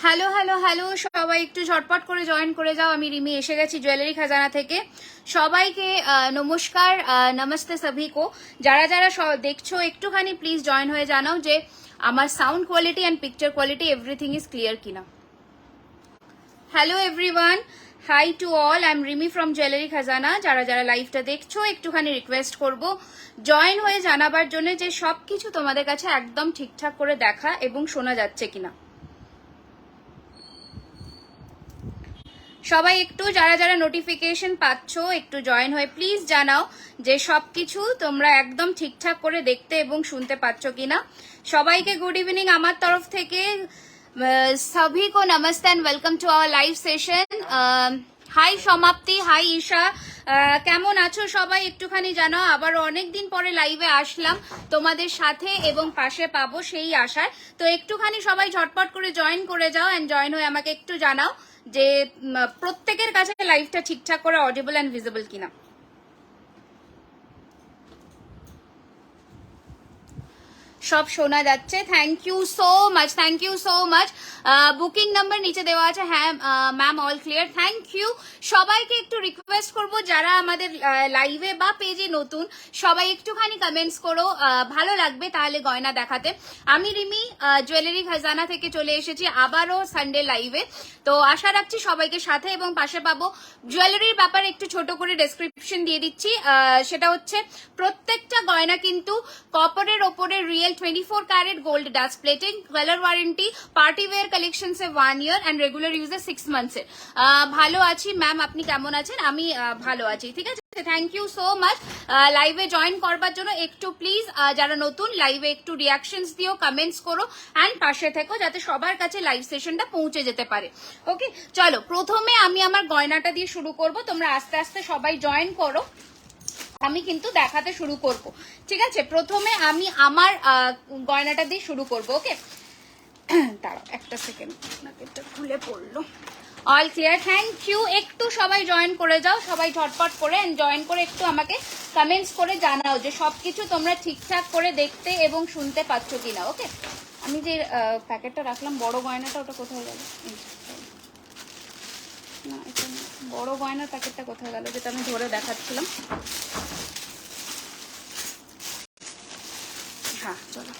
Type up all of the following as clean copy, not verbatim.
Hello hello hello, সবাই একটু ঝটপট করে জয়েন করে যাও। আমি রিমি এসে গেছি জুয়েলারি খাজানা থেকে। সবাইকে নমস্কার, নমস্তে সভি কো। যারা যারা দেখছো একটুখানি প্লিজ জয়েন হয়ে জানাও যে আমার sound quality and picture quality everything is clear কিনা। Hello everyone, hi to all, I am Rimi from jewellery Khazana. যারা যারা লাইভটা দেখছো একটুখানি রিকোয়েস্ট করব জয়েন হয়ে জানাবার জন্য যে সবকিছু তোমাদের কাছে একদম ঠিকঠাক করে দেখা এবং শোনা যাচ্ছে কিনা। সবাই একটু যারা যারা নোটিফিকেশন পাচ্ছ একটু জয়েন হয়ে প্লিজ জানাও যে সবকিছু তোমরা একদম ঠিকঠাক করে দেখতে এবং শুনতে পাচ্ছ কিনা। সবাইকে গুড ইভিনিং আমার তরফ থেকে। সভি কো নমস্তে and welcome to our live session. Hi Samapti, hi Isha, কেমন আছো সবাই একটুখানি জানাও। আবার অনেকদিন পরে লাইভে আসলাম তোমাদের সাথে এবং পাশে পাবো সেই আশায়। তো একটুখানি সবাই ঝটপট করে জয়েন করে যাও এন্ড জয়েন হয়ে আমাকে একটু জানাও যে প্রত্যেকের কাছে লাইভটা ঠিকঠাক করে অডিবল এন্ড ভিজিবল কিনা। সব শোনা যাচ্ছে, thank you so much, thank you so much. Booking number নিচে দেওয়া আছে, হ্যাঁ ma'am all clear, thank you. সবাইকে একটু রিকোয়েস্ট করব যারা আমাদের লাইভে বা পেজে নতুন সবাই একটুখানি কমেন্টস করো, ভালো লাগবে তাহলে গয়না দেখাতে। আমি রিমি জুয়েলারি খাজানা থেকে চলে এসেছি আবারও সানডে লাইভে। তো আশা রাখছি সবাইকে সাথে এবং পাশে পাবো। জুয়েলারির ব্যাপারে একটু ছোট করে ডেসক্রিপশন দিয়ে দিচ্ছি। সেটা হচ্ছে প্রত্যেকটা গয়না কিন্তু কপারের ওপরে real 24 carat gold dust plating, colour warranty, party wear collection সে 1 ইয়ার এন্ড রেগুলার ইউজে 6 মান্থসের। ভালো আছি ম্যাম, আপনি কেমন আছেন? আমি ভালো আছি, ঠিক আছে, থ্যাংক ইউ সো মাচ। লাইভে জয়েন করবার জন্য একটু প্লিজ যারা নতুন লাইভে একটু রিয়াকশনস দিও, কমেন্টস করো অ্যান্ড পাশে থেকো যাতে সবার কাছে লাইভ সেশনটা পৌঁছে যেতে পারে। ওকে চলো, প্রথমে আমি আমার গয়নাটা দিয়ে শুরু করব, তোমরা আস্তে আস্তে সবাই জয়েন করো, আমি কিন্তু দেখাতে শুরু করব, ঠিক আছে। প্রথমে আমি আমার গয়নাটা দিয়ে শুরু করব। ওকে দাঁড়াও একটা সেকেন্ড, এটা খুলে পড়লো। All clear, thank you. একটু সবাই জয়েন করে যাও, সবাই ঝটপট করে জয়েন করে একটু আমাকে কমেন্টস করে জানাও যে সবকিছু তোমরা ঠিকঠাক করে দেখতে এবং শুনতে পাচ্ছ কিনা। ওকে, আমি যে প্যাকেটটা রাখলাম বড় গয়নাটা, ওটা কোথায় গেল? না, এটা বড় গয়নার প্যাকেটটা কোথায় গেল যেটা আমি ধরে দেখাচ্ছিলাম? হ্যাঁ চলো,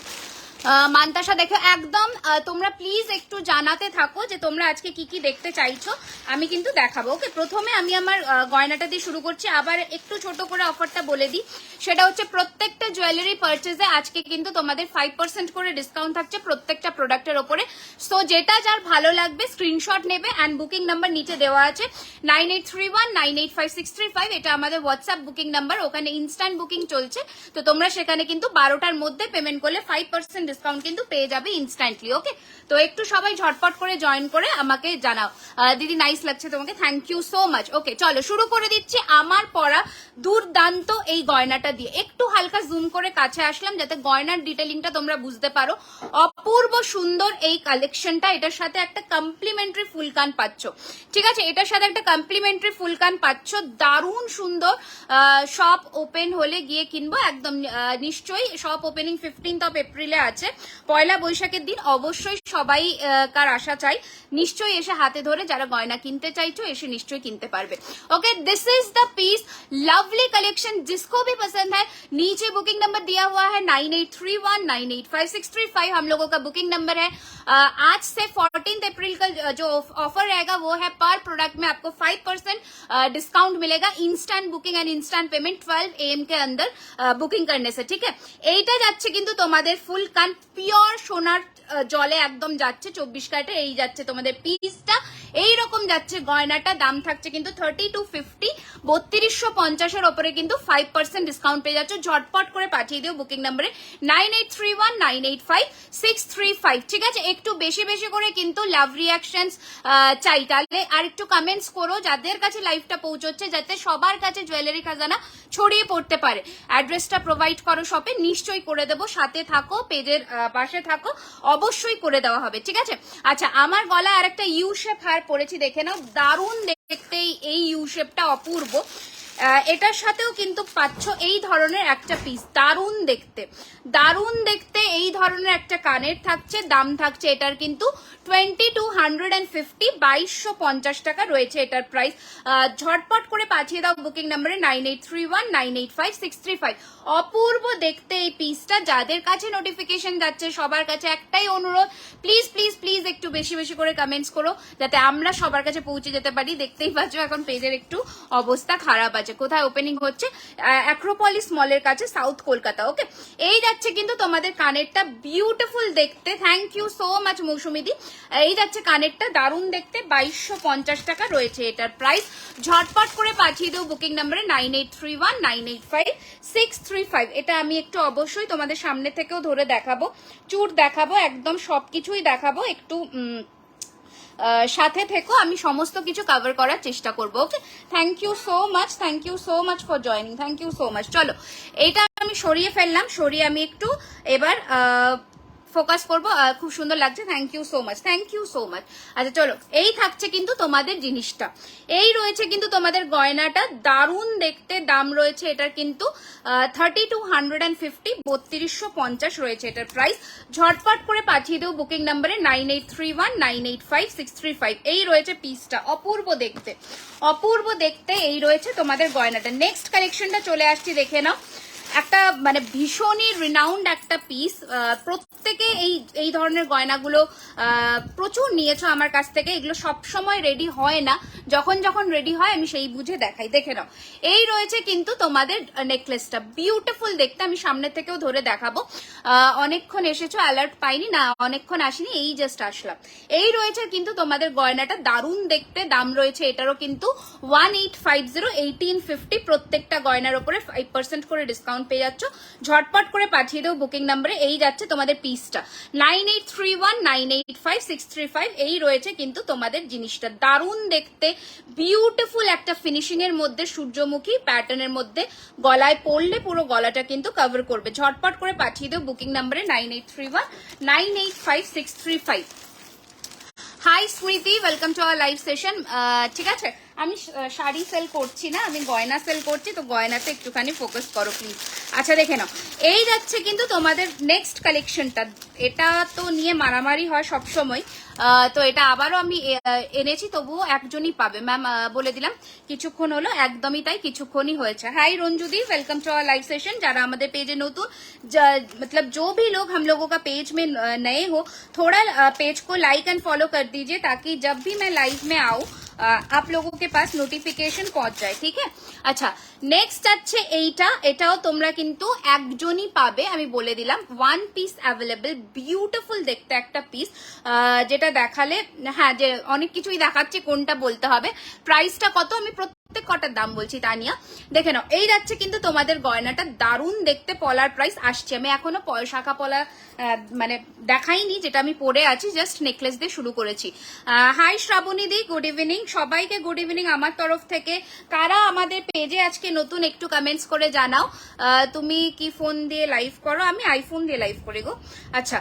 মান্তাসা দেখো একদম তোমরা প্লিজ একটু জানাতে থাকো যে তোমরা আজকে কি কি দেখতে চাইছো, আমি কিন্তু দেখাবো। ওকে, প্রথমে আমি আমার গয়নাটা দিয়ে শুরু করছি। আবার একটু ছোট করে অফারটা বলে দিই, সেটা হচ্ছে প্রত্যেকটা জুয়েলারি পারচেজে আজকে কিন্তু তোমাদের 5% করে ডিসকাউন্ট থাকছে প্রত্যেকটা প্রোডাক্টের ওপরে। সো যেটা যার ভালো লাগবে স্ক্রিনশট নেবে অ্যান্ড বুকিং নাম্বার নিচে দেওয়া আছে 9831985635, এটা আমাদের হোয়াটসঅ্যাপ বুকিং নাম্বার। ওখানে ইনস্ট্যান্ট বুকিং চলছে, তো তোমরা সেখানে কিন্তু 12টার মধ্যে পেমেন্ট করলে 5% ডিসকাউন্ট কিন্তু পেয়ে যাবে ইনস্ট্যান্টলি। ওকে, তো একটু সবাই ঝটপট করে জয়েন করে আমাকে জানাও। দিদি নাইস লাগছে তোমাকে, থ্যাংক ইউ সো মাচ। ওকে চলো শুরু করে দিচ্ছি আমার পরা দুর্দান্ত এই গয়নাটা দিয়ে। একটু হালকা জুম করে কাছে আসলাম যাতে গয়নার ডিটেলিংটা তোমরা বুঝতে পারো। অপূর্ব সুন্দর এই কালেকশনটা, এটার সাথে একটা কমপ্লিমেন্টারি ফুলকান পাচ্ছ, ঠিক আছে, এটার সাথে একটা কমপ্লিমেন্টারি ফুলকান পাচ্ছ, দারুণ সুন্দর। শপ ওপেন হলে গিয়ে কিনবো একদম নিশ্চয়ই। Shop opening 15th of April আছে, পয়লা বৈশাখের দিন। অবশ্যই সবাই কার আশা চাই, নিশ্চয়ই এসে হাতে ধরে যারা গয়না কিনতে চাইছো এসে নিশ্চয়ই কিনতে পারবে। Okay this is the piece, lovely collection, जिसको भी पसंद है नीचे बुकिंग नंबर दिया हुआ है 9831985635 हम लोगों का बुकिंग नंबर है। आज से 14 अप्रैल का जो ऑफर रहेगा वो है पर प्रोडक्ट में आपको 5% डिस्काउंट मिलेगा, instant booking and instant payment 12 AM के अंदर बुकिंग करने से, ठीक है। এইটা যাচ্ছে কিন্তু তোমাদের ফুল কান পিওর সোনার জলে একদম যাচ্ছে 24 ক্যারেটের, এই যাচ্ছে তোমাদের পিসটা, এইরকম যাচ্ছে গয়নাটা। দাম থাকছে কিন্তু 3250, 3250 ওপরে কিন্তু 5% ডিসকাউন্ট পেয়ে যাচ্ছে। ঝটপট করে পাঠিয়ে দিও বুকিং নাম্বারে 9831985635, ঠিক আছে। একটু বেশি বেশি করে কিন্তু লাভ রিয়াকশনস চাই, তাহলে আর একটু কমেন্টস করো যাদের কাছে লাইভটা পৌঁছচ্ছে, যাতে সবার কাছে জুয়েলারি খাজানা ছড়িয়ে পড়তে পারে। অ্যাড্রেসটা প্রোভাইড করো শপে, নিশ্চয়ই করে দেবো, সাথে থাকো, পেজের পাশে থাকো, অবশ্যই করে দেওয়া হবে, ঠিক আছে। আচ্ছা, আমার গলায় আর একটা ইউ শেপ হার পরেছি, দেখে নাও, দারুণ দেখতে এই ইউ শেপটা, অপূর্ব। এটার সাথেও কিন্তু পাচ্ছ এই ধরনের একটা পিস, দারুণ দেখতে, দারুণ দেখতে এই ধরনের একটা কানের থাকছে। দাম থাকছে এটার কিন্তু 2250, 2250 টাকা রয়েছে এটার প্রাইস। ঝটপট করে পাঠিয়ে দাও বুকিং নাম্বারে 9831985635। অপূর্ব দেখতে এই পিসটা, যাদের কাছে নোটিফিকেশন যাচ্ছে সবার কাছে একটাই অনুরোধ, প্লিজ প্লিজ প্লিজ একটু বেশি বেশি করে কমেন্টস করো যাতে আমরা সবার কাছে পৌঁছে যেতে পারি। দেখতেই পাচ্ছ এখন পেজের একটু অবস্থা খারাপ আছে। কোথায় ওপেনিং হচ্ছে? অ্যাক্রোপলিস মলের কাছে, সাউথ কলকাতা। ওকে, এই যাচ্ছে কিন্তু তোমাদের কানেরটা, বিউটিফুল দেখতে। থ্যাংক ইউ সো মাচ মৌসুমিদি। এই যাচ্ছে কানেরটা, দারুণ দেখতে, 2250 টাকা রয়েছে এটার প্রাইস। ঝটপট করে পাঠিয়ে দেবো বুকিং নাম্বারে 9831985635। এটা আমি একটু অবশ্যই তোমাদের সামনে থেকেও ধরে দেখাবো, চুর দেখাবো, একদম সবকিছুই দেখাবো। একটু সাথে থেকো, আমি সমস্ত কিছু কভার করার চেষ্টা করবো। Okay, thank you so much, thank you so much for joining, thank you so much. চলো এইটা আমি সরিয়ে ফেললাম, সরিয়ে আমি একটু এবার ফোকাস করবো। খুব সুন্দর লাগছে, thank you so much, thank you so much. আচ্ছা চলো, এই থাকছে কিন্তু তোমাদের জিনিসটা, এই রয়েছে কিন্তু তোমাদের গয়নাটা, দারুণ দেখতে। দাম রয়েছে এটার কিন্তু 3250, 3250 রয়েছে এটার প্রাইস। ঝটপট করে পাঠিয়ে দেবো বুকিং নাম্বারে 9831985635। এই রয়েছে পিসটা, অপূর্ব দেখতে, অপূর্ব দেখতে এই রয়েছে তোমাদের গয়নাটা। নেক্সট কালেকশনটা চলে আসছি, দেখে নাও। একটা মানে ভীষণই রিনাউন্ড একটা পিস, প্রত্যেকে এই ধরনের গয়নাগুলো প্রচুর নিয়েছো আমার কাছ থেকে। এগুলো সব সময় রেডি হয় না, যখন যখন রেডি হয় আমি সেই বুঝে দেখাই। দেখে নাও, এই রয়েছে কিন্তু তোমাদের নেকলেসটা, বিউটিফুল দেখতে। আমি সামনে থেকেও ধরে দেখাবো। অনেকক্ষণ এসেছো, অ্যালার্ট পাইনি না, অনেকক্ষণ আসিনি, এই জাস্ট আসলাম। এই রয়েছে কিন্তু তোমাদের গয়নাটা, দারুণ দেখতে। দাম রয়েছে এটারও কিন্তু 1850, 1850। প্রত্যেকটা গয়নার উপরে 5% করে ডিসকাউন্ট পেয়ে যাচ্ছ। ঝটপট করে পাঠিয়ে দেবো বুকিং নাম্বারে। এই যাচ্ছে তোমাদের পিসটা, 9831985635। এই রয়েছে কিন্তু তোমাদের জিনিসটা, দারুণ দেখতে, বিউটিফুল একটা ফিনিশিং এর মধ্যে, সূর্যমুখী প্যাটার্নের মধ্যে। গলায় পরলে পুরো গলাটা কিন্তু কভার করবে। ঝটপট করে পাঠিয়ে দেবো বুকিং নাম্বারে 9831985635। হাই স্মৃতি, welcome to our live session. ঠিক আছে, আমি শাড়ি সেল করছি না, আমি গয়না সেল করছি, তো গয়নাতে একটুখানি ফোকাস করো প্লিজ। আচ্ছা দেখে নাও, এই যাচ্ছে কিন্তু তোমাদের নেক্সট কালেকশনটা। এটা তো নিয়ে মারামারি হয় সব সময়, তো এটা আবারও আমি এনেছি, তবুও একজনই পাবে ম্যাম, বলে দিলাম। কিছুক্ষণ হলো, একদমই তাই, কিছুক্ষণই হয়েছে। হাই রঞ্জুদি, welcome to our live session. যারা আমাদের পেজে নতুন, मतलब जो भी लोग हम लोगों का पेज में नए हो, थोड़ा पेज को लाइक एंड फॉलो कर दीजिए, ताकि जब भी मैं लाइव में आऊँ आप लोगों के पास নোটিফিকেশন পৌঁছ যায়, ঠিক আছে? আচ্ছা, নেক্সট আছে এইটা, এটাও তোমরা কিন্তু একজনই পাবে, আমি বলে দিলাম। ওয়ান পিস অ্যাভেলেবল, বিউটিফুল দেখতে একটা পিস, যেটা দেখালে, হ্যাঁ যে অনেক কিছুই দেখাচ্ছে, কোনটা বলতে হবে, প্রাইসটা কত আমি প্রত্যেক কটার দাম বলছি, তানিয়া দেখে নাও। এই যাচ্ছে কিন্তু তোমাদের গয়নাটা, দারুণ দেখতে। পলার প্রাইস আসছে, আমি এখনো শাখা পলা মানে দেখাইনি, যেটা আমি পরে আছি, জাস্ট নেকলেস দিয়ে শুরু করেছি। হাই শ্রাবণী দি, গুড ইভিনিং সবাইকে, গুড ইভিনিং আমার তরফ থেকে। কারা আমাদের পেজে আজকে নতুন একটু কমেন্টস করে জানাও। তুমি কি ফোন দিয়ে লাইভ করো? আমি আইফোন দিয়ে লাইভ করি গো। আচ্ছা,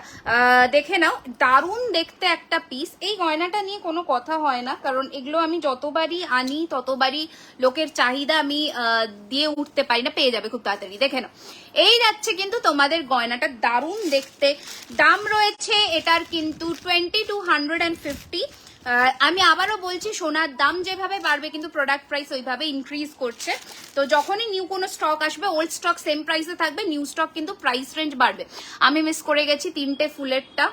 দেখে নাও, দারুণ দেখতে একটা পিস। এই গয়নাটা নিয়ে কোনো কথা হয় না, কারণ এগুলো আমি যতবারই আনি ততবারই লোকের চাহিদা আমি দিয়ে উঠতে পারি না, পেয়ে যাবে খুব তাড়াতাড়ি। দেখে নাও, এই যাচ্ছে কিন্তু তোমাদের গয়নাটা, দারুণ দেখতে। দাম রয়েছে এটার কিন্তু 2250। আমি আবারও বলছি, সোনার দাম যেভাবে বাড়বে কিন্তু প্রোডাক্ট প্রাইস ওইভাবে ইনক্রিজ করছে। তো যখনই নিউ কোনো স্টক আসবে, ওল্ড স্টক সেম প্রাইসে থাকবে, নিউ স্টক কিন্তু প্রাইস রেঞ্জ বাড়বে। আমি মিস করে গেছি তিনটে ফুলেরটা।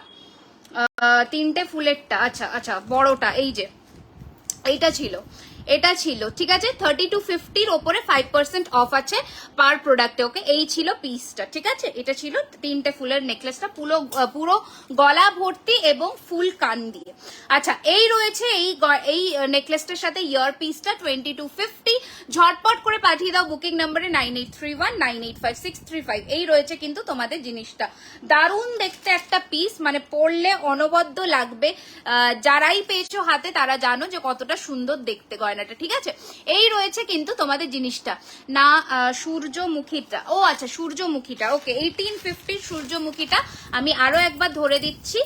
আচ্ছা আচ্ছা, বড়টা এই যে এইটা ছিল, এটা ছিল, ঠিক আছে। 3250 ওপরে 5% অফ আছে পার প্রোডাক্টে। ওকে, এই ছিল পিসটা, ঠিক আছে। এটা ছিল তিনটে ফুলের নেকলেসটা, পুরো গলা ভর্তি এবং ফুল কান দিয়ে। আচ্ছা, এই রয়েছে এই নেকলেসটার সাথে ইয়ার পিসটা 2250। ঝটপট করে পাঠিয়ে দাও বুকিং নাম্বারে 9831985635। এই রয়েছে কিন্তু তোমাদের জিনিসটা, দারুণ দেখতে একটা পিস, মানে পরলে অনবদ্য লাগবে। যারাই পেয়েছো হাতে তারা জানো যে কতটা সুন্দর দেখতে গয়নাটা, ঠিক আছে। এই রয়েছে কিন্তু তোমাদের জিনিসটা। না সূর্যমুখীটা, ও আচ্ছা সূর্যমুখীটা, ওকে 1850 সূর্যমুখীটা আমি আরো একবার ধরে দিচ্ছি।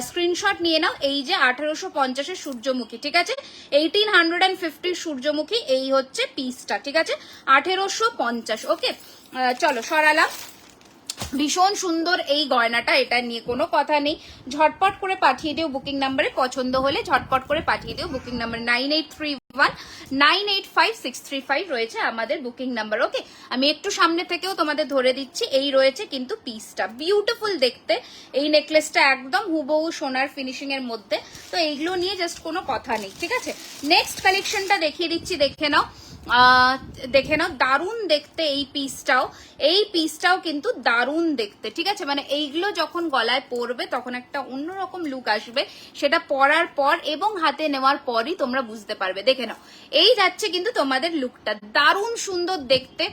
স্ক্রিনশট নিয়ে নাও। এই যে 1850 সূর্যমুখী, ঠিক আছে, 1850 সূর্যমুখী, এই হচ্ছে পিসটা, ঠিক আছে, 1850। ওকে, চলো সরালাম। ভীষণ সুন্দর এই গয়নাটা, এটা নিয়ে কোনো কথা নেই। ঝটপট করে পাঠিয়ে দিও বুকিং নাম্বারে, পছন্দ হলে ঝটপট করে পাঠিয়ে দিও বুকিং নাম্বার 9831985635 রয়েছে আমাদের বুকিং নাম্বার। ওকে, আমি একটু সামনে থেকেও তোমাদের ধরে দিচ্ছি। এই রয়েছে কিন্তু পিসটা, বিউটিফুল দেখতে এই নেকলেসটা, একদম হুবহু সোনার ফিনিশিং এর মধ্যে। তো এইগুলো নিয়ে জাস্ট কোনো কথা নেই, ঠিক আছে। নেক্সট কালেকশনটা দেখিয়ে দিচ্ছি, দেখে নাও, দেখে নাও, দারুণ দেখতে এই পিসটাও কিন্তু দারুণ দেখতে, ঠিক আছে। মানে এইগুলো যখন গলায় পরবে তখন একটা অন্যরকম লুক আসবে, সেটা পরার পর এবং হাতে নেওয়ার পরই তোমরা বুঝতে পারবে। দেখে নাও, এই যাচ্ছে কিন্তু তোমাদের লুকটা, দারুণ সুন্দর দেখতে।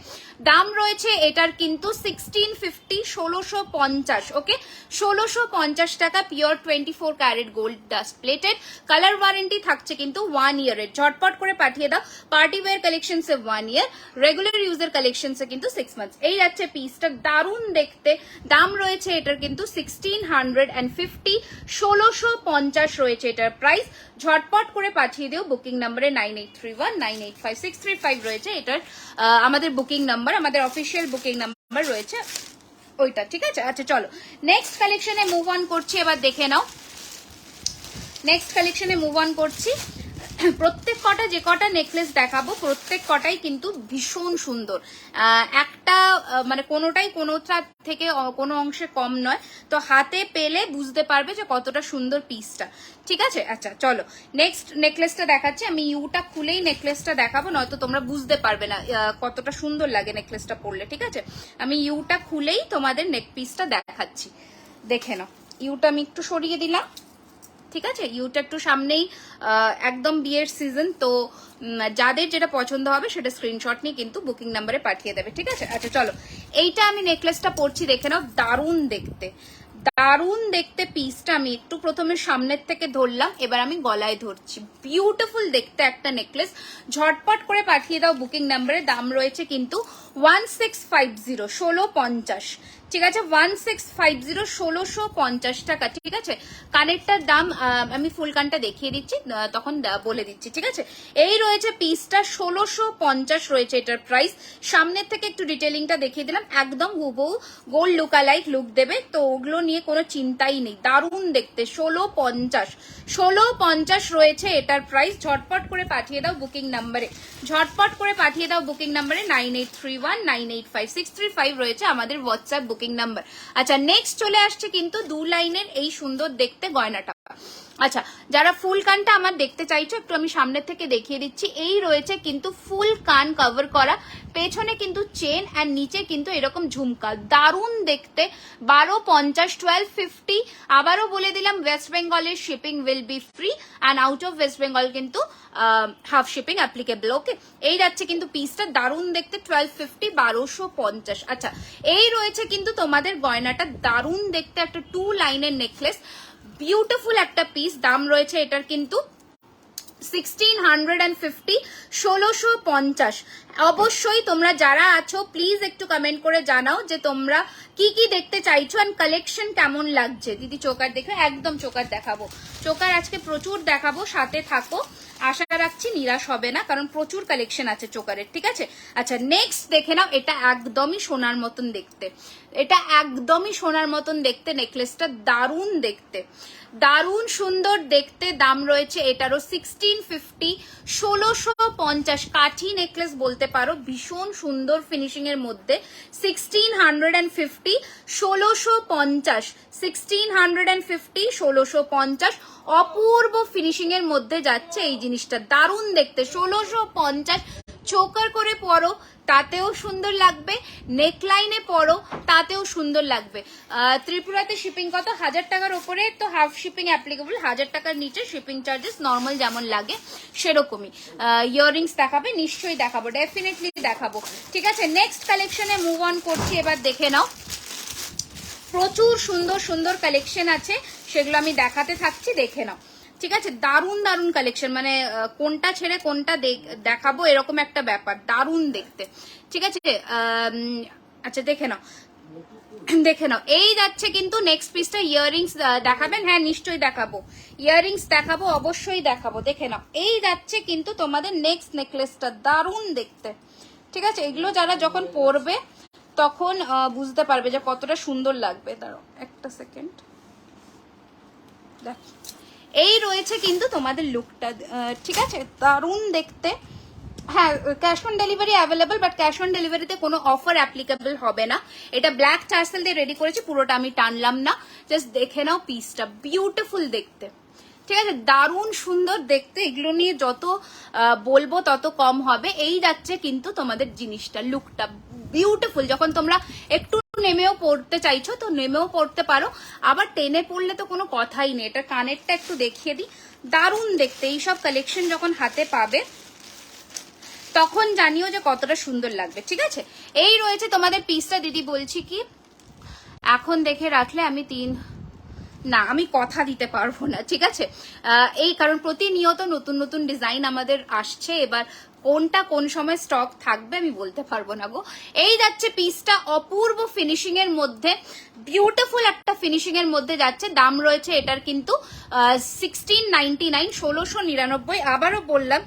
দাম রয়েছে এটার কিন্তু 1650, 1650। ওকে, 1650 টাকা, pure 24 carat gold dust plated, colour warranty থাকছে কিন্তু 1 ইয়ারের। ঝটপট করে পাঠিয়ে দাও। পার্টি ওয়্যার কালেকশন সে 1 ইয়ার, রেগুলার ইউজার কালেকশন সে কিন্তু 6 মান্থস। এই যাচ্ছে পিসটা, দারুণ দেখতে। দাম রয়েছে এটার কিন্তু 1650, 1650 রয়েছে এটার প্রাইস। ঝটপট করে পাঠিয়ে দিও বুকিং নাম্বারে 9831985635 রয়েছে এটার আমাদের বুকিং নাম্বার, আমাদের অফিসিয়াল বুকিং নাম্বার রয়েছে ওইটা, ঠিক আছে। আচ্ছা চলো নেক্সট কালেকশনে মুভ অন করছি, এবার দেখে নাও। নেক্সট কালেকশনে মুভ অন করছি। প্রত্যেক কটা যে কটা নেকলেস দেখাবো প্রত্যেক কটাই কিন্তু ভীষণ সুন্দর, একটা মানে কোনোটাই কোনোটা থেকে কোনো অংশে কম নয়। তো হাতে পেলে বুঝতে পারবে যে কতটা সুন্দর পিসটা, ঠিক আছে। আচ্ছা চলো নেক্সট নেকলেসটা দেখাচ্ছি। আমি ইউটা খুলেই নেকলেসটা দেখাবো, নয়তো তোমরা বুঝতে পারবে না কতটা সুন্দর লাগে নেকলেসটা পরলে, ঠিক আছে। আমি ইউটা খুলেই তোমাদের নেক পিসটা দেখাচ্ছি, দেখে নাও। ইউটা আমি একটু সরিয়ে দিলাম, ঠিক আছে। ইউটা একটু সামনেই, একদম বিয়ের সিজন, তো যাদের যেটা পছন্দ হবে সেটা স্ক্রিনশট নিয়ে কিন্তু বুকিং নাম্বারে পাঠিয়ে দেবে, ঠিক আছে। আচ্ছা চলো, এইটা আমি নেকলেসটা পরছি, দেখে নাও, দারুণ দেখতে, দারুণ দেখতে পিসটা। আমি একটু প্রথমে সামনের থেকে ধরলাম, এবার আমি গলায় ধরছি। বিউটিফুল দেখতে একটা নেকলেস। ঝটপট করে পাঠিয়ে দাও বুকিং নাম্বারে। দাম রয়েছে কিন্তু 1650, 1650, ঠিক আছে, 1650, 1650 টাকা, ঠিক আছে। কানেরটার দাম আমি ফুল কানটা দেখিয়ে দিচ্ছি, তখন বলে দিচ্ছি, ঠিক আছে। এই রয়েছে পিসটা, 1650 রয়েছে এটার প্রাইস। সামনের থেকে একটু ডিটেলিংটা দেখিয়ে দিলাম, একদম হুবহু গোল্ড লুকালাইক লুক দেবে, তো ওগুলো নিয়ে কোনো চিন্তাই নেই। দারুণ দেখতে, 1650, 1650 রয়েছে এটার প্রাইস। ঝটপট করে পাঠিয়ে দাও বুকিং নাম্বারে, ঝটপট করে পাঠিয়ে দাও বুকিং নাম্বারে 9831985635 রয়েছে আমাদের হোয়াটসঅ্যাপ বুকিং নাম্বার। আচ্ছা নেক্সট চলে আসছে কিন্তু 2 লাইনের এই সুন্দর দেখতে গয়নাটা। আচ্ছা, যারা ফুল কানটা আমার দেখতে চাইছো একটু আমি সামনের থেকে দেখিয়ে দিচ্ছি। এই রয়েছে কিন্তু ফুল কান কভার করা, পেছনে কিন্তু চেন আর নিচে কিন্তু এরকম ঝুমকা, দারুণ দেখতে। 1250, 1250। আবারও বলে দিলাম, ওয়েস্ট বেঙ্গলের shipping will be free and out of West Bengal কিন্তু হাফ শিপিং অ্যাপ্লিকেবল। ওকে, এই যাচ্ছে কিন্তু পিসটা, দারুণ দেখতে, 1250, 1250। আচ্ছা, এই রয়েছে কিন্তু তোমাদের গয়নাটা, দারুণ দেখতে একটা 2 লাইনের নেকলেস, বিউটিফুল একটা পিস। দাম রয়েছে এটার কিন্তু 1650, 1650। অবশ্যই তোমরা যারা আছো প্লিজ একটু কমেন্ট করে জানাও যে তোমরা কি কি দেখতে চাইছো এন্ড কালেকশন কেমন লাগছে। দিদি চোকার দেখো, একদম চোকার দেখাবো, চোকার আজকে প্রচুর দেখাবো, সাথে থাকো। আশা রাখছি নিরাশ হবে না, কারণ প্রচুর কালেকশন আছে চোকারের, ঠিক আছে। আচ্ছা নেক্সট দেখে নাও, এটা একদমই সোনার মতন দেখতে, এটা একদমই সোনার মতন দেখতে নেকলেসটা, দারুণ দেখতে, দারুণ সুন্দর দেখতে। দাম রয়েছে এটারও 1650, 1650। কাঠি নেকলেস বলতে পারো, ভীষণ সুন্দর ফিনিশিং এর মধ্যে। 1650, 1650, 1650, 1650। অপূর্ব ফিনিশিং এর মধ্যে যাচ্ছে এই জিনিসটা, দারুণ দেখতে, 1650। চোকার করে পরো তাতেও সুন্দর লাগবে, নেকলাইনে পরো তাতেও সুন্দর লাগবে। ত্রিপুরাতে শিপিং কত? 1000 টাকার ওপরে তো হাফ শিপিং অ্যাপ্লিকেবল, 1000 টাকার নিচে শিপিং চার্জেস নর্মাল যেমন লাগে সেরকমই। ইয়াররিংস দেখাবে? নিশ্চয়ই দেখাবো, ডেফিনেটলি দেখাবো, ঠিক আছে। নেক্সট কালেকশনে মুভ অন করছি, এবার দেখে নাও। প্রচুর সুন্দর সুন্দর কালেকশন আছে, সেগুলো আমি দেখাতে থাকছি, দেখে নাও, ঠিক আছে। দারুণ দারুণ কালেকশন, মানে কোনটা ছেড়ে কোনটা দেখাবো এরকম একটা ব্যাপার, দারুণ দেখতে, ঠিক আছে। আচ্ছা দেখে নাও, দেখে নাও, এই যাচ্ছে কিন্তু নেক্সট পিসটা। ইয়াররিংস দেখাবেন? হ্যাঁ নিশ্চয়ই দেখাবো, ইয়াররিংস দেখাবো, অবশ্যই দেখাবো। দেখে নাও, এই যাচ্ছে কিন্তু তোমাদের নেক্সট নেকলেসটা, দারুণ দেখতে। ঠিক আছে, এগুলো যারা যখন পরবে তখন বুঝতে পারবে যে কতটা সুন্দর লাগবে। দাঁড়াও একটা সেকেন্ড, দেখ এই রয়েছে কিন্তু তোমাদের লুকটা। ঠিক আছে, দারুণ দেখতে। হ্যাঁ, cash on delivery available, but cash on ডেলিভারিতে কোনো অফার অ্যাপ্লিকেবল হবে না। এটা ব্ল্যাক টার্সেল দিয়ে রেডি করেছি, পুরোটা আমি টানলাম না। জাস্ট দেখে নাও পিসটা, বিউটিফুল দেখতে। ঠিক আছে, দারুণ সুন্দর দেখতে। এগুলো নিয়ে যত বলবো তত কম হবে। এই যাচ্ছে কিন্তু তোমাদের জিনিসটা, লুকটা বিউটিফুল। যখন তোমরা একটু নেমেও পড়তে চাইছো তো নেমেও পড়তে পারো, আবার টেনে পড়লে তো কোনো কথাই নেই। এটা কানেরটা একটু দেখিয়ে দিই, দারুণ দেখতে। এইসব কালেকশন যখন হাতে পাবে তখন জানিও যে কতটা সুন্দর লাগবে। ঠিক আছে, এই রয়েছে তোমাদের পিসটা। দিদি বলছি কি এখন দেখে রাখলে আমি আমি কথা দিতে পারবো না। ঠিক আছে, এই কারণ প্রতিনিয়ত নতুন নতুন ডিজাইন আমাদের আসছে, এবার কোনটা কোন সময় স্টক থাকবে আমি বলতে পারবো না গো। এই যাচ্ছে পিসটা, অপূর্ব ফিনিশিং এর মধ্যে, বিউটিফুল একটা ফিনিশিং এর মধ্যে যাচ্ছে। দাম রয়েছে এটার কিন্তু 1699, 1699। আবারও বললাম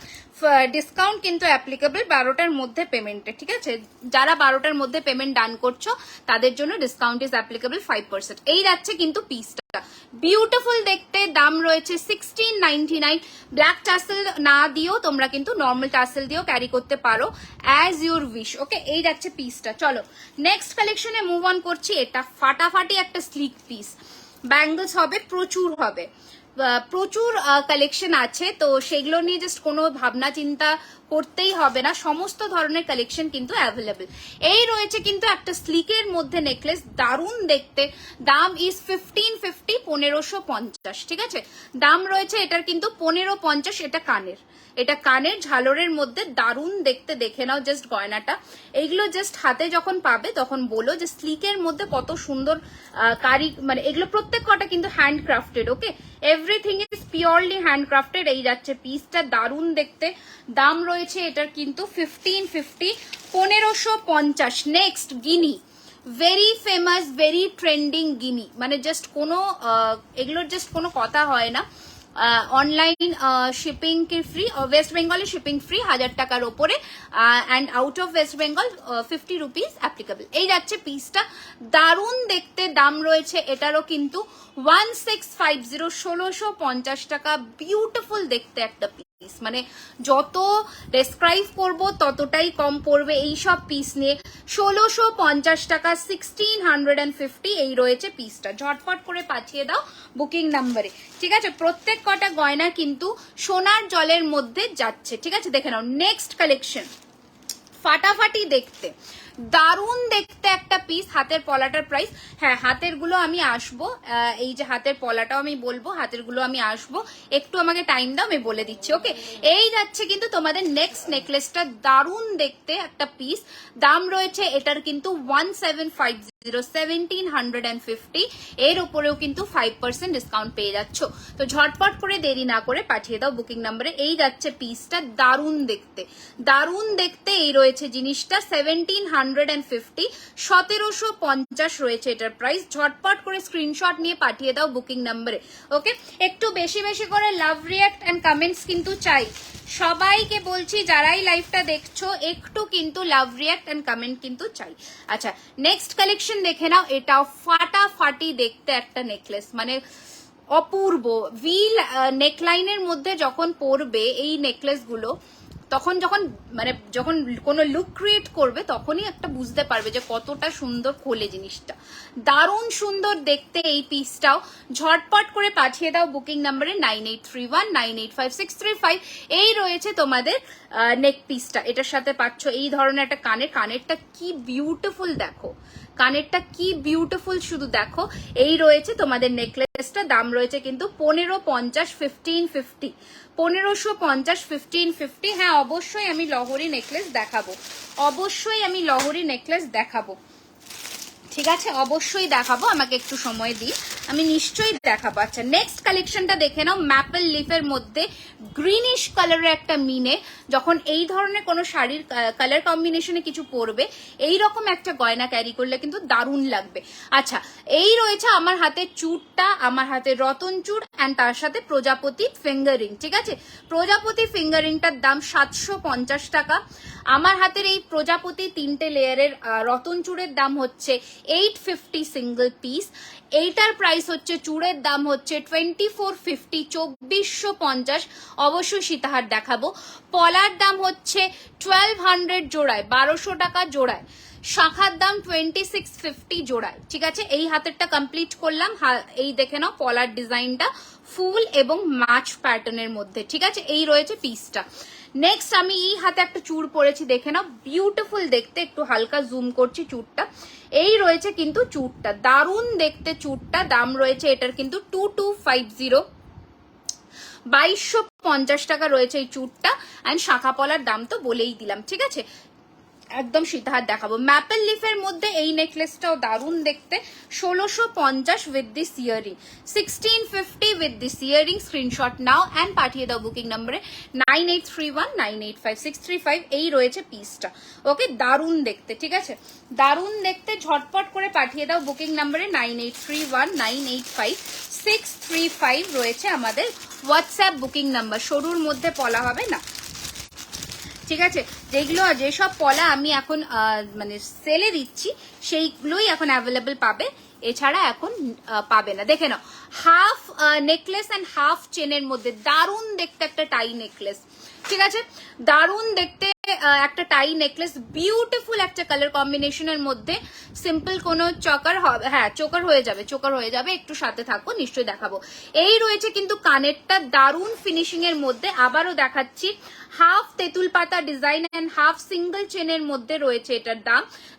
ডিসকাউন্ট কিন্তু অ্যাপ্লিকেবল 12টার মধ্যে পেমেন্টে। ঠিক আছে, যারা 12টার মধ্যে পেমেন্ট ডান করছো তাদের জন্য ডিসকাউন্ট ইজ অ্যাপ্লিকেবল 5%। এই যাচ্ছে কিন্তু পিসটা, বিউটিফুল দেখতে। দাম রয়েছে 1699। ব্ল্যাক টাসেল না দিও তোমরা, কিন্তু নর্মাল টাসেল দিয়েও ক্যারি করতে পারো, অ্যাজ ইউর উইশ। ওকে, এই যাচ্ছে পিসটা। চলো নেক্সট কালেকশনে মুভ অন করছি। এটা ফাটাফাটি একটা স্লিক পিস, ব্যাঙ্গলস হবে, প্রচুর হবে, প্রচুর কালেকশন আছে। তো সেগুলো নিয়ে জাস্ট কোনো ভাবনা চিন্তা করতেই হবে না, সমস্ত ধরনের কালেকশন কিন্তু অ্যাভেলেবল। এই রয়েছে কিন্তু একটা স্লিকের মধ্যে নেকলেস, দারুণ দেখতে। দাম ইজ 1550, 1550। ঠিক আছে, দাম রয়েছে এটার কিন্তু 1550। এটা কানের ঝালরের মধ্যে, দারুণ দেখতে। দেখে নাও জাস্ট গয়নাটা। এইগুলো জাস্ট হাতে যখন পাবে তখন বলো যে স্লিকের মধ্যে কত সুন্দর মানে এগুলো প্রত্যেক কটা কিন্তু handcrafted. Okay, everything is purely handcrafted. এই যাচ্ছে পিসটা, দারুণ দেখতে। দাম রয়েছে এটার কিন্তু 1550, 1550। নেক্সট গিনি, ভেরি ফেমাস, ভেরি ট্রেন্ডিং গিনি। মানে জাস্ট কোনো এগুলোর জাস্ট কোনো কথা হয় না। অনলাইন শিপিং কি ফ্রি, ওয়েস্ট বেঙ্গলে শিপিং ফ্রি 1000 টাকার ওপরে, and out of West Bengal 50 rupees applicable. এই যাচ্ছে পিসটা, দারুণ দেখতে। দাম রয়েছে এটারও কিন্তু 1650, 1650 টাকা। বিউটিফুল দেখতে একটা পিস, মানে যত ডেসক্রাইব করবো ততটাই কম পড়বে এইসব পিস নিয়ে। 1650 টাকা, 1650। এই রয়েছে পিসটা, ঝটপট করে পাঠিয়ে দাও বুকিং নাম্বারে। ঠিক আছে, প্রত্যেক কটা গয়না কিন্তু সোনার জলের মধ্যে যাচ্ছে। ঠিক আছে, দেখে নাও নেক্সট কালেকশন, ফাটাফাটি দেখতে, দারুণ দেখতে একটা পিস। হাতের পলাটার প্রাইস, হ্যাঁ হাতের গুলো আমি আসবো, এই যে হাতের পলাটাও আমি বলবো, হাতের গুলো আমি আসবো, একটু আমাকে টাইম দাও, আমি বলে দিচ্ছি। ওকে, এই যাচ্ছে কিন্তু তোমাদের নেক্সট নেকলেসটা, দারুণ দেখতে একটা পিস। দাম রয়েছে এটার কিন্তু 1750, 1750। এর উপরেও কিন্তু 5% ডিসকাউন্ট পেয়ে যাচ্ছ। তো ঝটপট করে দেরি না করে পাঠিয়ে দাও বুকিং নাম্বারে। এই যাচ্ছে পিসটা, দারুণ দেখতে, দারুণ দেখতে। এই রয়েছে জিনিসটা 1750, 1750 রয়েছে এটার প্রাইস। ঝটপট করে স্ক্রিনশট নিয়ে পাঠিয়ে দাও বুকিং নাম্বারে। ওকে, একটু বেশি বেশি করে লাভ রিয়াক্ট এন্ড কমেন্টস কিন্তু চাই। সবাইকে বলছি যারাই লাইভটা দেখছো একটু কিন্তু লাভ রিয়াক্ট এন্ড কমেন্ট কিন্তু চাই। আচ্ছা, নেক্সট কালেকশন দেখে নাও। এটাও ফাটাফাটি দেখতে একটা নেকলেস, মানে অপূর্ব। ভিল নেকলাইনের মধ্যে যখন পরবে এই নেকলেস গুলো, তখন যখন কোনো লুক ক্রিয়েট করবে তখনই একটা বুঝতে পারবে যে কতটা সুন্দর খোলে জিনিসটা। দারুণ সুন্দর দেখতে এই পিসটাও। ঝটপট করে পাঠিয়ে দাও বুকিং নাম্বারে 9831985635। এই রয়েছে তোমাদের নেক পিসটা, এটার সাথে পাচ্ছ এই ধরনের একটা কানেরটা কি বিউটিফুল দেখো, কানেরটা কি বিউটিফুল শুধু দেখো। এই রয়েছে তোমাদের নেকলেসটা, দাম রয়েছে কিন্তু 1550, 1550, 1550, 1550। হ্যাঁ অবশ্যই আমি লহরি নেকলেস দেখাবো, অবশ্যই আমি লহরি নেকলেস দেখাবো। ঠিক আছে, অবশ্যই দেখাবো, আমাকে একটু সময় দিই, আমি নিশ্চয়ই দেখাবো। আচ্ছা নেক্সট কালেকশনটা দেখে নাও, ম্যাপল লিফের মধ্যে গ্রিনিশ কালারের একটা মিনে, যখন এই ধরনের কোনো শাড়ির কালার কম্বিনেশনে কিছু পরবে, এই রকম একটা গয়না ক্যারি করলে কিন্তু দারুণ লাগবে। আচ্ছা এই রয়েছে আমার হাতে চূড়টা, আমার হাতে রতন চূড় অ্যান্ড তার সাথে প্রজাপতি ফিঙ্গারিং। ঠিক আছে, প্রজাপতি ফিঙ্গারিংটার দাম 750 টাকা। আমার হাতের এই প্রজাপতি 3টে লেয়ারের রতন চূড়ের দাম হচ্ছে 850 সিঙ্গেল পিস। এইটার প্রাইস হচ্ছে, চূড়ের দাম হচ্ছে 2450, 2450। অবশ্যই সীতাহার দেখাবো। পলার দাম হচ্ছে 1200 জোড়ায়, 1200 টাকা জোড়ায়। শাখার দাম 2650 জোড়ায়। ঠিক আছে, এই হাতেরটা কমপ্লিট করলাম। এই দেখে নাও পলার ডিজাইনটা ফুল এবং মাছ প্যাটার্নের মধ্যে। ঠিক আছে, এই রয়েছে পিসটা। নেক্সট আমি এই হাতে একটা চূড় পরেছি, দেখে নাও, বিউটিফুল দেখতে, একটু হালকা জুম করছি চূড়টা। এই রয়েছে কিন্তু চূড়টা, দারুণ দেখতে চূড়টা। দাম রয়েছে এটার কিন্তু 2250, 2250 টাকা রয়েছে এই চূড়টা। অ্যান্ড শাখা পলার দাম তো বলেই দিলাম। ঠিক আছে, একদম সীতাহার দেখাবো। ম্যাপল লিফের মধ্যে এই নেকলেসটাও দারুণ দেখতে, 1650 with this earring, 1650 with this earring. Screenshot now and পাঠিয়ে দাও বুকিং নম্বরে 9831985635। এই রয়েছে পিসটা। ওকে, দারুণ দেখতে। ঠিক আছে, দারুণ দেখতে, ঝটপট করে পাঠিয়ে দাও বুকিং নম্বরে 9831985635 রয়েছে আমাদের হোয়াটসঅ্যাপ বুকিং নাম্বার। সরুর মধ্যে পলা হবে না। ঠিক আছে, যেসব পলা আমি এখন মানে সেলে দিচ্ছি সেইগুলোই এখন অ্যাভেলেবল পাবে, এছাড়া এখন পাবে না। দেখে নাও, হাফ নেকলেস অ্যান্ড হাফ চেনের মধ্যে দারুণ দেখতে একটা টাই নেকলেস। ঠিক আছে, দারুণ দেখতে একটা টাই নেকলেস, বিউটিফুল একটা কালার কম্বিনেশনের মধ্যে। সিম্পল কোনো চকার হবে, হ্যাঁ চোকার হয়ে যাবে, চোকার হয়ে যাবে, একটু সাথে থাকো, নিশ্চয়ই দেখাবো। এই রয়েছে কিন্তু কানেরটা দারুণ ফিনিশিং এর মধ্যে। আবারও দেখাচ্ছি, হাফ তেঁতুল পাতা ডিজাইন অ্যান্ড হাফ সিঙ্গল চেনের মধ্যে রয়েছে এটার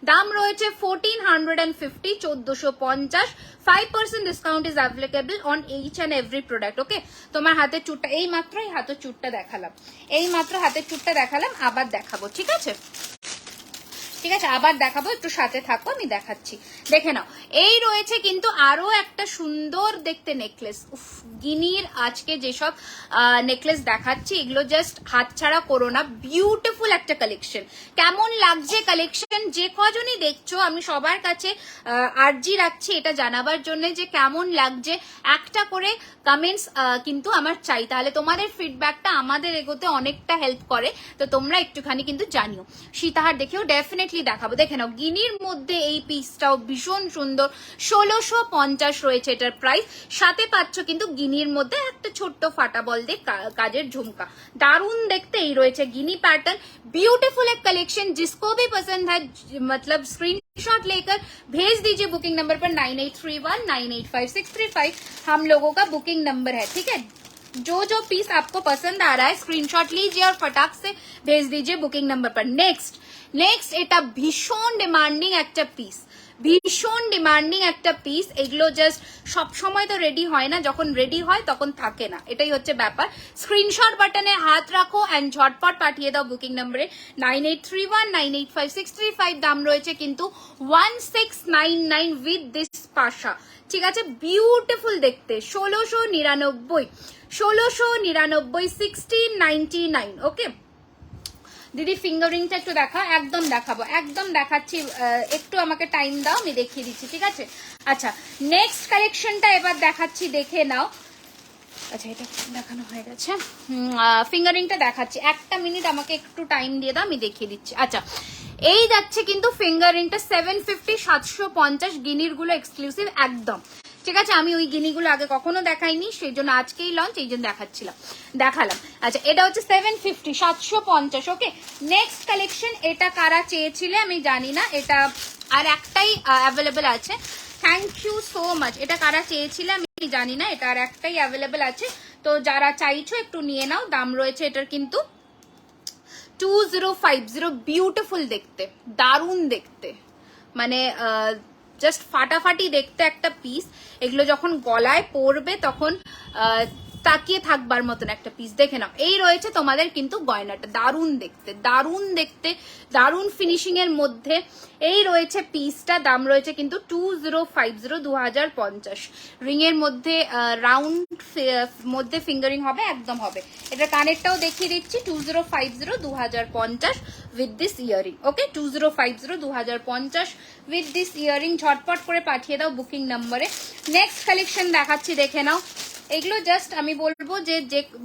দাম রয়েছে 1450, 1450। 5% discount is applicable on each and every product. Okay, তোমার হাতের চুটটা এই মাত্রই হাতের চুটটা দেখালাম, এই মাত্র হাতের চুটটা দেখালাম, আবার দেখাবো। ঠিক আছে, ঠিক আছে, আবার দেখাবো, একটু সাথে থাকো, আমি দেখাচ্ছি। দেখে নাও, এই রয়েছে কিন্তু আরো একটা সুন্দর দেখতে নেকলেস। উফ, গিনির আজকে যেসব নেকলেস দেখাচ্ছি এগুলো জাস্ট হাতছাড়া করো না, বিউটিফুল একটা কালেকশন। কেমন লাগছে কালেকশন, যে কজনই দেখছো আমি সবার কাছে আর্জি রাখছি এটা জানাবার জন্য যে কেমন লাগছে। একটা করে কমেন্টস কিন্তু আমার চাই, তাহলে তোমাদের ফিডব্যাকটা আমাদের এগোতে অনেকটা হেল্প করে। তো তোমরা একটুখানি কিন্তু জানিও। সীতাহার দেখেও ডেফিনেটলি দেখাবো। দেখে নাও, গিনির মধ্যে এই পিসটাও ভীষণ সুন্দর, 1650 রয়েছে এটার প্রাইস। সাথে পাচ্ছ কিন্তু গিনির মধ্যে একটা ছোট্ট ফাটা বল দিয়ে কাজের ঝুমকা, দারুণ দেখতে। এই রয়েছে গিনি पैटर्न, ब्यूटीफुल एक कलेक्शन। जिसको भी पसंद है मतलब स्क्रीनशॉट लेकर भेज दीजिए बुकिंग नंबर पर 9831985635। हम लोगों का बुकिंग नंबर है। ठीक है, जो पीस आपको पसंद आ रहा है स्क्रीनशॉट लीजिए और फटाक से भेज दीजिए बुकिंग नंबर पर। नेक्स्ट এটা ভীষণ ডিমান্ডিং একটা পিস, ভীষণ ডিমান্ডিং একটা পিস। এগুলো জাস্ট সব সময় তো রেডি হয় না, যখন রেডি হয় তখন থাকে না, এটাই হচ্ছে ব্যাপার। স্ক্রিনশট বাটনে হাত রাখো অ্যান্ড ঝটপট পাঠিয়ে দাও বুকিং নম্বরে 9831985635। দাম রয়েছে কিন্তু 1699 উইথ দিস পাশা। ঠিক আছে, বিউটিফুল দেখতে, 1699, 1699, ওকে। দিদি ফিঙ্গারিংটা একটু দেখা, একদম দেখাবো, একদম দেখাচ্ছি, একটু আমাকে টাইম দাও, আমি দেখিয়ে দিচ্ছি। ঠিক আছে, আচ্ছা নেক্সট কালেকশনটা এবার দেখাচ্ছি, দেখে নাও। আচ্ছা এটা দেখানো হয়ে গেছে, ফিঙ্গারিংটা দেখাচ্ছি, একটা মিনিট আমাকে একটু টাইম দিয়ে দাও, আমি দেখিয়ে দিচ্ছি। আচ্ছা এই যাচ্ছে কিন্তু ফিঙ্গারিংটা 750, 750 গিনির গুলো এক্সক্লুসিভ একদম। ঠিক আছে, আমি ওই গিনিগুলো আগে কখনো দেখাইনি, সেই জন্য আজকেই লঞ্চ, এই জন্য দেখালাম। আচ্ছা এটা হচ্ছে 750, 750। ওকে, নেক্সট কালেকশন, এটা কারা চেয়েছিলে আমি জানি না, এটা আর একটাই অ্যাভেলেবেল আছে। Thank you so much. এটা কারা চেয়েছিলে আমি জানি না, এটা আর একটাই অ্যাভেলেবেল আছে, তো যারা চাইছো একটু নিয়ে নাও। দাম রয়েছে এটার কিন্তু 2050। বিউটিফুল দেখতে, দারুণ দেখতে, মানে জাস্ট ফাটাফাটি দেখতে একটা পিস। এগুলো যখন গলায় পরবে তখন তাকিয়ে থাকবার মতন একটা পিস। দেখে নাও, এই রয়েছে তোমাদের কিন্তু গয়নাটা, দারুণ দেখতে, দারুণ দেখতে, দারুণ ফিনিশিং এর মধ্যে এই রয়েছে পিসটা। দাম রয়েছে কিন্তু 2050, 2050। রিং এর মধ্যে রাউন্ড মধ্যে ফিঙ্গারিং হবে, একদম হবে। এটা কানেরটাও দেখিয়ে দিচ্ছি, 2050, 2050 with this earring. Okay, 2050, 2050 with this earring. ঝটপট করে পাঠিয়ে দাও বুকিং নাম্বারে। নেক্সট কালেকশন দেখাচ্ছি, দেখে নাও। এগুলো জাস্ট আমি বলবো যে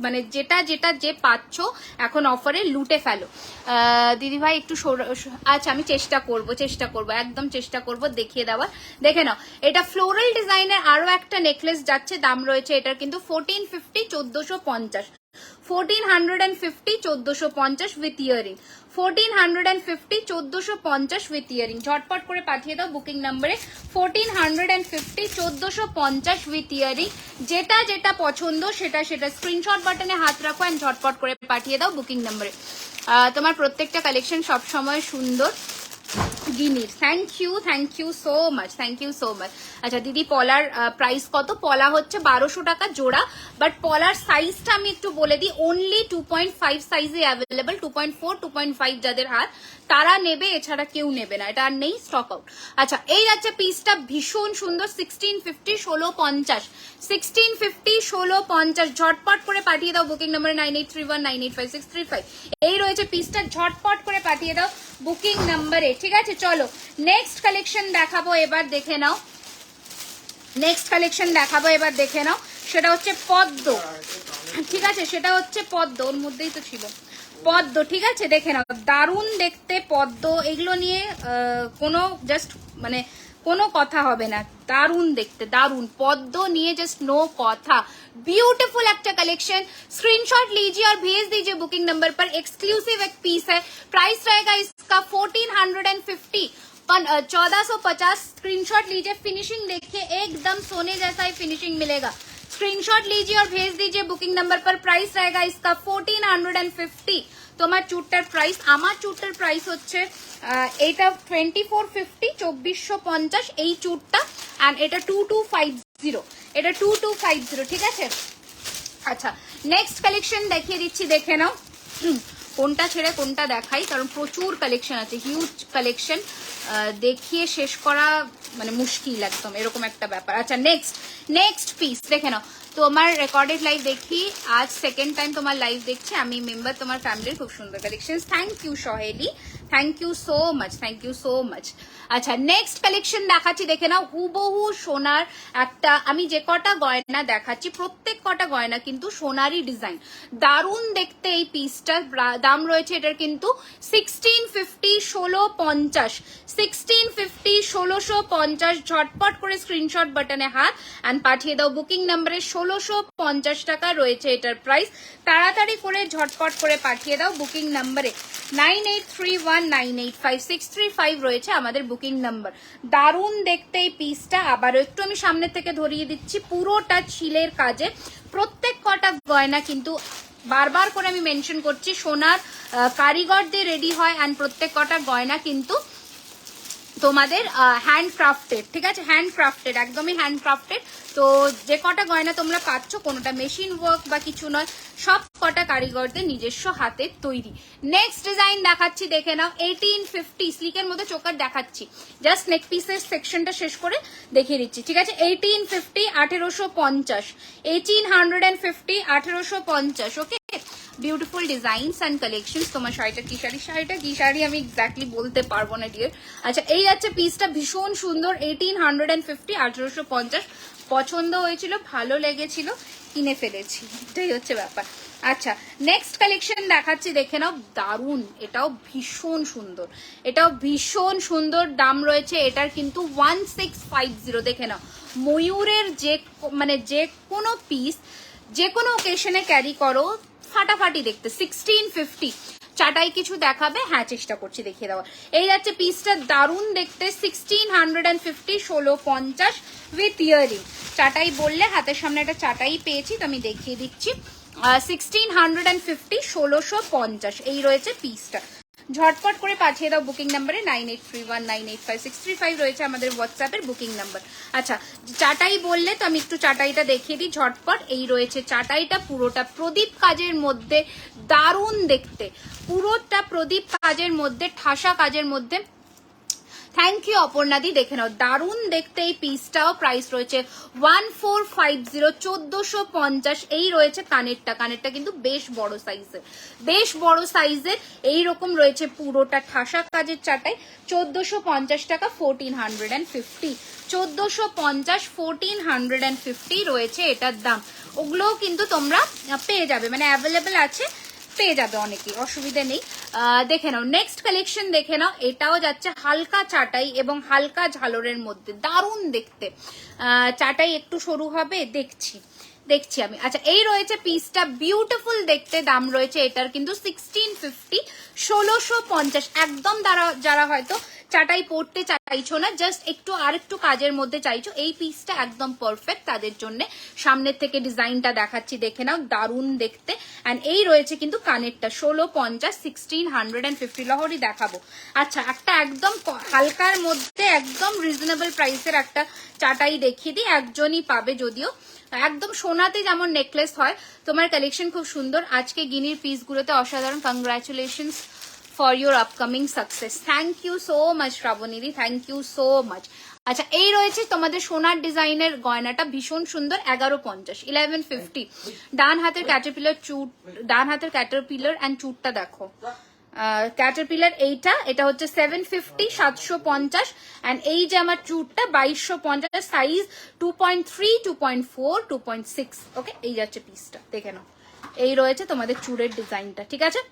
মানে যেটা যেটা যে পাচ্ছ এখন অফারে লুটে ফেলো। দিদি ভাই একটু আচ্ছা, আমি চেষ্টা করব, একদম চেষ্টা করব দেখিয়ে দেওয়ার। দেখে নাও, এটা ফ্লোরাল ডিজাইনের আরো একটা নেকলেস যাচ্ছে। দাম রয়েছে এটার কিন্তু 1450, 1450, 1450, 1450 উইথ ইয়ারিং, 1450, 1450 উইথ ইয়ারিং। ঝটপট করে পাঠিয়ে দাও বুকিং নাম্বারে 1450, 1450 উইথ ইয়ারিং। যেটা যেটা পছন্দ সেটা সেটা স্ক্রিনশট বাটনে হাত রাখো এন্ড ঝটপট করে পাঠিয়ে দাও বুকিং নাম্বারে। তোমার প্রত্যেকটা কালেকশন সবসময় সুন্দর। গিনির thank you so much, thank you so much. আচ্ছা দিদি, পলার প্রাইস কত? পলা হচ্ছে 1200 টাকা জোড়া, বাট পলার সাইজটা আমি একটু বলে দিই, অনলি 2.5 সাইজে অ্যাভেলেবল। 2.4, 2.5 যাদের হাত তারা নেবে, এছাড়া কেউ নেবে না, এটা আর নেই, স্টক আউট। আচ্ছা, এই যাচ্ছে পিসটা, ভীষণ সুন্দর, 1650, 1650, 1650, 1650। ঝটপট করে পাঠিয়ে দাও বুকিং নাম্বারে 9831985635। এই রয়েছে পিসটা, ঝটপট করে পাঠিয়ে দাও বুকিং নাম্বারে। ঠিক আছে, চলো নেক্সট কালেকশন দেখাবো এবার, দেখে নাও। নেক্সট কালেকশন দেখাবো এবার, দেখে নাও। সেটা হচ্ছে পদ্ম। ঠিক আছে, সেটা হচ্ছে পদ্ম, ওর মধ্যেই তো ছিল পদ্ম। ঠিক আছে, দেখে নাও, দারুণ দেখতে পদ্ম। এগুলো নিয়ে কোনো জাস্ট মানে কোনো কথা হবে না, দারুণ দেখতে, দারুণ পদ্ম নিয়ে জাস্ট নো কথা। ब्यूटीफुल একটা কালেকশন। स्क्रीनशॉट लीजिए और भेज दीजिए बुकिंग नंबर पर। एक्सक्लूसिव एक पीस है, प्राइस रहेगा इसका 1450, 1450। स्क्रीनशॉट लीजिए, फिनिशिंग देखिए एकदम सोने जैसा ही फिनिशिंग मिलेगा। स्क्रीनशॉट लीजिए और भेज दीजिए बुकिंग नंबर पर। प्राइस रहेगा इसका 1450। তোমার চুটটার প্রাইস, আমার চুটটার প্রাইস হচ্ছে এইটা 2450, 2450 এই চুটটা, এন্ড এটা 2250, এটা 2250। ঠিক আছে, আচ্ছা নেক্সট কালেকশন দেখিয়ে দিচ্ছি, দেখে নাও। কোনটা ছেড়ে কোনটা দেখাই, কারণ প্রচুর কালেকশন আছে, হিউজ কালেকশন, দেখিয়ে শেষ করা মানে মুশকিল একদম, এরকম একটা ব্যাপার। আচ্ছা নেক্সট পিস দেখে নাও। তোমার রেকর্ডেড লাইভ দেখি, আজ সেকেন্ড টাইম তোমার লাইভ দেখছি আমি, মেম্বার তোমার ফ্যামিলির, খুব সুন্দর collection. Thank you Saheli, thank you so much, thank you so much. আচ্ছা নেক্সট কালেকশন দেখাচ্ছি, দেখে নাও। হুবহু সোনার একটা, আমি যে কটা গয়না দেখাচ্ছি প্রত্যেক কটা গয়না কিন্তু সোনারই ডিজাইন, দারুণ দেখতে এই পিসটার। দাম রয়েছে এটার কিন্তু 1650, 1650, 1650, 1650। ঝটপট করে স্ক্রিনশট বাটনে হাত এন্ড পাঠিয়ে দাও বুকিং নাম্বারে। 1650 টাকা রয়েছে এটার প্রাইস। তাড়াতাড়ি করে ঝটপট করে পাঠিয়ে দাও বুকিং নাম্বারে। 9831985635 রয়েছে আমাদের বুকিং নাম্বার। দারুণ দেখতে এই পিসটা। আবারও একটু আমি সামনে থেকে ধরিয়ে দিচ্ছি, পুরোটা ছিলের কাজে। প্রত্যেক কটা গয়না কিন্তু বারবার করে আমি মেনশন করছি, সোনার কারিগর দিয়ে রেডি হয়, এন্ড প্রত্যেক কটা গয়না কিন্তু তোমাদের হ্যান্ড ক্রাফটেড। ঠিক আছে, হ্যান্ড ক্রাফটেড, একদমই হ্যান্ড ক্রাফটেড। তো যে কটা গয়না তোমরা পাচ্ছ কোনোটা মেশিন ওয়ার্ক বা কিছু নয়, সব কটা কারিগরদের নিজস্ব হাতের তৈরি। নেক্সট ডিজাইন দেখাচ্ছি, দেখে নাও। 1850 স্লিকের মধ্যে চোকার দেখাচ্ছি, জাস্ট নেক পিসের সেকশনটা শেষ করে দেখিয়ে দিচ্ছি। ঠিক আছে, 1850, 1850, 1850, 1850। ওকে, বিউটিফুল ডিজাইনস অ্যান্ড কালেকশনস। তোমার শাড়িটা কি শাড়ি, শাড়িটা কি শাড়ি আমি এক্স্যাক্টলি বলতে পারবো না ডিয়ার। আচ্ছা এই যাচ্ছে পিসটা, ভীষণ সুন্দর। 1850, 1850 পছন্দ হয়েছিল, ভালো লেগেছিল, কিনে ফেলেছি, এটাই হচ্ছে ব্যাপার। আচ্ছা নেক্সট কালেকশন দেখাচ্ছি, দেখে নাও। দারুণ, এটাও ভীষণ সুন্দর, এটাও ভীষণ সুন্দর। দাম রয়েছে এটার কিন্তু 1650। দেখে নাও, ময়ূরের যে মানে যে কোনো পিস যে কোনো ওকেশনে ক্যারি করো, ফাটাফাটি দেখতে। 1650। চাটাই কিছু দেখাবে? হ্যাঁ চেষ্টা করছি দেখিয়ে দেওয়া। এই যাচ্ছে পিসটা, দারুণ দেখতে। 1650, 1650 উইথ ইয়ারিং। চাটাই বললে হাতের সামনে একটা চাটাই পেয়েছি, তো আমি দেখিয়ে দিচ্ছি। 1650, 1650 এই রয়েছে পিসটা। ঝটপট করে পাঠিয়ে দাও বুকিং নাম্বারে 9831985635 রয়েছে আমাদের হোয়াটসঅ্যাপের বুকিং নাম্বার। আচ্ছা, চাটাই বললে তো আমি একটু চাটাইটা দেখিয়ে দিই ঝটপট। এই রয়েছে চাটাইটা, পুরোটা প্রদীপ কাজের মধ্যে, দারুণ দেখতে, পুরোটা প্রদীপ কাজের মধ্যে, ঠাসা কাজের মধ্যে। থ্যাংক ইউ অপর্ণাদি, দেখে নাও দারুণ দেখতে এই পিসটাও। প্রাইস রয়েছে 1450, 1450। এই রয়েছে কানেরটা, কানেরটা কিন্তু বেশ বড় সাইজের, বেশ বড় সাইজের। এইরকম রয়েছে পুরোটা ঠাসা কাজের চাটাই, 1450 টাকা, 1450, 1450, 1450 রয়েছে এটার দাম। ওগুলোও কিন্তু তোমরা পেয়ে যাবে, মানে অ্যাভেলেবেল আছে, পেয়ে যাবে অনেকেই, অসুবিধা নেই। দেখে নাও নেক্সট কালেকশন, দেখে নাও এটাও যাচ্ছে হালকা চাটাই এবং হালকা ঝালরের মধ্যে, দারুণ দেখতে। চাটাই একটু সরু হবে, দেখছি আমি। আচ্ছা, এই রয়েছে পিসটা, বিউটিফুল দেখতে। দাম রয়েছে এটার কিন্তু 1650, 1650। একদম যারা হয়তো চাটাই পড়তে চাইছো না, জাস্ট একটু আর একটু কাজের মধ্যে চাইছো, এই পিসটা একদম পারফেক্ট তাদের জন্য। সামনের থেকে ডিজাইনটা দেখাচ্ছি, দেখে নাও দারুণ দেখতে। অ্যান্ড এই রয়েছে কিন্তু কানেরটা 1650, 1650 লহরি দেখাবো। আচ্ছা, একটা একদম হালকার মধ্যে একদম রিজনেবল প্রাইসের একটা চাটাই দেখিয়ে দিই, একজনই পাবে যদিও। একদম সোনাতে যেমন নেকলেস হয়, তোমার কালেকশন খুব সুন্দর। আজকে গিনির পিসগুলোতে অসাধারণ, congratulations for your upcoming success. Thank you so much শ্রাবণীদি, থ্যাংক ইউ সো মাচ। আচ্ছা, এই রয়েছে তোমাদের সোনার ডিজাইনের গয়নাটা, ভীষণ সুন্দর, 1150, 1150। ডান হাতের ক্যাটারপিলার চুট, ডান হাতের ক্যাটারপিলার অ্যান্ড চুটটা দেখো, ক্যাটারপিলার এটা হচ্ছে 750, 750। অ্যান্ড এই যে আমার চুটটা 2250, সাইজ 2.3, 2.4, 2.6। ওকে, এই যাচ্ছে পিসটা, দেখে নাও। এই রয়েছে তোমাদের চুড়ের ডিজাইনটা, ঠিক আছে।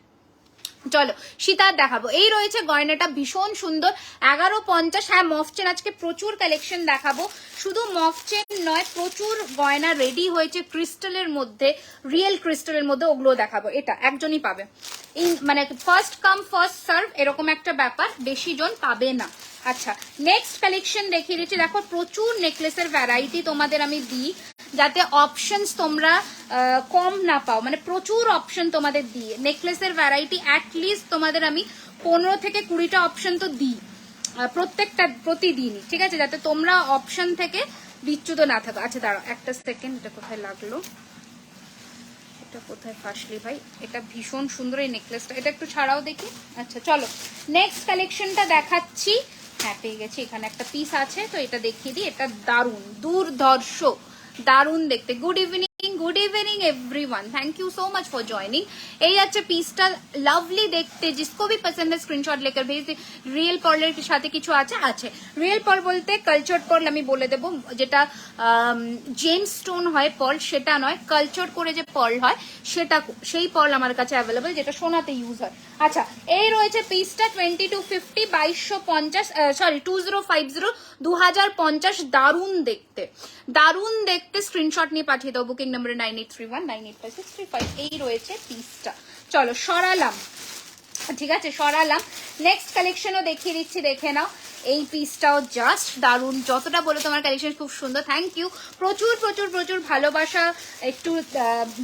চলো সীতার দেখাবো। এই রয়েছে গয়নাটা, ভীষণ সুন্দর, 1150। হ্যাঁ, মফ চেন আজকে প্রচুর কালেকশন দেখাবো, শুধু মফ চেন নয়, প্রচুর গয়না রেডি হয়েছে ক্রিস্টালের মধ্যে, রিয়েল ক্রিস্টালের মধ্যে, ওগুলো দেখাবো। এটা একজনই পাবে, মানে ফার্স্ট কাম ফার্স্ট সার্ভ এরকম একটা ব্যাপার, বেশি জন পাবে না। আচ্ছা, নেক্সট কালেকশন দেখিয়ে দিচ্ছি। দেখো প্রচুর নেকলেসের ভ্যারাইটি তোমাদের আমি দিই, যাতে অপশনস তোমরা কম না পাও, মানে প্রচুর অপশন তোমাদের দিই। নেকলেসের ভ্যারাইটি অ্যাটলিস্ট তোমাদের আমি 15 থেকে 20টা অপশন তো দিই প্রত্যেকটা প্রতিদিনই, ঠিক আছে, যাতে তোমরা অপশন থেকে বিচ্যুত না থাকো। আচ্ছা দাঁড়াও একটা সেকেন্ড, এটা কোথায় লাগলো, এটা কোথায় ফাঁসলি ভাই, এটা ভীষণ সুন্দর এই নেকলেসটা, এটা একটু ছাড়াও দেখি। আচ্ছা চলো নেক্সট কালেকশনটা দেখাচ্ছি। হ্যাঁ পেয়ে গেছি, এখানে একটা পিস আছে তো এটা দেখিয়ে দিই। এটা দারুণ, দুর্ধর্ষ, দারুণ দেখতে। Good evening, good evening everyone, thank you so much for joining. এই আছে পিসটা, লাভলি দেখতে, जिसको भी पसंद है स्क्रीनशॉट लेकर भेज दे। রিয়েল পার্লের সাথে কিছু আছে রিয়েল পার্ল বলতে কালচার্ড পার্ল আমি বলে দেবো, যেটা জেম স্টোন হয় পার্ল সেটা নয়, কালচার্ড করে যে পার্ল হয় সেটা, সেই পার্ল আমার কাছে অ্যাভেলেবল, যেটা সোনাতে ইউজ হয়। আচ্ছা, এই রয়েছে পিসটা 2250, 2250, সরি 2050, 2050। দারুণ দেখতে, দারুণ দেখতে। স্ক্রিনশট নিয়ে পাঠিয়ে দাও বুকিং নাম্বার 9831985635। এই রয়েছে পিসটা। চলো সরালাম, ঠিক আছে সরালাম। নেক্সট কালেকশনও দেখিয়ে দিচ্ছি, দেখে নাও। এই পিসটাও জাস্ট দারুণ, যতটা বলে তোমার কালেকশন খুব সুন্দর। থ্যাংক ইউ, প্রচুর প্রচুর প্রচুর ভালোবাসা একটু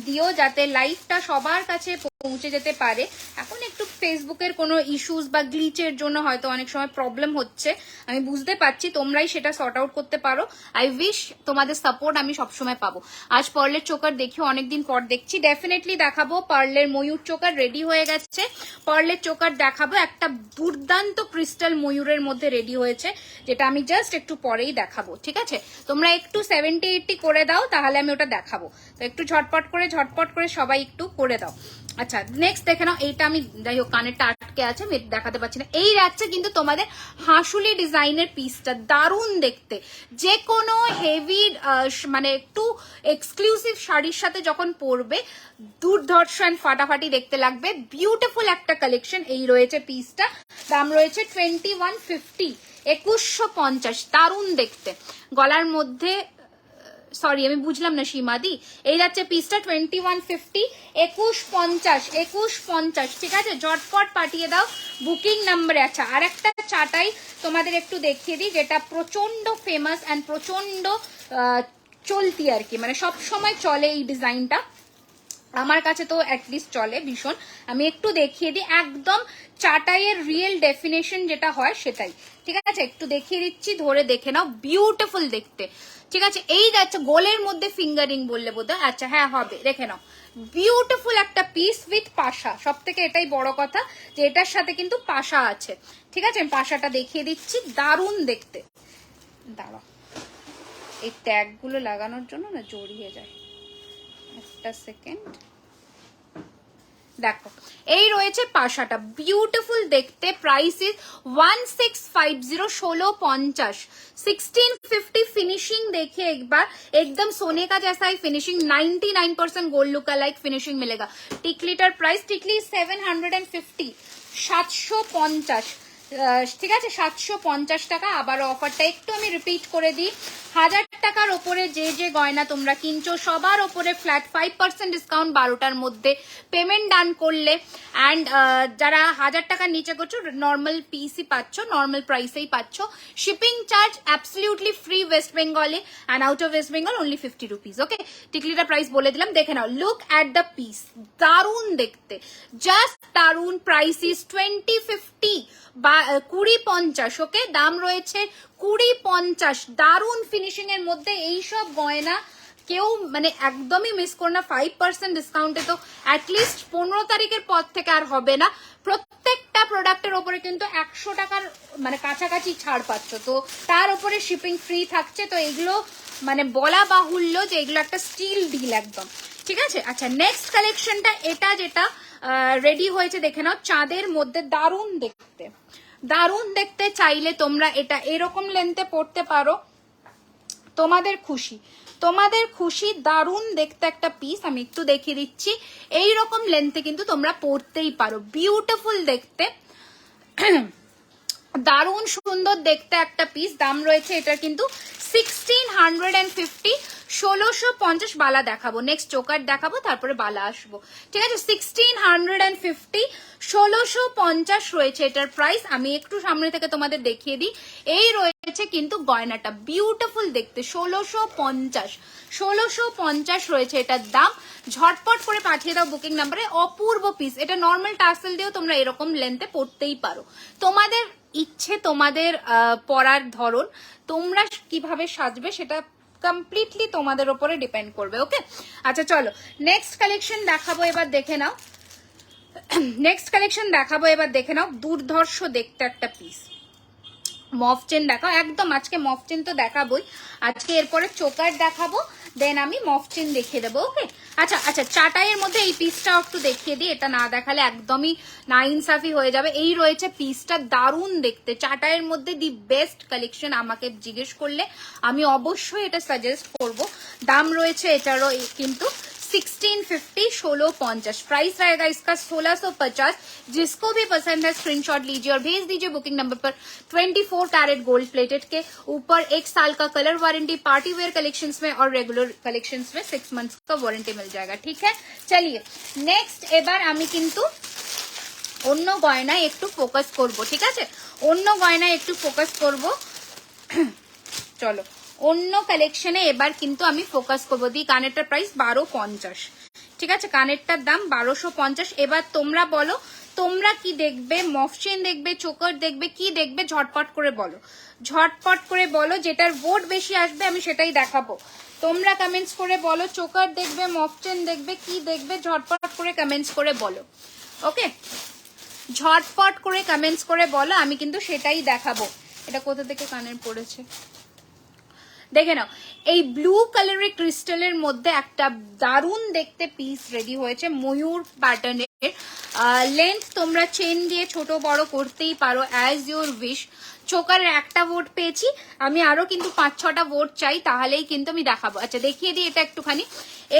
দিও, যাতে লাইভটা সবার কাছে পৌঁছে যেতে পারে। এখন একটু ফেসবুকের কোনো ইস্যুস বা গ্লিচের জন্য হয়তো অনেক সময় প্রবলেম হচ্ছে, আমি বুঝতে পারছি, তোমরাই সেটা সর্ট আউট করতে পারো। আই উইশ তোমাদের সাপোর্ট আমি সবসময় পাবো। আজ পার্লের চোকার দেখি, অনেকদিন পর দেখছি, ডেফিনেটলি দেখাবো। পার্লের ময়ূর চোকার রেডি হয়ে গেছে, পার্লের চোকার দেখাবো। একটা দুর্দান্ত ক্রিস্টাল ময়ূরের মধ্যে রেডি হয়েছে, যেটা আমি জাস্ট একটু পরেই দেখাবো, ঠিক আছে। তোমরা একটু 70-80 করে দাও, তাহলে আমি ওটা দেখাবো। তো একটু ঝটপট করে সবাই একটু করে দাও। আচ্ছা নেক্সট দেখে নাও। এইটা আমি যাই হোক কানেরটা আটকে আছে, আমি দেখাতে পারছি না। এই যাচ্ছে কিন্তু তোমাদের হাঁসুলি ডিজাইনের পিসটা, দারুণ দেখতে। যে কোনো হেভি মানে একটু এক্সক্লুসিভ শাড়ির সাথে যখন পরবে, দুর্ধর্ষ অ্যান্ড ফাটাফাটি দেখতে লাগবে। বিউটিফুল একটা কালেকশন। এই রয়েছে পিসটা, দাম রয়েছে 2150, 2150। দারুণ দেখতে, গলার মধ্যে, সরি আমি বুঝলাম না সীমাদি। এই যাচ্ছে পিসটা 2150, 2150, 2150, ঠিক আছে। ঝটপট পাঠিয়ে দাও বুকিং নাম্বারে। আচ্ছা, আর একটা চাটাই তোমাদের একটু দেখিয়ে দিই, যেটা প্রচন্ড ফেমাস অ্যান্ড প্রচন্ড চলতি আর কি, মানে সব সময় চলে এই ডিজাইনটা। আমার কাছে তো অ্যাটলিস্ট চলে ভীষণ। আমি একটু দেখিয়ে দিই, একদম চাটাইয়ের রিয়েল ডেফিনেশন যেটা হয় সেটাই, ঠিক আছে? একটু দেখিয়ে দিচ্ছি, ধরে দেখে নাও, বিউটিফুল দেখতে, ঠিক আছে? এই যাচ্ছে গোলের মধ্যে ফিঙ্গারিং বললে বোধহয়, আচ্ছা হ্যাঁ হবে, দেখে নাও, বিউটিফুল একটা পিস উইথ পাশা। সব থেকে এটাই বড় কথা যে এটার সাথে কিন্তু পাশা আছে, ঠিক আছে? আমি পাশাটা দেখিয়ে দিচ্ছি, দারুণ দেখতে। দাঁড়াও, এই ট্যাগ গুলো লাগানোর জন্য না জড়িয়ে যায়, একটা সেকেন্ড। দেখো এই রয়েছে পাশাটা, বিউটিফুল দেখতে। প্রাইস ইজ 1650, 1650, 1650 फिनिशिंग देखिए एक बार, एकदम सोने का जैसा ही finishing, 99% gold look like finishing मिलेगा। टिकलीটার প্রাইস, টিকলি 750, 750, ঠিক আছে? 750 টাকা। আবার অফারটা একটু আমি রিপিট করে দিই, 1000 টাকার ওপরে যে যে গয়না তোমরা কিনছো সবার ওপরে ফ্ল্যাট 5% ডিসকাউন্ট 12টার মধ্যে পেমেন্ট ডান করলে। অ্যান্ড যারা 1000 টাকার নিচে করছো নর্মাল পিসই পাচ্ছ, নর্মাল প্রাইসেই পাচ্ছ। Shipping charge absolutely free West Bengal, and out of West Bengal only 50 rupees. Okay, টিকলিটা প্রাইস বলে দিলাম, দেখে নাও। লুক অ্যাট দ্য পিস, দারুণ দেখতে, জাস্ট দারুণ। প্রাইস ইজ 2050 বা 2050। ওকে, দাম রয়েছে 2050। দারুণ ফিনিশিং এর মধ্যে এইসব গয়না কেউ মানে একদমই মিস করো না। 5% ডিসকাউন্টে তো অ্যাটলিস্ট 15 তারিখের পর থেকে আর হবে না। প্রত্যেকটা প্রোডাক্টের ওপরে কিন্তু 100 টাকার মানে কাছাকাছি ছাড় পাচ্ছ, তো তার উপরে শিপিং ফ্রি থাকছে। তো এগুলো মানে বলা বাহুল্য যে এগুলো একটা স্টিল ডিল একদম, ঠিক আছে? আচ্ছা, নেক্সট কালেকশনটা এটা যেটা রেডি হয়েছে, দেখে নাও, চাঁদের মধ্যে, দারুণ দেখতে, দারুণ দেখতে। চাইলে তোমরা এটা এরকম লেন্থে পড়তে পারো, তোমাদের খুশি, তোমাদের খুশি। দারুণ দেখতে একটা পিস, আমি একটু দেখিয়ে দিচ্ছি। এইরকম লেন্থে কিন্তু তোমরা পড়তেই পারো, বিউটিফুল দেখতে, দারুণ সুন্দর দেখতে একটা পিস। দাম রয়েছে এটার কিন্তু 1650, 1650। বালা দেখাবো, নেক্সট চোকার দেখাবো, তারপরে বালা আসবো, ঠিক আছে? 1650, 1650 রয়েছে এটার প্রাইস। আমি একটু সামনে থেকে তোমাদের দেখিয়ে দিই। এই রয়েছে কিন্তু গয়নাটা, বিউটিফুল দেখতে, 1650, 1650 রয়েছে এটার দাম। ঝটপট করে পাঠিয়ে দাও বুকিং নাম্বারে। অপূর্ব পিস, এটা নর্মাল টাসেল দিয়েও তোমরা এরকম লেন্থে পড়তেই পারো। তোমাদের ইচ্ছে, তোমাদের পরার ধরন, তোমরা কিভাবে সাজবে সেটা কমপ্লিটলি তোমাদের উপরে ডিপেন্ড করবে। ওকে, আচ্ছা চলো নেক্সট কালেকশন দেখাবো, এবার দেখে নাও। নেক্সট কালেকশন দেখাবো, এবার দেখে নাও, দুর্ধর্ষ দেখতে একটা পিস। মফ চেন দেখাও, একদম আজকে মফ চেন তো দেখাবোই, আজকে এরপরে চোকার দেখাবো, দেন আমি মফ চেন দেখিয়ে দেবো। ওকে, আচ্ছা আচ্ছা, চাটাইয়ের মধ্যে এই পিসটাও একটু দেখিয়ে দিই, এটা না দেখালে একদমই না ইনসাফি হয়ে যাবে। এই রয়েছে পিসটা, দারুণ দেখতে, চাটাইয়ের মধ্যে দি বেস্ট কালেকশন। আমাকে জিজ্ঞেস করলে আমি অবশ্যই এটা সাজেস্ট করব। দাম রয়েছে এটারও কিন্তু 1650, 1650। प्राइस रहेगा इसका 1650। जिसको भी पसंद है स्क्रीनशॉट लीजिए और भेज दीजिए बुकिंग नंबर पर। 24 कैरेट गोल्ड प्लेटेड के ऊपर 1 साल का colour warranty, party wear collections में और रेगुलर कलेक्शंस में 6 मंथ्स का वारंटी मिल जाएगा, ठीक है? चलिए नेक्स्ट, এবার আমি কিন্তু অন্য গয়নায় একটু ফোকাস করব, ঠিক আছে? অন্য গয়নায় একটু ফোকাস করব। চলো অন্য কালেকশনে এবার কিন্তু আমি ফোকাস করবো। দি কানেরটার প্রাইস 1250, ঠিক আছে? কানেরটার দাম 1250। এবার তোমরা বলো তোমরা কি দেখবে, মফচেন দেখবে, চোকার দেখবে, কি দেখবে? ঝটপট করে বলো, ঝটপট করে বলো, যেটার ভোট বেশি আসবে আমি সেটাই দেখাবো। তোমরা কমেন্টস করে বলো, চোকার দেখবে, মফচেন দেখবে, কি দেখবে? ঝটপট করে কমেন্টস করে বলো। ওকে, ঝটপট করে কমেন্টস করে বলো, আমি কিন্তু সেটাই দেখাবো। এটা কোথা থেকে কানের পড়েছে দেখে নাও। এই ব্লু কালারের ক্রিস্টালের মধ্যে একটা দারুণ দেখতে পিস রেডি হয়েছে, ময়ূর প্যাটার্নের। লেন্থ তোমরা চেন দিয়ে ছোট বড় করতেই পারো, অ্যাজ ইউর উইশ। চোকারের একটা ভোট পেয়েছি আমি, আরো কিন্তু 5-6টা ভোট চাই, তাহলেই কিন্তু আমি দেখাবো। আচ্ছা দেখিয়ে দিই এটা একটুখানি।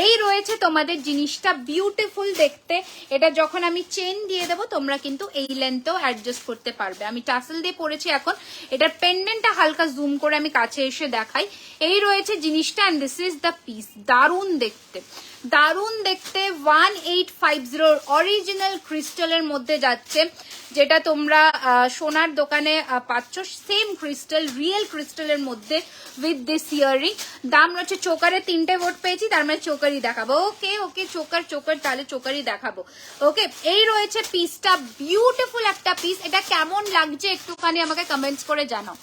এই রয়েছে তোমাদের জিনিসটা, বিউটিফুল দেখতে। এটা যখন আমি চেন দিয়ে দেবো তোমরা কিন্তু এই লেন্থেও অ্যাডজাস্ট করতে পারবে। আমি টাসেল দিয়ে পরেছি এখন, এটার পেন্ডেন্টটা হালকা জুম করে আমি কাছে এসে দেখাই। এই রয়েছে জিনিসটা, and this is the piece, দারুণ দেখতে, দারুণ দেখতে 1850 অরিজিনাল ক্রিস্টালের মধ্যে যাচ্ছে, যেটা তোমরা সোনার দোকানে পাচ্ছ সেম ক্রিস্টাল, রিয়েল ক্রিস্টালের মধ্যে উইথ দিস ইয়ারিং। দাম রয়েছে, চোকারে 3টে ভোট পেয়েছি, তার মানে চোকারই দেখাবো। ওকে ওকে, চোকার চোকার, তাহলে চোকারই দেখাবো। ওকে, এই রয়েছে পিসটা, বিউটিফুল একটা পিস। এটা কেমন লাগছে একটুখানি আমাকে কমেন্টস করে জানাও।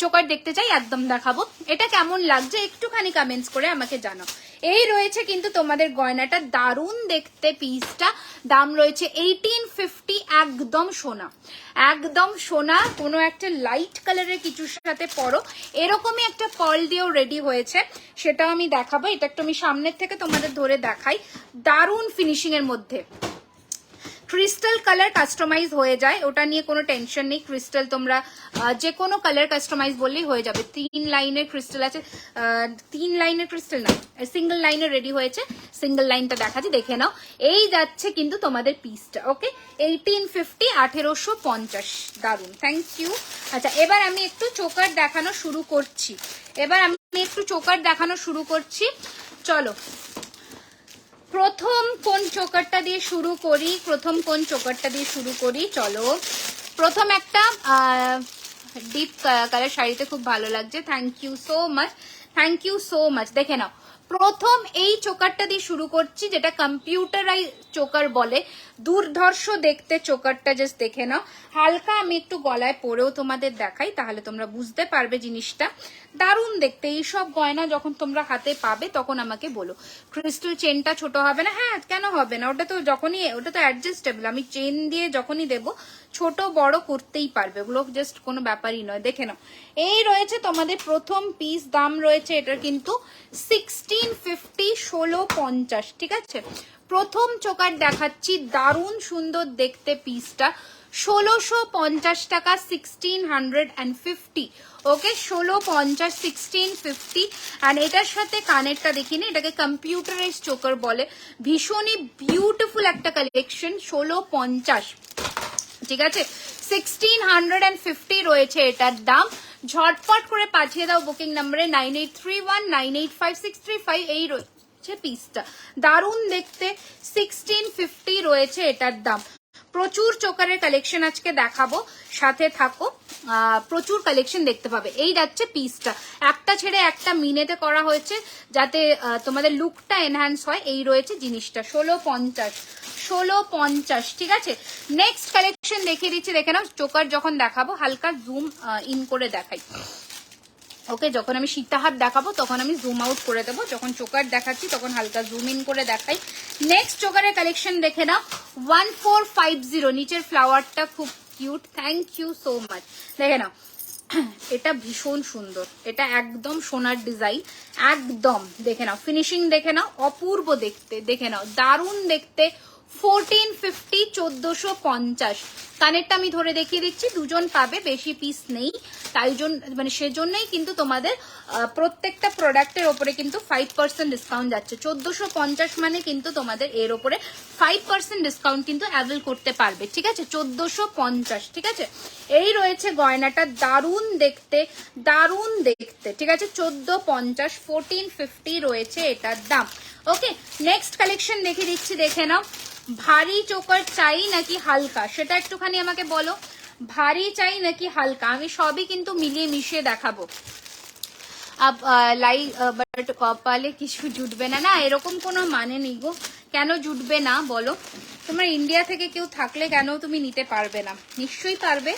চোকার দেখতে চাই, একদম দেখাবো। এটা কেমন লাগছে একটুখানি কমেন্টস করে আমাকে জানাও। এই রয়েছে কিন্তু তোমাদের গয়নাটা, দারুণ দেখতে পিসটা। দাম রয়েছে 1850, একদম সোনা, একদম সোনা। কোনো একটা লাইট কালারের কিছুর সাথে পরো, এরকমই একটা পার্ল দিয়েও রেডি হয়েছে, সেটাও আমি দেখাবো। এটা একটু আমি সামনের থেকে তোমাদের ধরে দেখাই, দারুণ ফিনিশিং এর মধ্যে। ক্রিস্টাল কালার কাস্টমাইজ হয়ে যায়, ওটা নিয়ে কোনো টেনশন নেই। ক্রিস্টাল তোমরা যে কোনো কালার কাস্টমাইজ বললেই হয়ে যাবে। 3 লাইনের ক্রিস্টাল আছে, 3 লাইনের ক্রিস্টাল না, সিঙ্গেল লাইনের রেডি হয়েছে। সিঙ্গেল লাইনটা দেখাচ্ছি, দেখে নাও। এই যাচ্ছে কিন্তু তোমাদের পিসটা। ওকে, 1850, 1850, দারুন, থ্যাংক ইউ। আচ্ছা, এবার আমি একটু চোকার দেখানো শুরু করছি। চলো, প্রথম কোন চোকারটা দিয়ে শুরু করি, চলো। প্রথম একটা ডিপ কালার শাড়িতে খুব ভালো লাগছে, থ্যাংক ইউ সো মাচ। দেখে নাও, প্রথম এই চোকারটা দিয়ে শুরু করছি, যেটা কম্পিউটারাইজ চোকার বলে। দুর্ধর্ষ দেখতে চোকারটা, জাস্ট দেখে নাও। হালকা আমি একটু গলায় পরেও তোমাদের দেখাই, তাহলে তোমরা বুঝতে পারবে জিনিসটা। দারুণ দেখতে। এইসব গয়না যখন তোমরা হাতে পাবে তখন আমাকে বলো। ক্রিস্টাল চেনটা ছোট হবে না? হ্যাঁ, কেন হবে না? ওটা তো অ্যাডজাস্টেবল। আমি চেন দিয়ে যখনই দেবো ছোট বড় করতেই পারবে, ওগুলো জাস্ট কোনো ব্যাপারই নয়। দেখে নাও, এই রয়েছে তোমাদের প্রথম পিস। দাম রয়েছে এটার কিন্তু 1650, 1650, ঠিক আছে। প্রথম চোকার দেখাচ্ছি, দারুণ সুন্দর দেখতে পিসটা, 1650 টাকা, 1650। ওকে, 1650, 1650। আর এটার সাথে কানেরটা দেখিনি, এটাকে কম্পিউটারাইজ চোকার বলে। ভীষণই বিউটিফুল একটা কালেকশন, 1650, ঠিক আছে। 1650 রয়েছে এটার দাম। ঝটপট করে পাঠিয়ে দাও বুকিং নাম্বারে 9831985635। এই রয়েছে পিসটা, দারুণ দেখতে, 1650 রয়েছে এটার দাম। প্রচুর চোকারের কালেকশন আজকে দেখাবো, সাথে থাকো, প্রচুর কালেকশন দেখতে পাবে। এই যাচ্ছে পিসটা, একটা ছেড়ে একটা মিনেতে করা হয়েছে, যাতে তোমাদের লুকটা এনহ্যান্স হয়। এই রয়েছে জিনিসটা, 1650, ঠিক আছে। নেক্সট কালেকশন দেখিয়ে দিচ্ছি, দেখে নাও। চোকার যখন দেখাবো হালকা জুম ইন করে দেখাই। ওকে, যখন আমি সীতাহার দেখাবো তখন আমি জুম আউট করে দেবো, যখন চোকার দেখাচ্ছি তখন হালকা জুম ইন করে দেখাই। নেক্সট চোকারের কালেকশন দেখে নাও, 1450। নিচের ফ্লাওয়ারটা খুব cute, thank you so much. দেখে নাও, এটা ভীষণ সুন্দর, এটা একদম সোনার ডিজাইন, একদম। দেখে নাও ফিনিশিং, দেখে নাও, অপূর্ব দেখতে। দেখে নাও, দারুণ দেখতে, 1450, 1450। কানেরটা আমি ধরে দেখিয়ে দিচ্ছি, দুজন পাবে, বেশি পিস নেই, তাই জন্য মানে সেজন্যই কিন্তু তোমাদের প্রত্যেকটা প্রোডাক্টের ওপরে কিন্তু 5% ডিসকাউন্ট যাচ্ছে। 1450 মানে কিন্তু তোমাদের এর ওপরে 5% ডিসকাউন্ট কিন্তু অ্যাভেল করতে পারবে, ঠিক আছে। 1450, ঠিক আছে। এই রয়েছে গয়নাটা, দারুণ দেখতে, ঠিক আছে। 1450, 1450 রয়েছে এটার দাম। ওকে, নেক্সট কালেকশন দেখিয়ে দিচ্ছি, দেখে নাও। ভারী চোকার চাই নাকি হালকা, সেটা একটুখানি আমাকে বলো। ভারী চাই নাকি হালকা, আমি সবই কিন্তু মিলিয়ে মিশিয়ে দেখাবো। বাট কপালে কিছু জুটবে না, না এরকম কোনো মানে নেই গো। কেন জুটবে না বলো? তোমার ইন্ডিয়া থেকে কেউ থাকলে কেন তুমি নিতে পারবে না? নিশ্চয়ই পারবে,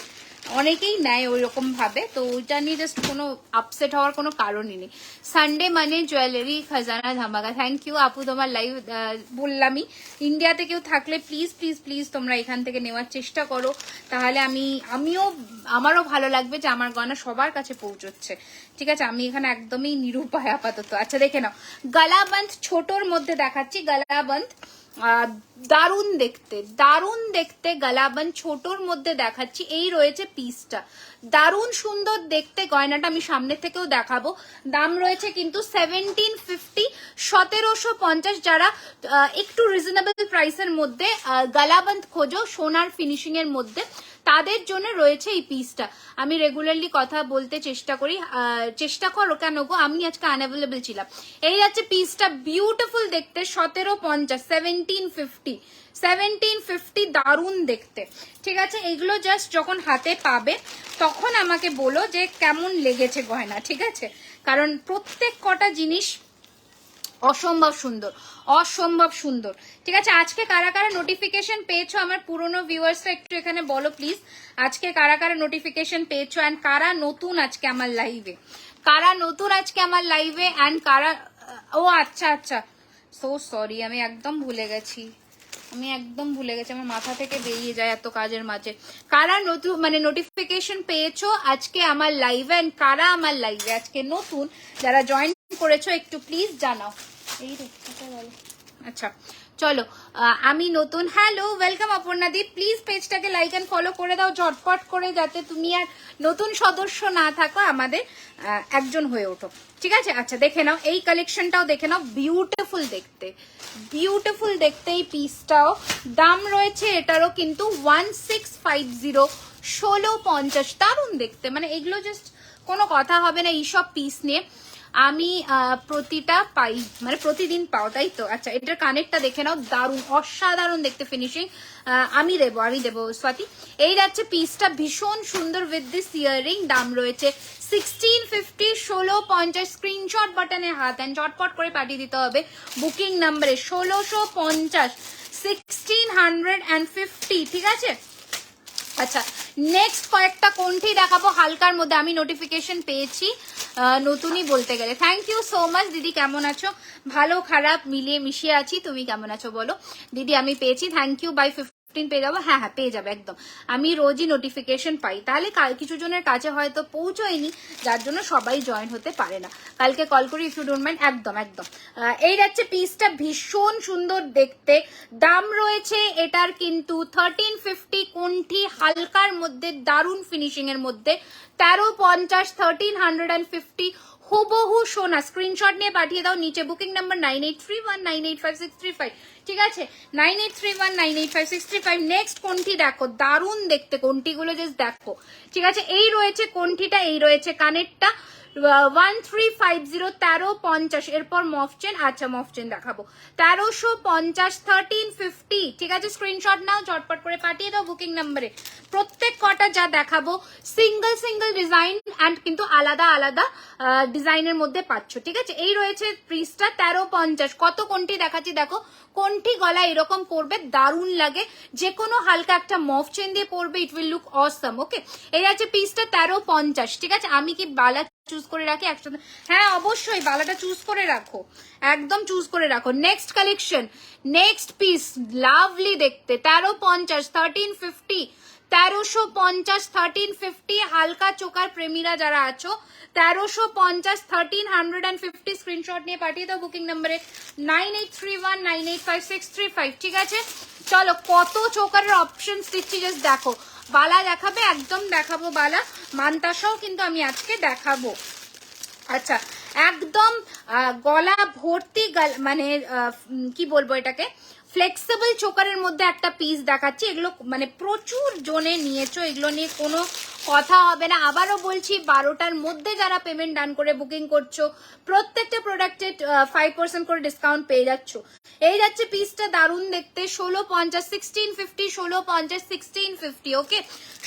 অনেকেই নেয় ওই রকম ভাবে, তো ওইটা নিয়ে জাস্ট কোনো আপসেট হওয়ার কোনো কারণই নেই। সানডে মানে জুয়েলারি খাজানা ধামাকা, থ্যাংক ইউ আপু, তোমার লাইভ বললামই। ইন্ডিয়াতে কেউ থাকলে প্লিজ প্লিজ প্লিজ তোমরা এখান থেকে নেওয়ার চেষ্টা করো, তাহলে আমারও ভালো লাগবে যে আমার গয়না সবার কাছে পৌঁছচ্ছে, ঠিক আছে। আমি এখানে একদমই নিরুপায় আপাতত। আচ্ছা, দেখে নাও, গলাবন্ধ ছোটর মধ্যে দেখাচ্ছি, গলাবন্ধ দারুণ দেখতে, গলাবন্ধ ছোটর মধ্যে দেখাচ্ছি। এই রয়েছে পিসটা, দারুণ সুন্দর দেখতে গয়নাটা, আমি সামনে থেকেও দেখাবো। দাম রয়েছে কিন্তু 1750, 1750। যারা একটু রিজনেবল প্রাইসের মধ্যে গলাবন্ধ খোঁজো সোনার ফিনিশিং এর মধ্যে, তাদের জন্য রয়েছে এই পিসটা। আমি রেগুলারলি কথা বলতে চেষ্টা করি, চেষ্টা করো কেন গো, আমি আজকে আনঅ্যাভেলেবল ছিলাম। এই যাচ্ছে পিসটা, বিউটিফুল দেখতে, 1750, 1750, দারুণ দেখতে। ঠিক আছে, এগুলো জাস্ট যখন হাতে পাবে তখন আমাকে বলো যে কেমন লেগেছে গয়না, ঠিক আছে? কারণ প্রত্যেক কটা জিনিস অসম্ভব সুন্দর, অসম্ভব সুন্দর। ঠিক আছে, আজকে কারা কারা নোটিফিকেশন পেয়েছো আমার পুরনো ভিউয়ার্সরা একটু এখানে বলো প্লিজ, আজকে কারা কারা নোটিফিকেশন পেয়েছো অ্যান্ড কারা নতুন আজকে আমার লাইভে, কারা নতুন আজকে আমার লাইভে অ্যান্ড কারা, ও আচ্ছা আচ্ছা, সো সরি, আমি একদম ভুলে গেছি, আমার মাথা থেকে বেরিয়ে যায় এত কাজের মাঝে। কারা নতুন মানে নোটিফিকেশন পেয়েছো আজকে আমার লাইভে এন্ড কারা আমার লাইভে আজকে নতুন যারা জয়েন করেছো একটু প্লিজ জানাও। এই রে বলো, আচ্ছা চলো, আমি নতুন, হ্যালো ওয়েলকাম অপর্ণাদি, প্লিজ পেজটাকে লাইক এন্ড ফলো করে দাও ঝটপট করে, যাতে তুমি আর নতুন সদস্য না থাকো, আমাদের একজন হয়ে ওঠো, ঠিক আছে? আচ্ছা দেখে নাও, এই কালেকশনটাও দেখে নাও, বিউটিফুল দেখতে, বিউটিফুল দেখতে এই পিসটাও। দাম রয়েছে এটারও কিন্তু 1650, 1650, দারুণ দেখতে, মানে এগুলো জাস্ট কোনো কথা হবে না এইসব পিস নিয়ে। আমি প্রতিটা পাই, মানে প্রতিদিন পাও, তাই তো? আচ্ছা এটার কানেরটা দেখে নাও, দারুণ অসাধারণ দেখতে ফিনিশিং। আমি দেবো স্বাতি। এই যাচ্ছে পিসটা, ভীষণ সুন্দর উইথ দিস ইয়ারিং, দাম রয়েছে 1650, 1650, স্ক্রিনশট বাটনে হাত দেন, চটপট করে পাঠিয়ে দিতে হবে বুকিং নাম্বারে 1650, 1650, ঠিক আছে? আচ্ছা নেক্সট কয়েকটা কোনটি দেখাবো হালকার মধ্যে, আমি নোটিফিকেশন পেয়েছি নতুনই বলতে গেলে। থ্যাংক ইউ সো মাচ দিদি, কেমন আছো? ভালো খারাপ মিলিয়ে মিশিয়ে আছি, তুমি কেমন আছো বলো? দিদি আমি পেয়েছি, থ্যাংক ইউ, বাই 15 পেয়ে যাবো, হ্যাঁ হ্যাঁ পেয়ে যাবে একদম, আমি রোজই নোটিফিকেশন পাই, তাহলে কিছু জনের কাছে হয়তো পৌঁছয়নি যার জন্য সবাই জয়েন হতে পারে না, কালকে কল করি ইফ ইউ ডোন্ট মাইন্ড, একদম একদম। এই যাচ্ছে পিসটা, ভীষণ সুন্দর দেখতে, দাম রয়েছে এটার কিন্তু 1350, কোনটি হালকার মধ্যে দারুণ ফিনিশিং এর মধ্যে 1350, 1350, হুবহু সোনা, স্ক্রিনশট নিয়ে পাঠিয়ে দাও নিচে, বুকিং নাম্বার 9831985635, ঠিক আছে? 9831985635। নেক্সট কোনটি দেখো, দারুণ দেখতে কোনটিগুলো, জাস্ট দেখো, ঠিক আছে? এই রয়েছে কোনটিটা, এই রয়েছে কানেরটা 1350, 1350, এরপর মফচেন, আচ্ছা মফচেন দেখাবো 1350, 1350, ঠিক আছে? স্ক্রিনশট নাও, চটপট করে পাঠিয়ে দাও বুকিং নাম্বারে। প্রত্যেক কটা যা দেখাবো সিঙ্গেল সিঙ্গেল ডিজাইন অ্যান্ড কিন্তু আলাদা আলাদা ডিজাইনের মধ্যে পাচ্ছ, ঠিক আছে? এই রয়েছে পিসটা 1350, কত কোনটি দেখাচ্ছি দেখো, কোনটি গলা এরকম পরবে দারুণ লাগে, যে কোনো হালকা একটা মফ চেন দিয়ে পরবে, ইট উইল লুক অসম, ওকে? এই আছে পিসটা 1350, ঠিক আছে? আমি কি বালা চুজ করে রাখি একসাথে? হ্যাঁ অবশ্যই বালাটা চুজ করে রাখো, একদম চুজ করে রাখো। Next collection, next piece, lovely দেখতে, 1350, 1350, 1350, 1350, হালকা চোকার প্রেমীরা যারা আছো 1350, 1350, স্ক্রিনশট নিয়ে পাঠিয়ে দাও বুকিং নাম্বারে 9831985635, ঠিক আছে? চলো কত চোকারের অপশনস দিচ্ছি, জাস্ট দেখো। বালা দেখাবে, একদম দেখাবো বালা, মান্তাসাও কিন্তু আমি আজকে দেখাবো। আচ্ছা একদম গলা ভর্তি, মানে কি বলবো এটাকে, ফ্লেক্সিবল চোকারের মধ্যে একটা পিস দেখাচ্ছি, এগুলো মানে প্রচুর জনে নিয়েছো, এগুলো নিয়ে কোনো কথা হবে না। আবারও বলছি 12টার মধ্যে যারা পেমেন্ট ডান করে বুকিং করছো প্রত্যেকটা প্রোডাক্টে 5% করে ডিসকাউন্ট পেয়ে যাচ্ছ। এই যাচ্ছে পিসটা, দারুণ দেখতে, 1650, 1650, 1650, 1650, ওকে?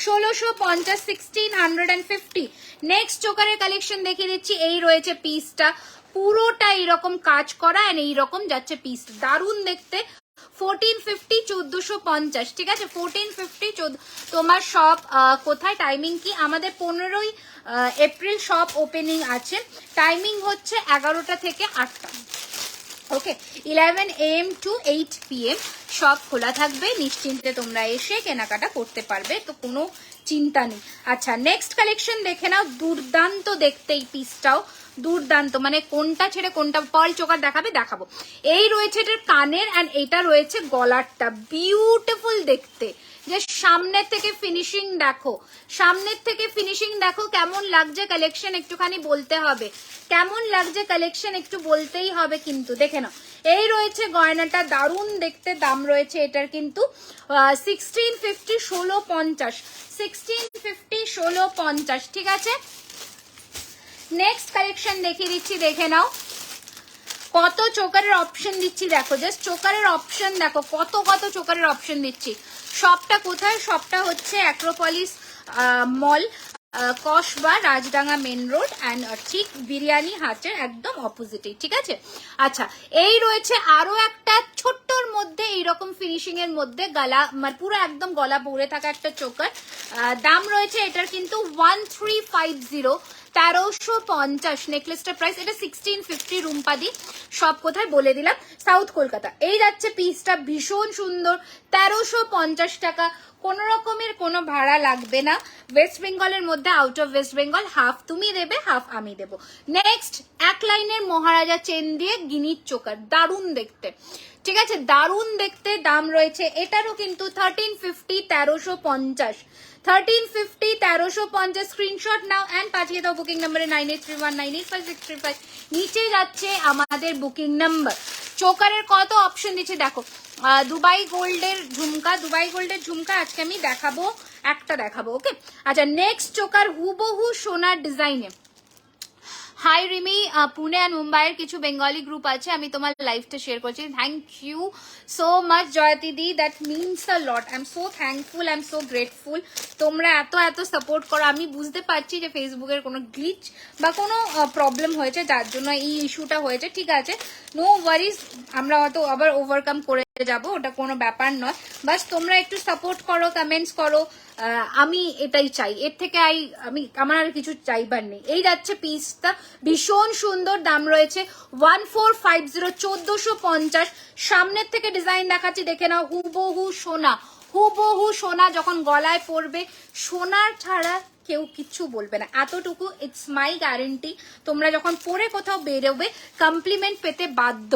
1650, 1650। নেক্সট চোকারের কালেকশন দেখিয়ে দিচ্ছি, এই রয়েছে পিসটা, পুরোটা এইরকম কাজ করা এন্ড এইরকম যাচ্ছে পিস, দারুণ দেখতে, 1450, 1450, ঠিক আছে? 1450, তোমার শপ কোথায়, টাইমিং কি? আমাদের 15ই এপ্রিল শপ ওপেনিং আছে, টাইমিং হচ্ছে 11টা থেকে 8টা, ওকে? 11 AM to 8 PM সব খোলা থাকবে, নিশ্চিন্তে তোমরা এসে কেনাকাটা করতে পারবে, তো কোনো চিন্তা নেই। আচ্ছা নেক্সট কালেকশন দেখে নাও, দুর্দান্ত দেখতে এই পিসটাও, দুর্দান্ত, মানে কোনটা ছেড়ে কোনটা, পার্ল চোকার দেখাবো। এই রয়েছে এটার কানের অ্যান্ড এটা রয়েছে গলারটা, বিউটিফুল দেখতে, যে সামনের থেকে ফিনিশিং দেখো, সামনের থেকে ফিনিশিং দেখো কেমন লাগছে কালেকশন, একটুখানি বলতে হবে কেমন লাগছে কালেকশন, একটু বলতেই হবে কিন্তু। দেখে নাও, এই রয়েছে গয়নাটা, দারুণ দেখতে। দাম রয়েছে এটার কিন্তু 1650, 1650, 1650, 1650, ঠিক আছে। নেক্সট কালেকশন দেখিয়ে দিচ্ছি, দেখে নাও কত চোকারের অপশন দিচ্ছি, দেখো জাস্ট চোকারের অপশন দেখো, কত কত চোকারের অপশন দিচ্ছি। শপটা কোথায়? শপটা হচ্ছে Acropolis mall, Kasba, Rajdanga main road, and ঠিক বিরিয়ানি হাটের একদম অপোজিটে, ঠিক আছে। আচ্ছা, এই রয়েছে আরো একটা ছোট্টর মধ্যে এইরকম ফিনিশিং এর মধ্যে গলা, মানে পুরো একদম গলা ভরে থাকা একটা চোকার। দাম রয়েছে এটার কিন্তু 1350, 1350 নেকলেসটার প্রাইস। এটা 1650 রুমপাদি। সব কোথায় বলে দিলাম, সাউথ কলকাতা। এই যাচ্ছে পিসটা, ভীষণ সুন্দর, 1350 টাকা। কোন রকমের কোনো ভাড়া লাগবে না। ওয়েস্ট বেঙ্গলের মধ্যে, out of West Bengal, half তুমি দেবে হাফ আমি দেব। নেক্সট, এক লাইনের মহারাজা চেন দিয়ে গিনির চোকার, দারুণ দেখতে, ঠিক আছে, দারুণ দেখতে। দাম রয়েছে এটারও কিন্তু 1350, 1350, 1350, 1350। স্ক্রিনশট নাও অ্যান্ড পাঠিয়ে দাও বুকিং নাম্বারে 9831985635। নিচে যাচ্ছে আমাদের বুকিং নাম্বার। চোকারের কত অপশন দিচ্ছে দেখো। দুবাই গোল্ডের ঝুমকা, দুবাই গোল্ডের ঝুমকা আজকে আমি দেখাবো, একটা দেখাবো, ওকে। আচ্ছা, নেক্সট চোকার হুবহু সোনার ডিজাইনে। হাই রিমি, পুনে অ্যান্ড মুম্বাইয়ের কিছু বেঙ্গলি গ্রুপ আছে, আমি তোমার লাইভটা শেয়ার করছি। থ্যাংক ইউ সো মাচ জয়তিদি, that means a lot. I am so thankful, I am so grateful. তোমরা এত এত সাপোর্ট করো। আমি বুঝতে পারছি যে ফেসবুকের কোনো গ্লিচ বা কোনো প্রবলেম হয়েছে, যার জন্য এই ইস্যুটা হয়েছে, ঠিক আছে। নো ওয়ারিজ, আমরা হয়তো আবার ওভারকাম করে যাবো, ওটা কোনো ব্যাপার নয়। বাস তোমরা একটু সাপোর্ট করো, কমেন্টস করো, আমি এটাই চাই। এর থেকে আমার আর কিছু চাইবার নেই। এই যাচ্ছে পিসটা, ভীষণ সুন্দর। দাম রয়েছে 1450, 1450। সামনের থেকে ডিজাইন দেখাচ্ছি, দেখে নাও, হুবহু সোনা, হুবহু সোনা। যখন গলায় পড়বে, সোনার ছাড়া কেউ কিচ্ছু বলবে না, এতটুকু ইটস মাই গ্যারেন্টি। তোমরা যখন পরে কোথাও বেরোবে, কমপ্লিমেন্ট পেতে বাধ্য।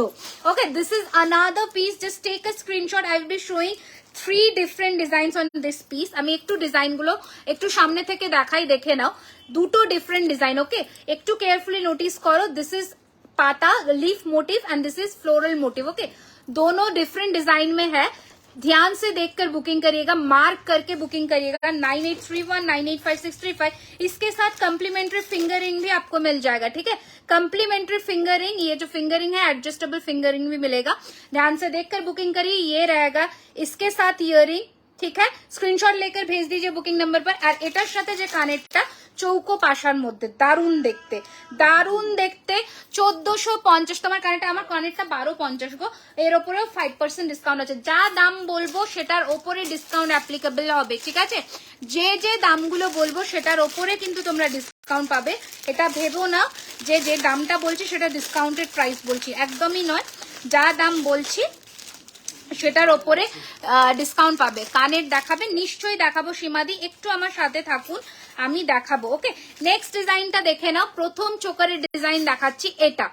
Okay, this is another piece, just take a screenshot. I will be showing 3 different designs on this piece. আমি একটু ডিজাইনগুলো একটু সামনে থেকে দেখাই, দেখে নাও। দুটো ডিফারেন্ট ডিজাইন, ওকে, একটু কেয়ারফুলি নোটিস করো। দিস ইজ पाता leaf motive and this is floral motive, okay. दोनों डिफरेंट डिजाइन में है, ध्यान से देखकर बुकिंग करिएगा, मार्क करके बुकिंग करिएगा। 9831985635। इसके साथ कम्प्लीमेंट्री फिंगरिंग भी आपको मिल जाएगा, ठीक है। कम्प्लीमेंट्री फिंगरिंग, ये जो फिंगरिंग है एडजस्टेबल फिंगरिंग भी मिलेगा। ध्यान से देखकर बुकिंग करिए, ये रहेगा इसके साथ इयरिंग, ठीक है। स्क्रीनशॉट लेकर भेज दीजिए बुकिंग नंबर पर। और एटार साथे जे कानेरटा চৌকো পাশার মধ্যে, দারুণ দেখতে, দারুণ দেখতে। 1450 তোমার কানেরটা, আমার কানেরটা 1250 গো। এর ওপরেও 5% ডিসকাউন্ট আছে। যা দাম বলবো সেটার ওপরে ডিসকাউন্ট অ্যাপ্লিকেবল হবে, ঠিক আছে। যে যে দামগুলো বলবো সেটার ওপরে কিন্তু তোমরা ডিসকাউন্ট পাবে। এটা ভেবো না যে যে দামটা বলছি সেটা ডিসকাউন্টেড প্রাইস বলছি, একদমই নয়। যা দাম বলছি সেটার ওপরে ডিসকাউন্ট পাবে। কানের দেখাবে, নিশ্চয়ই দেখাবো সীমাদি, একটু আমার সাথে থাকুন, আমি দেখাবো, ওকে। নেক্সট ডিজাইনটা দেখে নাও। প্রথম চোকারের ডিজাইন দেখাচ্ছি, এটা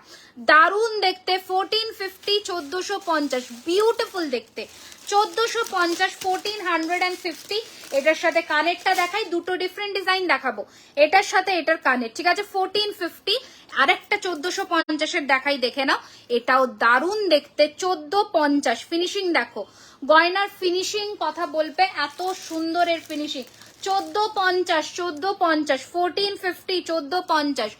দারুণ দেখতে, 1450, 1450, বিউটিফুল দেখতে, 1450, 1450। এটার সাথে কানেরটা দেখাই, দুটো ডিফারেন্ট ডিজাইন দেখাবো, এটার সাথে এটার কানের, ঠিক আছে। 1450, আরেকটা 1450 দেখাই, দেখে নাও, এটাও দারুণ দেখতে, 1450। ফিনিশিং দেখো, গয়নার ফিনিশিং কথা বলবে, এত সুন্দর এর ফিনিশিং। 1450, 1450, 1450, 1450।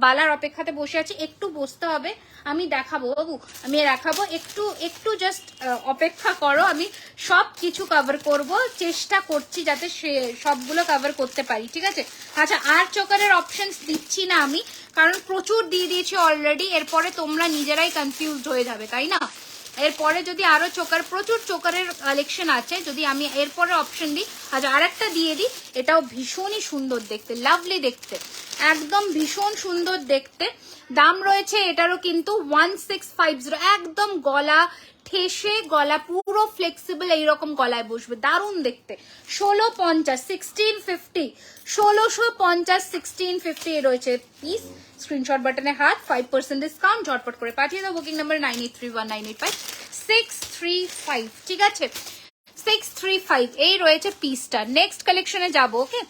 বালার অপেক্ষাতে বসে আছি, একটু বসতে হবে, আমি দেখাবো বাবু, আমি দেখাবো, একটু একটু জাস্ট অপেক্ষা করো। আমি সব কিছু কভার করব, চেষ্টা করছি যাতে সবগুলো কভার করতে পারি, ঠিক আছে। আচ্ছা, আর চোকারের অপশনস দিচ্ছি না আমি, কারণ প্রচুর দিয়ে দিয়েছি অলরেডি। এরপরে তোমরা নিজেরাই কনফিউজড হয়ে যাবে, তাই না। এরপরে যদি আরো প্রচুর চোকারের কালেকশন আছে, যদি আমি এরপরে অপশন দিই। আচ্ছা, আরেকটা দিয়ে দিই, এটাও ভীষণই সুন্দর দেখতে, লাভলি দেখতে, একদম ভীষণ সুন্দর দেখতে। দাম রয়েছে এটারও কিন্তু 1650, একদম গলা ঠেসে, গলা পুরো ফ্লেক্সিবল, এইরকম গলায় বসবে, দারুণ দেখতে। 1650, 1650, 1650, 1650 এ রয়েছে পিস। স্ক্রিনশট বাটনে হাত, 5% ডিসকাউন্ট, ঝটপট করে পাঠিয়ে দাও বুকিং নাম্বার 9831985635, ঠিক আছে। 635 এই রয়েছে পিসটা। নেক্সট কালেকশনে যাব। ওকে,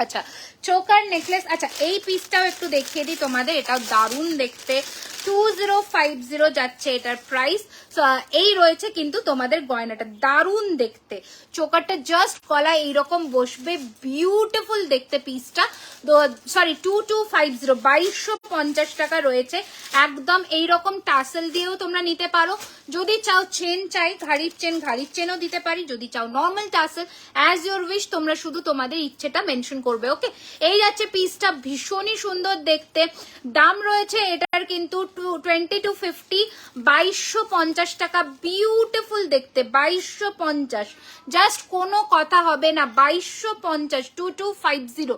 আচ্ছা চোকার নেকলেস। আচ্ছা এই পিসটাও একটু দেখিয়ে দিই তোমাদের, এটাও দারুণ দেখতে। 2050 যাচ্ছে এটার প্রাইস। এই রয়েছে কিন্তু তোমাদের গয়নাটা, দারুণ দেখতে। চোকারটা জাস্ট গলা এইরকম বসবে, বিউটিফুল দেখতে পিসটা। সরি 2250, 2250 টাকা রয়েছে। একদম এইরকম টাসেল দিয়েও তোমরা নিতে পারো। যদি চাও চেন চাই, ঘাড়ির চেনও দিতে পারি। যদি চাও normal tassel, as your wish, তোমরা শুধু তোমাদের ইচ্ছেটা মেনশন করবে। ওকে, এই যাচ্ছে পিসটা, ভীষণই সুন্দর দেখতে। দাম রয়েছে এটার কিন্তু 2250, 2250 টাকা। বিউটিফুল দেখতে, 2250, জাস্ট কোনো কথা হবে না। 2250, 2250।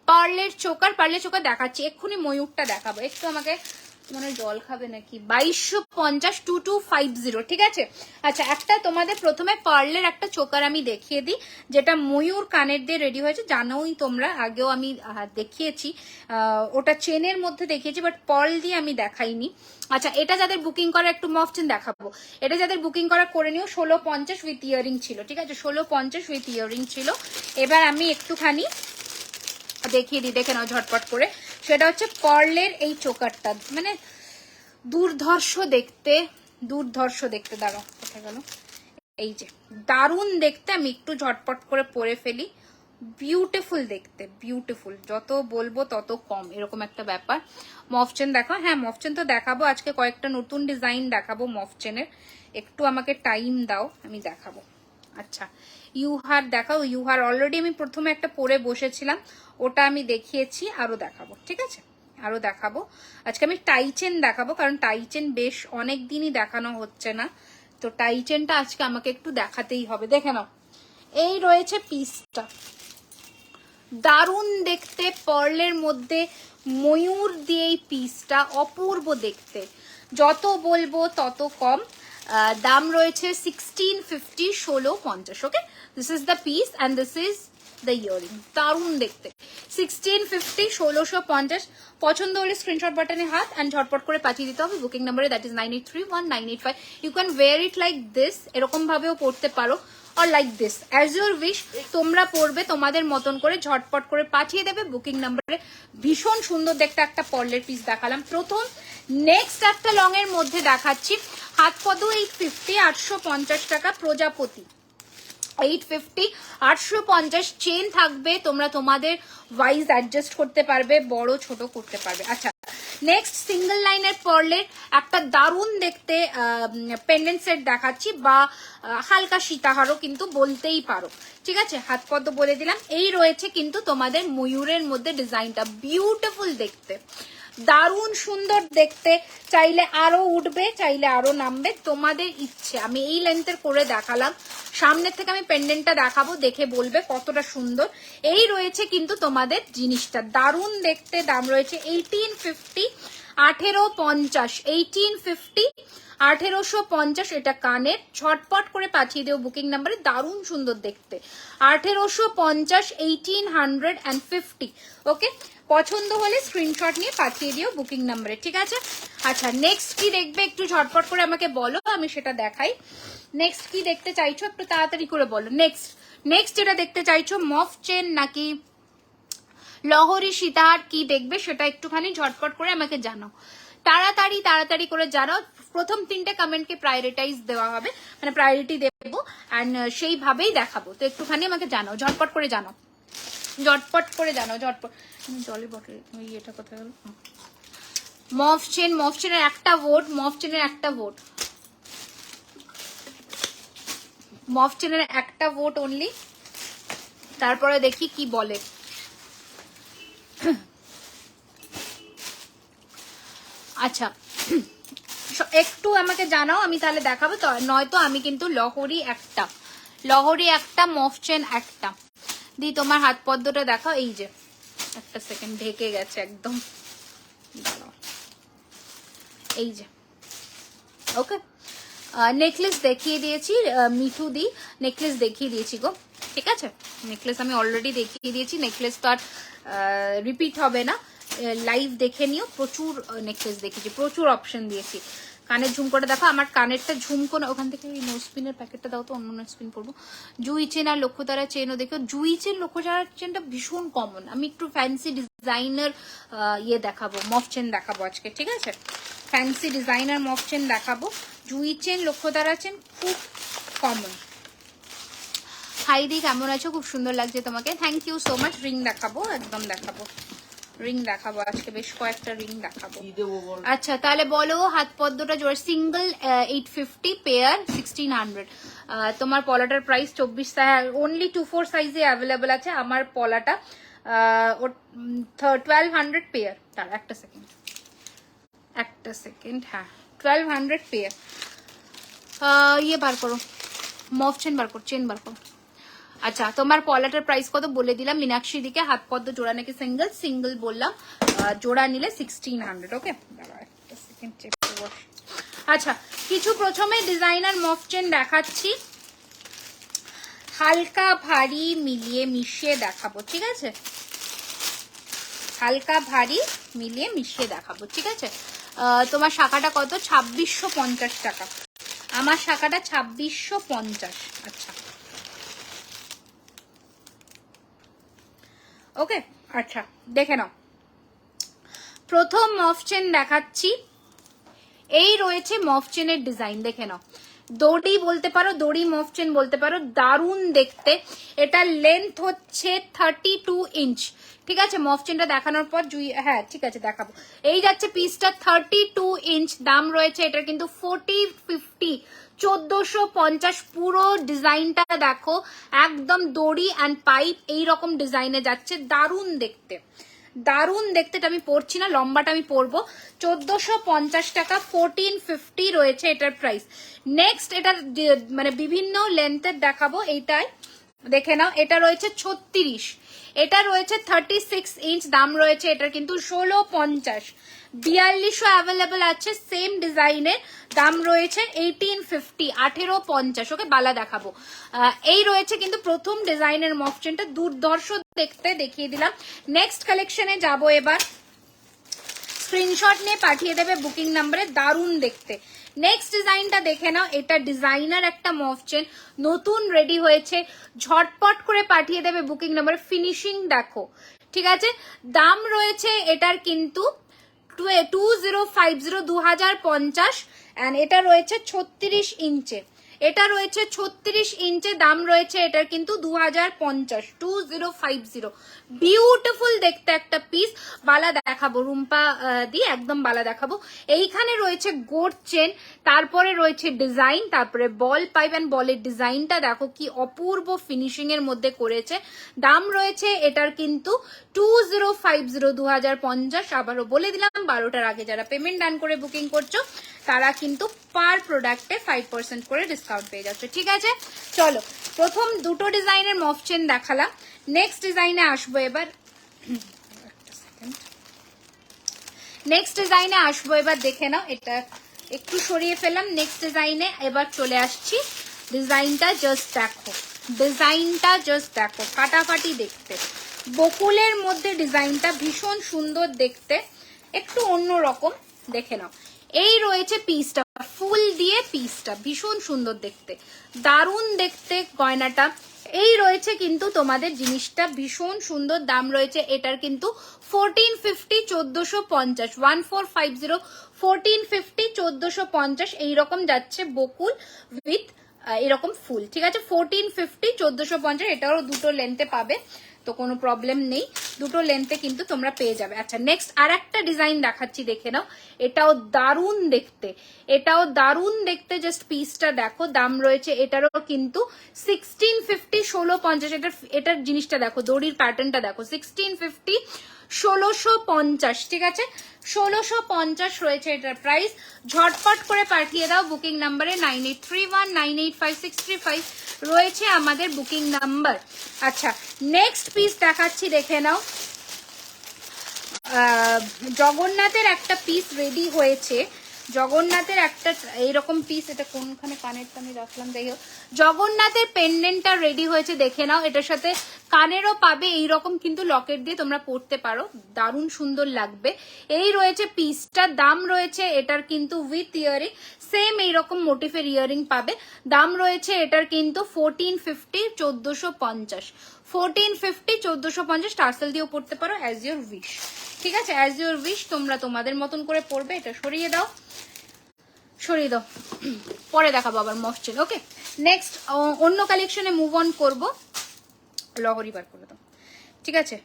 পার্লের চোকার দেখাচ্ছি এক্ষুনি, ময়ূরটা দেখাবো। একটু আমাকে মনে জল খাবে নাকি। 2250, 2250, ঠিক আছে। আচ্ছা একটা তোমাদের প্রথমে পার্লের একটা চোকার আমি দেখিয়ে দিই, যেটা ময়ূর কানের দিয়ে রেডি হয়েছে। জানোই তোমরা, আগেও আমি দেখিয়েছি, ওটা চেনের মধ্যে দেখিয়েছি, বাট পার্ল দিয়ে আমি দেখাইনি। আচ্ছা এটা যাদের বুকিং করা, একটু মফ চেন দেখাবো। এটা যাদের বুকিং করা করে নিও। 1650 উইথ ইয়ারিং ছিল, ঠিক আছে, 1650 উইথ ইয়ারিং ছিল। এবার আমি একটুখানি দেখিয়ে দিই, দেখে নাও ঝটপট করে। সেটা হচ্ছে পার্লের এই চোকারটা, মানে দুর্ধর্ষ দেখতে, দাঁড়াও কোথায় গেল, এই যে দারুণ দেখতে। আমি একটু ঝটপট করে পরে ফেলি। বিউটিফুল দেখতে, বিউটিফুল, যত বলবো তত কম, এরকম একটা ব্যাপার। মফচেন দেখো, হ্যাঁ মফচেন তো দেখাবো আজকে, কয়েকটা নতুন ডিজাইন দেখাবো মফচেনের। একটু আমাকে টাইম দাও, আমি দেখাবো। আচ্ছা ইউহার দেখাও। ইউহার অলরেডি আমি প্রথমে একটা পরে বসেছিলাম, ওটা আমি দেখিয়েছি, আরো দেখাবো, ঠিক আছে, আরো দেখাবো। আজকে আমি টাইচেন দেখাবো, কারণ টাইচেন বেশ অনেক দিনই দেখানো হচ্ছে না, তো টাইচেনটা আজকে আমাকে একটু দেখাতেই হবে। দেখে নাও, এই রয়েছে পিসটা, দারুণ দেখতে, পার্লের মধ্যে ময়ূর দিয়ে এই পিসটা, অপূর্ব দেখতে। যত বলবো তত কম। দাম রয়েছে 1650, 1650। Okay, this is the piece and this is the earring. দারুণ দেখতে, 1650, 1650। পছন্দ হলে স্ক্রিনশট বাটনে হাত অ্যান্ড ঝটপট করে পাঠিয়ে দিতে হবে বুকিং নাম্বারে, that is 98319885। You can wear it like this, এরকম ভাবেও পড়তে পারো, or like this, as your wish। তোমরা পড়বে তোমাদের মতন করে, ঝটপট করে পাঠিয়ে দেবে বুকিং নাম্বারে। ভীষণ সুন্দর দেখতে একটা পার্লের পিস দেখালাম প্রথম। নেক্সট একটা লং এর মধ্যে দেখাচ্ছি, হাত পদু 850, 850 টাকা। প্রজাপতি 850, 850। চেন থাকবে, তোমরা তোমাদের ওয়াইজ অ্যাডজাস্ট করতে পারবে, বড় ছোট করতে পারবে। আচ্ছা নেক্সট সিঙ্গেল লাইনের পার্লের একটা দারুণ দেখতে পেন্ডেন্ট সেট দেখাচ্ছি, বা হালকা সীতাহারও কিন্তু বলতেই পারো, ঠিক আছে। হাত পদ্ম বলে দিলাম। এই রয়েছে কিন্তু তোমাদের ময়ূরের মধ্যে ডিজাইনটা, বিউটিফুল দেখতে, দারুণ সুন্দর দেখতে। চাইলে আরো উঠবে, চাইলে আরো নামবে, তোমাদের ইচ্ছে। আমি এই লেন্থের করে দেখালাম, সামনের থেকে আমি পেন্ডেন্টটা দেখাবো, দেখে বলবে কতটা সুন্দর। এই রয়েছে কিন্তু তোমাদের জিনিসটা, দারুণ দেখতে। দাম রয়েছে 1850, 1850, 1850, 1850। এটা কানের, ঝটপট করে পাঠিয়ে দেও বুকিং নাম্বারে, দারুণ সুন্দর দেখতে। 1850, 1850। ওকে, পছন্দ হলে স্ক্রিনশট নিয়ে পাঠিয়ে দিও বুকিং নাম্বারে, ঠিক আছে। আচ্ছা নেক্সট কি দেখবে একটু ঝটপট করে আমাকে বলো, আমি সেটা দেখাই। নেক্সট কি দেখতে চাইছো একটু তাড়াতাড়ি করে বলো। নেক্সট যেটা দেখতে চাইছো, মফ চেন নাকি লহরি সীতাহার, কি দেখবে সেটা একটুখানি ঝটপট করে আমাকে জানাও, তাড়াতাড়ি করে জানাও। প্রথম 3টে কমেন্টকে প্রায়োরিটাইজ দেওয়া হবে, মানে প্রায়োরিটি দেবো, অ্যান্ড সেইভাবেই দেখাবো। তো একটুখানি আমাকে জানাও, ঝটপট করে জানাও, ঝটপট। জলের বটল, এটা কোথায় গেল? মফ চেনের একটা ভোট, মফ চেনের একটা ভোট অনলি। তারপরে দেখি কি বলে। আচ্ছা একটু আমাকে জানাও, আমি তাহলে দেখাবো। তো নয়তো আমি কিন্তু লহরি একটা মফ চেন একটা দি। তোমার হাত পদ্মটা দেখাও, এই যে একটা সেকেন্ড ঢেকে গেছে একদম, এই যে। ওকে, নেকলেস দেখিয়ে দিয়েছি, মিঠু দি নেকলেস দেখিয়ে দিয়েছি গো, ঠিক আছে। নেকলেস আমি অলরেডি দেখিয়ে দিয়েছি, নেকলেস তো আর রিপিট হবে না, লাইভ দেখে নিও। প্রচুর নেকলেস দেখিয়েছি, প্রচুর অপশন দিয়েছি। কানের ঝুম করে দেখো, আমার কানেরটা ঝুম করে ওখান থেকে ওই নোজপিনের প্যাকেটটা দাও তো, অন্য নোজপিন পরবো। জুই চেন আর লক্ষ্যতারা চেনও দেখো, জুই চেন লক্ষ্যতারা চেনটা ভীষণ কমন। আমি একটু ফ্যান্সি ডিজাইনার ইয়ে দেখাবো, মফ চেন দেখাবো আজকে, ঠিক আছে? ফ্যান্সি ডিজাইনার মফ চেন দেখাবো। জুই চেন লক্ষ্যতারা চেন খুব কমন। হাইদি কেমন আছো? খুব সুন্দর লাগছে তোমাকে, thank you so much. Ring দেখাবো, একদম দেখাবো, রিং দেখাবো আজকে, বেশ কয়েকটা রিং দেখাবো। আচ্ছা তাহলে বলো, হাত পদ্মটা জোড়া সিঙ্গেল 850, পেয়ার 1600। তোমার পলাটার প্রাইস 24, অনলি 24 সাইজে অ্যাভেলেবল আছে আমার পলাটা। 1200 পেয়ার। তার একটা সেকেন্ড, হ্যাঁ 1200 পেয়ার। ইয়ে বার করো, মফ চেন বার করো, চেন বার করো। আচ্ছা তোমার পলাটার প্রাইস কত বলে দিলাম, মীনাক্ষী দিকে। হাত পদ্ম জোড়া নাকি সিঙ্গেল? সিঙ্গেল বললাম, জোড়া নিলে 1600। ওকে একটা সেকেন্ড চেক করবো। আচ্ছা কিছু প্রথমে ডিজাইনার মফ চেন দেখাচ্ছি, হালকা ভারী মিলিয়ে মিশিয়ে দেখাবো, ঠিক আছে? হালকা ভারী মিলিয়ে মিশিয়ে দেখাবো, ঠিক আছে? তোমার শাখাটা কত? 2650 টাকা। আমার শাখাটা 2650। আচ্ছা ওকে, আচ্ছা দেখে নাও। প্রথম মফ চেন দেখাচ্ছি, এই রয়েছে মফ চেনের ডিজাইন, দেখে নাও। দড়ি বলতে পারো, দড়ি মফ চেন বলতে পারো, দারুণ দেখতে। এটা লেন্থ হচ্ছে 32 ইঞ্চ, ঠিক আছে? মফ চেনটা দেখানোর পর হ্যাঁ ঠিক আছে দেখাবো। এই যাচ্ছে পিসটা 32 ইঞ্চ, দাম রয়েছে এটার কিন্তু 4050, 1450। পুরো ডিজাইনটা দেখো, একদম দড়ি অ্যান্ড পাইপ এইরকম ডিজাইনে যাচ্ছে, দারুণ দেখতে, দারুণ দেখতে। এটা আমি পরছি না, লম্বাটা আমি পরবো। 1450 টাকা, 1450 রয়েছে এটার প্রাইস। নেক্সট এটার মানে বিভিন্ন লেন্থের দেখাবো, এইটাই দেখে নাও। এটা রয়েছে 36, এটা রয়েছে 36 ইঞ্চ, দাম রয়েছে এটার কিন্তু 1650। 4200 অ্যাভেলেবল আছে সেম ডিজাইনের, দাম রয়েছে 1850, 1850। ওকে বালা দেখাবো। এই রয়েছে কিন্তু প্রথম ডিজাইনের মফ চেনটা, দুর্ধর্ষ দেখতে, দেখিয়ে দিলাম। নেক্সট কালেকশনে যাব এবার, স্ক্রিনশট নিয়ে পাঠিয়ে দেবে বুকিং নাম্বারে, দারুণ দেখতে। নেক্সট ডিজাইনটা দেখে নাও, এটা ডিজাইনার একটা মফ চেন, নতুন রেডি হয়েছে, ঝটপট করে পাঠিয়ে দেবে বুকিং নাম্বারে। ফিনিশিং দেখো, ঠিক আছে? দাম রয়েছে এটার কিন্তু 2050, 2050, এন্ড এটা রয়েছে 36 ইঞ্চে, এটা রয়েছে 36 ইঞ্চে, দাম রয়েছে এটার কিন্তু 2050, 2050। বিউটিফুল দেখতে একটা পিস। বালা দেখাবো রুম্পা দিয়ে, একদম বালা দেখাবো। এইখানে রয়েছে গোট চেন, তারপরে রয়েছে ডিজাইন, তারপরে বল পাইপ অ্যান্ড বলের ডিজাইনটা দেখো কি অপূর্ব ফিনিশিং এর মধ্যে করেছে। দাম রয়েছে এটার কিন্তু 2050, 2050। আবারও বলে দিলাম, 12টার আগে যারা পেমেন্ট ডান করে বুকিং করছো তারা কিন্তু পার প্রোডাক্টে 5% করে ডিসকাউন্ট পেয়ে যাচ্ছে, ঠিক আছে? চলো প্রথম দুটো ডিজাইনের মফ চেন দেখালাম, নেক্সট ডিজাইনে আসবো এবার। নেক্সট ডিজাইনে আসবো এবার, দেখে নাও। এটা একটু সরিয়ে ফেললাম, নেক্সট ডিজাইনে এবার চলে আসছি। ডিজাইনটা জাস্ট দেখো, ডিজাইনটা জাস্ট দেখো, ফাটাফাটি দেখতে। বকুলের মধ্যে ডিজাইনটা ভীষণ সুন্দর দেখতে, একটু অন্যরকম, দেখে নাও। এই রয়েছে পিসটা, ফুল দিয়ে পিসটা ভীষণ সুন্দর দেখতে, দারুণ দেখতে গয়নাটা। এই রয়েছে কিন্তু তোমাদের জিনিসটা ভীষণ সুন্দর, দাম রয়েছে এটার কিন্তু 1450, 1450, 1450, 1450, 1450 এইরকম যাচ্ছে বকুল উইথ এরকম ফুল, ঠিক আছে? 1450, 1450, এটাও দুটো লেন্থে পাবে, তো কোনো প্রবলেম নেই, দুটো লেন্থে কিন্তু তোমরা পেয়ে যাবে। আচ্ছা নেক্সট আর একটা ডিজাইন দেখাচ্ছি, দেখে নাও। এটাও দারুণ দেখতে, এটাও দারুণ দেখতে, জাস্ট পিসটা দেখো। দাম রয়েছে এটারও কিন্তু 1650, 1650। এটার জিনিসটা দেখো, দড়ির প্যাটার্নটা দেখো, 1650, 1650, ঠিক আছে? 1650 রয়েছে এটার প্রাইস। ঝটপট করে পাঠিয়ে দাও বুকিং নাম্বারে, 9831985635 রয়েছে আমাদের বুকিং নাম্বার। আচ্ছা নেক্সট পিস দেখাচ্ছি, দেখে নাও। জগন্নাথের একটা পিস রেডি হয়েছে, জগন্নাথের একটা এইরকম পিস, এটা কোনখানে কানেরটা আমি রাখলাম, যাই হোক জগন্নাথের পেন্ডেন্টটা রেডি হয়েছে, দেখে নাও। এটার সাথে কানেরও পাবে এইরকম, কিন্তু লকেট দিয়ে তোমরা পরতে পারো, দারুণ সুন্দর লাগবে। এই রয়েছে পিসটার দাম রয়েছে এটার কিন্তু উইথ ইয়ারিং, সেম এইরকম মোটিফের ইয়ারিং পাবে। দাম রয়েছে এটার কিন্তু 1450, 1450, 1450, 1450। টার্সেল দিয়েও পড়তে পারো, অ্যাজ ইউর উইশ। ঠিক আছে, অ্যাজ ইউর উইশ, তোমরা তোমাদের মতন করে পড়বে। এটা সরিয়ে দাও, সরিয়ে দাও, পরে দেখাবো আবার মসজিদ। ওকে, নেক্সট অন্য কালেকশনে মুভ অন করবো। লহরি বার করে দাও, ঠিক আছে।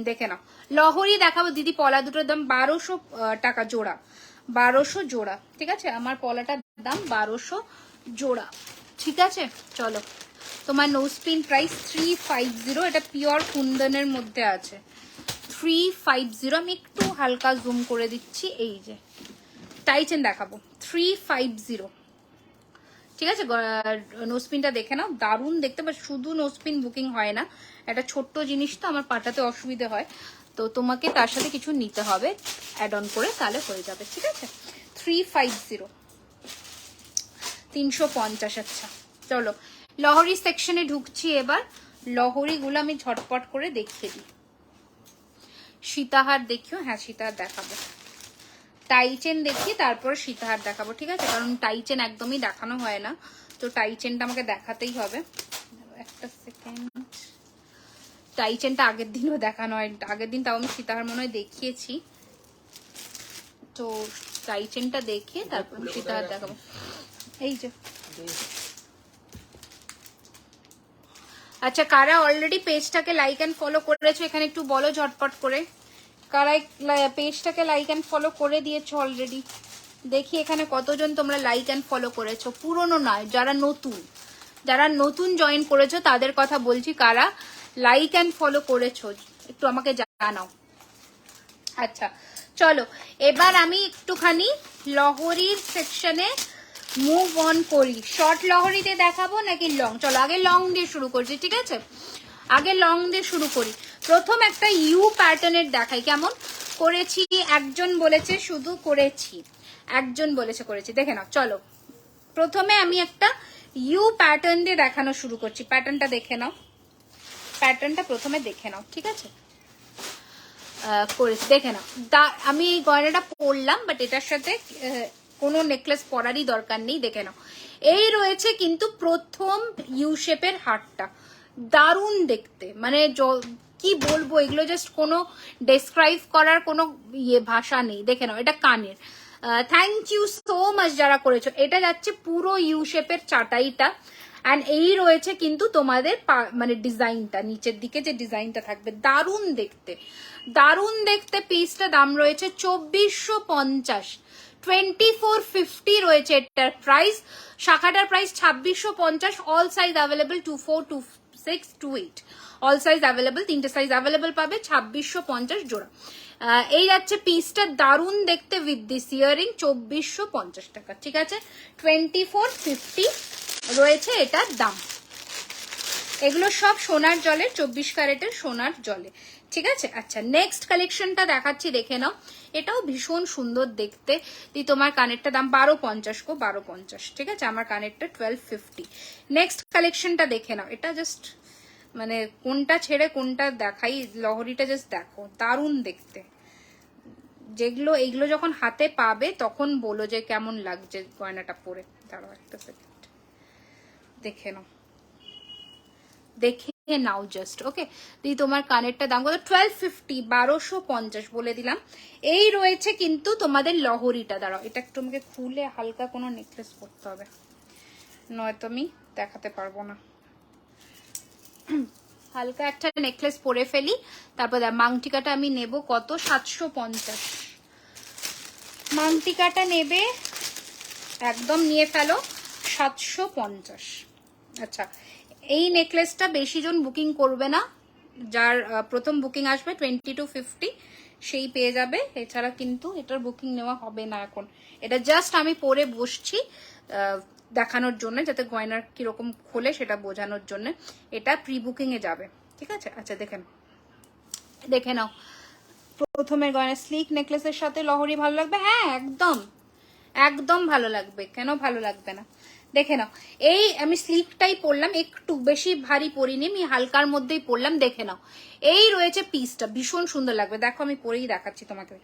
দেখে নাও, লহরি দেখাবো দিদি। পলা দুটোর দাম 1200 টাকা জোড়া, 1200 জোড়া, ঠিক আছে। আমার পলাটার দাম 1200 জোড়া, ঠিক আছে। চলো, তোমার নোজপিন প্রাইস 350। এটা পিওর কুন্দনের মধ্যে আছে, 350। আমি একটু হালকা জুম করে দিচ্ছি, এই যে টাইচেন দেখাবো 350, ঠিক আছে। নোজপিনটা দেখে নাও, দারুণ দেখতে। বা শুধু নোজপিন বুকিং হয় না, একটা ছোট্ট জিনিস তো আমার পাঠাতে অসুবিধে হয়, তো তোমাকে তার সাথে কিছু নিতে হবে অ্যাড অন করে, তাহলে হয়ে যাবে, ঠিক আছে। 350, 350। আচ্ছা চলো, লহরি সেকশনে ঢুকছি এবার। লহরিগুলো আমি ঝটপট করে দেখিয়ে দিই। সীতাহার দেখিও, হ্যাঁ সীতাহার দেখাবো। টাইচেন দেখি, তারপর সীতাহার দেখাবো, ঠিক আছে। কারণ টাইচেন একদমই দেখানো হয় না, তো টাইচেনটা আমাকে দেখাতেই হবে। একটা সেকেন্ড, টাইচেনটা আগের দিনও দেখানো হয়, আগের দিন তাও আমি সীতাহার মনে হয় দেখিয়েছি, তো টাইচেনটা দেখে তারপর সীতাহার দেখাবো। এই যে, আচ্ছা কারা অলরেডি পেজটাকে লাইক অ্যান্ড ফলো করেছো এখানে একটু বলো ঝটপট করে। কারা পেজটাকে লাইক অ্যান্ড ফলো করে দিয়েছো অলরেডি, দেখি এখানে কতজন তোমরা লাইক অ্যান্ড ফলো করেছো। পুরনো নয়, যারা নতুন, যারা নতুন জয়েন করেছো তাদের কথা বলছি, কারা লাইক অ্যান্ড ফলো করেছো একটু আমাকে জানাও। আচ্ছা চলো, এবার আমি একটুখানি লহরির সেকশনে মুভ অন করি। শর্ট লহরিতে দেখাবো নাকি লং? চলো আগে লং দিয়ে শুরু করছি, ঠিক আছে। আগে লং দিয়ে শুরু করি। প্রথম একটা ইউ প্যাটার্নের দেখাই, কেমন করেছি। একজন বলেছে শুধু করেছি, একজন বলেছে করেছি, দেখে নাও। চলো প্রথমে আমি একটা ইউ প্যাটার্ন দিয়ে দেখানো শুরু করছি। প্যাটার্নটা দেখে নাও, প্যাটার্নটা প্রথমে দেখে নাও, ঠিক আছে। করেছি দেখে নাও। আমি এই গয়নাটা পরলাম, বাট এটার সাথে কোনো নেকলেস পরারই দরকার নেই, দেখে নাও। এই রয়েছে কিন্তু প্রথম ইউ শেপের হারটা, দারুণ দেখতে, মানে কি বলবো, এগুলো জাস্ট কোনো ডেসক্রাইব করার কোনো ভাষা নেই। দেখে নাও, এটা কানের। থ্যাংক ইউ সো মাচ যারা করেছো। এটা যাচ্ছে পুরো ইউ শেপের চাটাইটা, অ্যান্ড এই রয়েছে কিন্তু তোমাদের মানে ডিজাইনটা, নিচের দিকে যে ডিজাইনটা থাকবে, দারুণ দেখতে, দারুণ দেখতে। পিসটা দাম রয়েছে 2450, 2450 রয়েছে এটার প্রাইস। শাখাটার price 2650। All size available, 24, 26, 28, all size available, তিনটে সাইজ অ্যাভেলেবল পাবে। 2650 জোড়া। এই যাচ্ছে পিসটা, দারুণ দেখতে উইথ দিস ইয়ারিং, 2450 টাকা, ঠিক আছে। 2450 রয়েছে এটার দাম। এগুলো সব সোনার জলে, 24 ক্যারেটের সোনার জলে, ঠিক আছে। আচ্ছা নেক্সট কালেকশনটা দেখাচ্ছি, দেখে নাও। এটাও ভীষণ সুন্দর দেখতে। তোমার কানেরটা দাম 1250 গো, 1250, ঠিক আছে। আমার কানেরটা 1250। নেক্সট কালেকশনটা দেখে নাও। এটা জাস্ট মানে কোনটা ছেড়ে কোনটা দেখাই, লহরিটা জাস্ট দেখো, দারুণ দেখতে। যেগুলো এইগুলো যখন হাতে পাবে তখন বলো যে কেমন লাগছে গয়নাটা পরে। দাঁড়াও একটা সেকেন্ড, দেখে নাও, দেখে নাও জাস্ট। ওকে, তোমার কানেরটা দাম কত? 1250, 1250 বলে দিলাম। এই রয়েছে কিন্তু তোমাদের লহরিটা। দাঁড়াও, এটা একটু আমাকে খুলে হালকা কোনো নেকলেস পরতে হবে, নয়তো আমি দেখাতে পারবো না। হালকা একটা নেকলেস পরে ফেলি, তারপর মাংটিকাটা আমি নেব কত? 750। মাংটিকাটা নেবে, একদম নিয়ে ফেলো, 750। আচ্ছা, এই নেকলেসটা বেশি জন বুকিং করবে না, যার প্রথম বুকিং আসবে 2250 সেই পেয়ে যাবে। এছাড়া কিন্তু এটার বুকিং নেওয়া হবে না এখন। এটা জাস্ট আমি পরে বসছি দেখানোর জন্য, যাতে গয়নার কিরকম খোলে সেটা বোঝানোর জন্য। এটা প্রি বুকিং এ যাবে, ঠিক আছে। আচ্ছা দেখে নাও, দেখে নাও। প্রথমের গয়না স্লিক নেকলেসের সাথে লহরি ভালো লাগবে, হ্যাঁ একদম একদম ভালো লাগবে, কেন ভালো লাগবে না? দেখে নাও, এই আমি স্লিকটাই পরলাম, একটু বেশি ভারী পরিনি, আমি হালকার মধ্যেই পরলাম, দেখে নাও। এই রয়েছে পিসটা, ভীষণ সুন্দর লাগবে, দেখো আমি পরেই দেখাচ্ছি তোমাকে।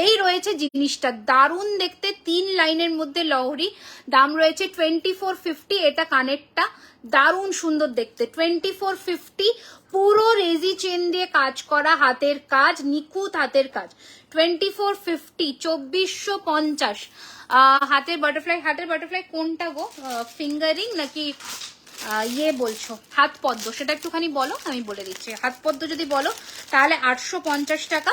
এই রয়েছে জিনিসটা, দারুণ দেখতে, 3 লাইনের মধ্যে লহরি, দাম রয়েছে 2450। এটা কানেরটা দারুণ সুন্দর দেখতে, 2450, পুরো রেজি চেন দিয়ে কাজ করা, হাতের কাজ, নিখুঁত হাতের কাজ, 2450, 2450। হাতের বাটারফ্লাই কোনটা গো? ফিঙ্গারিং নাকি ইয়ে বলছো হাত পদ্ম, সেটা একটুখানি বলো, আমি বলে দিচ্ছি। হাত পদ্ম যদি বলো তাহলে 850 টাকা,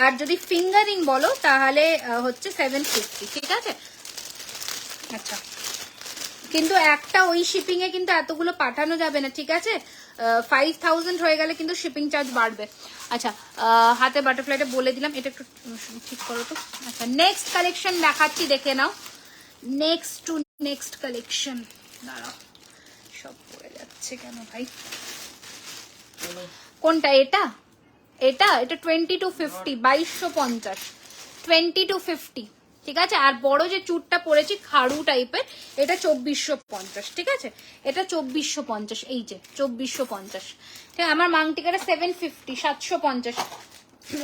আর যদি ফিঙ্গারিং বলো তাহলে হচ্ছে 750, ঠিক আছে? আচ্ছা, কিন্তু একটা ওই শিপিং এ কিন্তু এতগুলো পাঠানো যাবে না, ঠিক আছে? 5000 হয়ে গেলে কিন্তু শিপিং চার্জ বাড়বে। আচ্ছা, হাতে বাটারফ্লাইটা বলে দিলাম, এটা একটু ঠিক করো তো। আচ্ছা, নেক্সট কালেকশন দেখাচ্ছি, দেখে নাও। নেক্সট কালেকশন, দাঁড়াও, সব পড়ে যাচ্ছে কেন ভাই? কোনটা? এটা এটা এটা 2250, 2250, 2250, ঠিক আছে? আর বড় যে চুটটা পরেছি খাড়ু টাইপের, এটা 2450, ঠিক আছে? এটা 2450, এই যে 2450, ঠিক আছে? আমার মাংটিকাটা 750, 750,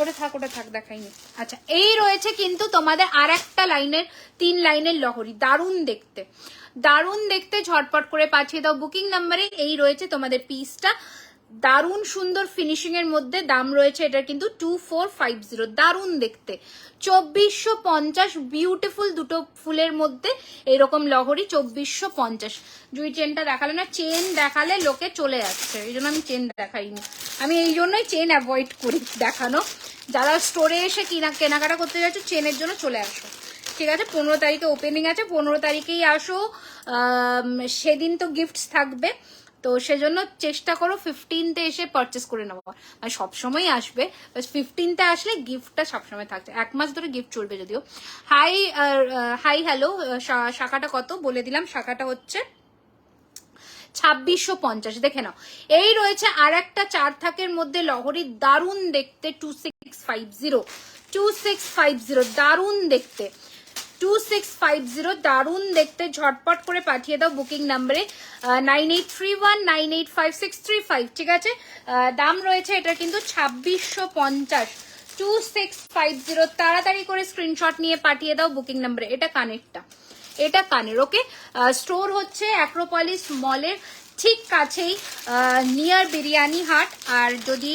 ওটা থাক, দেখাইনি। আচ্ছা, এই রয়েছে কিন্তু তোমাদের আর একটা লাইনের, 3 লাইনের লহরি, দারুণ দেখতে, ঝটপট করে পাঠিয়ে দাও বুকিং নাম্বারে। এই রয়েছে তোমাদের পিসটা, দারুণ সুন্দর ফিনিশিং এর মধ্যে, দাম রয়েছে এটা কিন্তু 2450, দারুণ দেখতে, 2450, বিউটিফুল দুটো ফুলের মধ্যে এরকম লহরি, 2450। জুই চেনটা দেখালে না, চেন দেখালে লোকে চলে যাচ্ছে, এই জন্য আমি চেন দেখাইনি, আমি এই জন্যই চেন অ্যাভয়েড করি দেখানো। যারা স্টোরে এসে কেনাকাটা করতে যাচ্ছ, চেনের জন্য চলে আসো, ঠিক আছে? 15 তারিখে ওপেনিং আছে, 15 তারিখেই আসো, সেদিন তো গিফটস থাকবে, তো সেজন্য চেষ্টা করো 15তে এসে পারচেস করে নেওয়া, মানে সবসময় আসবে, 15তে আসলে গিফটটা সবসময় থাকছে, 1 মাস ধরে গিফট চলবে যদিও। হাই হ্যালো, শাখাটা কত বলে দিলাম, শাখাটা হচ্ছে 2650, দেখে নাও। এই রয়েছে আর একটা 4 থাকের মধ্যে লহরি, দারুণ দেখতে, 2650, দারুণ দেখতে, 2650, দারুণ দেখতে, ঝটপট করে পাঠিয়ে দাও বুকিং নাম্বারে 9831985635, ঠিক আছে? দাম রয়েছে এটা কিন্তু 2650, 2650, তাড়াতাড়ি করে স্ক্রিনশট নিয়ে পাঠিয়ে দাও বুকিং নাম্বারে। এটা কানের, ওকে? স্টোর হচ্ছে অ্যাক্রোপলিস মলের ঠিক কাছেই, নিয়ার বিরিয়ানি হাট। আর যদি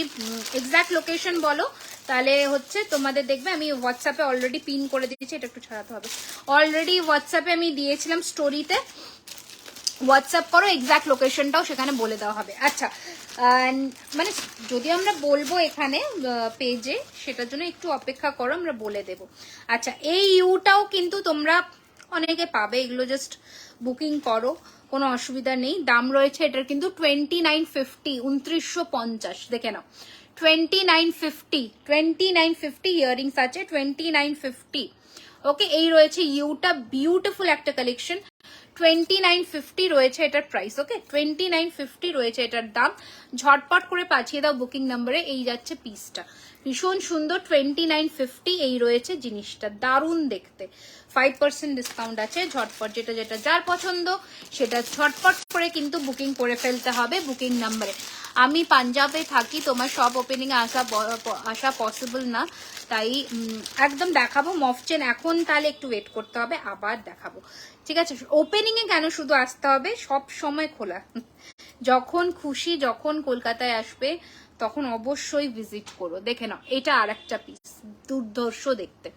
এক্সাক্ট লোকেশন বলো তাহলে হচ্ছে তোমাদের, দেখবে আমি হোয়াটসঅ্যাপে অলরেডি পিন করে দিয়েছি, এটা একটু ছাড়াতে হবে, অলরেডি হোয়াটসঅ্যাপে আমি দিয়েছিলাম স্টোরিতে, হোয়াটসঅ্যাপ করো, এক্সাক্ট লোকেশনটাও সেখানে বলে দেওয়া হবে। আচ্ছা, মানে যদি আমরা বলবো এখানে পেজে, সেটার জন্য একটু অপেক্ষা করো, আমরা বলে দেব। আচ্ছা, এই ইউটাও কিন্তু তোমরা অনেকে পাবে, এগুলো জাস্ট বুকিং করো, কোনো অসুবিধা নেই। দাম রয়েছে এটার কিন্তু 2950, 2950, দেখে নাও, 2950 ইয়ারিংস আছে, 2950, ওকে? এই রয়েছে ইউটা, বিউটিফুল একটা কালেকশন, 2950 রয়েছে এটার প্রাইস, ওকে? 2950 রয়েছে এটার দাম, ঝটপট করে পাঠিয়ে দাও বুকিং নাম্বারে। এই যাচ্ছে পিসটা, ভীষণ সুন্দর, 2950, এই রয়েছে জিনিসটা, দারুণ দেখতে, 5% ডিসকাউন্ট আছে, ঝটপট যেটা যার পছন্দ সেটা ঝটপট করে কিন্তু বুকিং করে ফেলতে হবে বুকিং নাম্বারে। আমি পাঞ্জাবে থাকি, তোমার সব ওপেনিং এ আসা পসিবল না, তাই একদম দেখাবো মফচেন এখন, তাহলে একটু ওয়েট করতে হবে, আবার দেখাবো, ঠিক আছে? ওপেনিং এ কেন শুধু আসতে হবে, সব সময় খোলা, যখন খুশি, যখন কলকাতায় আসবে তখন অবশ্যই ভিজিট করো। দেখে নাও, এটা আর একটা পিস, দুর্ধর্ষ দেখতে,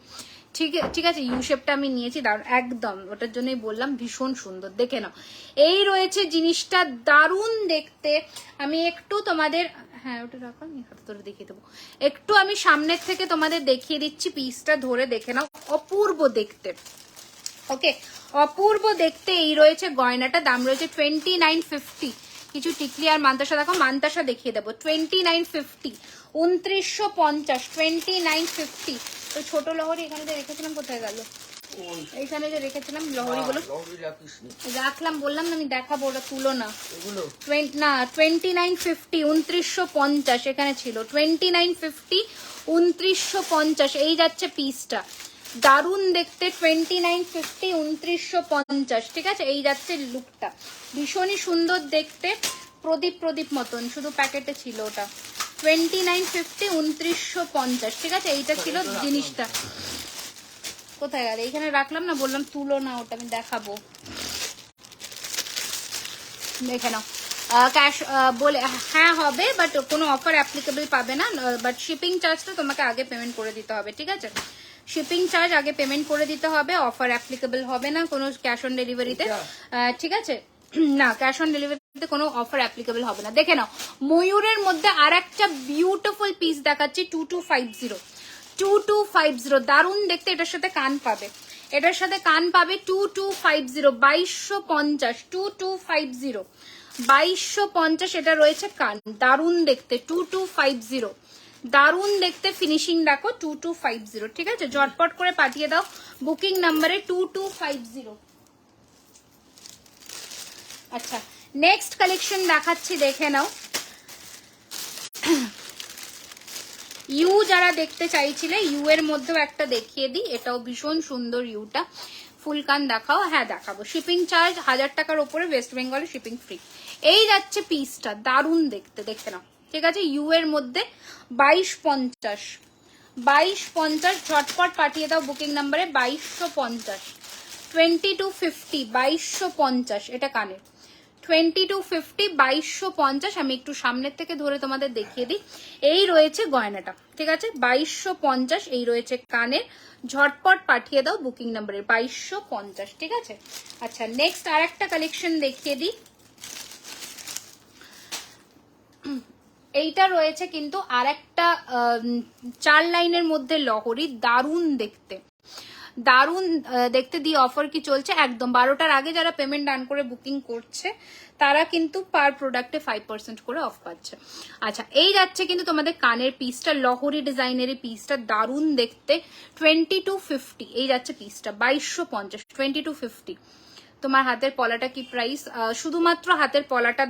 ঠিক আছে? ইউ শেপটা আমি নিয়েছি, একদম ওটার জন্যই বললাম, ভীষণ সুন্দর, দেখে নাও। এই রয়েছে জিনিসটা, দারুণ দেখতে। আমি একটু তোমাদের, হ্যাঁ ওটা রাখো, আমি হাতে ধরে দেখিয়ে দেবো, একটু আমি সামনের থেকে তোমাদের দেখিয়ে দিচ্ছি, পিসটা ধরে দেখে নাও, অপূর্ব দেখতে, ওকে? অপূর্ব দেখতে। এই রয়েছে গয়নাটা, দাম রয়েছে 2950, কিছু টিকলি আর মান্তাসা দেখো, মান্তাসা দেখিয়ে দেবো, 2950, 2950, 2950। তো ছোট লহরি এখানে যে রেখেছিলাম, কোথায় গেল? এইখানে যে রেখেছিলাম লহরিগুলো, রাখলাম বললাম না, আমি দেখাবো, ওটা তুলো না, না 2950, 2950 এখানে ছিল, 2950, 2950, এই যাচ্ছে পিসটা, দারুণ দেখতে 2950 2950, ঠিক আছে। এই যাচ্ছে লুকটা, ভীষণই সুন্দর দেখতে, প্রদীপ মতন, শুধু প্যাকেটে ছিল ওটা। 2950 2950, ঠিক আছে। এইটা ছিল জিনিসটা। কোথায় গেল? এইখানে রাখলাম না, বললাম তুলো না, ওটা আমি দেখাবো। দেখে নাও, ক্যাশ বলে হ্যাঁ হবে, বাট কোনো অফার অ্যাপ্লিকেবল পাবে না, বাট শিপিং চার্জটা তোমাকে আগে পেমেন্ট করে দিতে হবে, ঠিক আছে। শিপিং চার্জ আগে পেমেন্ট করে দিতে হবে, অফার অ্যাপ্লিকেবল হবে না কোনো ক্যাশ অন ডেলিভারিতে, ঠিক আছে। না, ক্যাশ অন ডেলিভারিতে কোনো অফার অ্যাপ্লিকেবল হবে না। দেখে নাও, ময়ূরের মধ্যে আর একটা বিউটিফুল পিস দেখাচ্ছি, 2250 2250, দারুণ দেখতে। এটার সাথে কান পাবে, এটার সাথে কান পাবে। 2250 2250 2250 2250, এটা রয়েছে কান, দারুণ দেখতে। 2250, দারুণ দেখতে, ফিনিশিং দেখো। 2250, ঠিক আছে। ঝটপট করে পাঠিয়ে দাও বুকিং নাম্বারে 2250। আচ্ছা, নেক্সট কালেকশন দেখাচ্ছি, দেখে নাও। ইউ যারা দেখতে চাইছিলে, ইউ এর মধ্যেও একটা দেখিয়ে দিই, এটাও ভীষণ সুন্দর। ইউটা ফুল কান দেখাও, হ্যাঁ দেখাবো। শিপিং চার্জ 1000 টাকার উপরে, ওয়েস্ট বেঙ্গলে শিপিং ফ্রি। এই যাচ্ছে পিসটা, দারুণ দেখতে, দেখে নাও, ঠিক আছে। ইউ এর মধ্যে 2250 2250, ঝটপট পাঠিয়ে দাও বুকিং নাম্বারে 2250 2250 2250, এটা কানের 2250 2250। আমি একটু সামনের থেকে ধরে তোমাদের দেখিয়ে দিই। এই রয়েছে গয়নাটা, ঠিক আছে, 2250। এই রয়েছে কানের, ঝটপট পাঠিয়ে দাও বুকিং নাম্বারে 2250, ঠিক আছে। আচ্ছা, নেক্সট আর একটা কালেকশন দেখিয়ে দিই। এইটা রয়েছে কিন্তু আর একটা 4 লাইনের মধ্যে লহরি, দারুণ দেখতে, দারুণ দেখতে। দিয়ে অফার কি চলছে, একদম 12টার আগে যারা পেমেন্ট ডান করে বুকিং করছে তারা কিন্তু পার প্রোডাক্টে 5% করে অফ পাচ্ছে। আচ্ছা, এই যাচ্ছে কিন্তু তোমাদের কানের পিসটা, লহরি ডিজাইনের পিসটা, দারুণ দেখতে। 2250, এই যাচ্ছে পিসটা 2250 2250। তোমার হাতের পলাটা কি প্রাইস? শুধুমাত্র হাতের পলাটা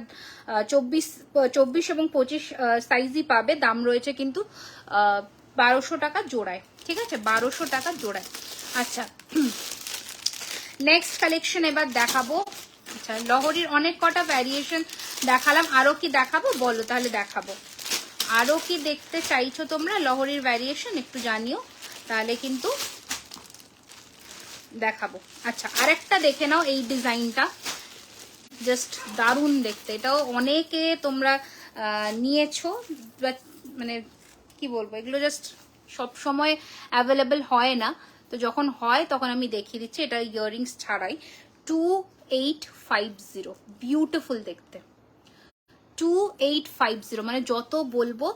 24 এবং 25 সাইজই পাবে। দাম রয়েছে কিন্তু 1200 টাকা জোড়ায়, ঠিক আছে, 1200 টাকা জোড়ায়। আচ্ছা, নেক্সট কালেকশন এবার দেখাবো। আচ্ছা, লহরির অনেক কটা ভ্যারিয়েশন দেখালাম, আরো কি দেখাবো বলো? তাহলে দেখাবো। আরো কি দেখতে চাইছো তোমরা লহরির ভ্যারিয়েশন, একটু জানিও, তাহলে কিন্তু দেখাবো। আচ্ছা, আরেকটা দেখে নাও, এই ডিজাইনটা জাস্ট দারুণ দেখতে। এটাও অনেকে তোমরা নিয়েছো, মানে কি বলবো, এগুলো জাস্ট সব সময় অ্যাভেলেবেল হয় না, তো যখন হয় তখন আমি দেখিয়ে দিচ্ছি। এটা ইয়াররিংস ছাড়াই 2850, বিউটিফুল দেখতে। 2850, মানে যত বলবো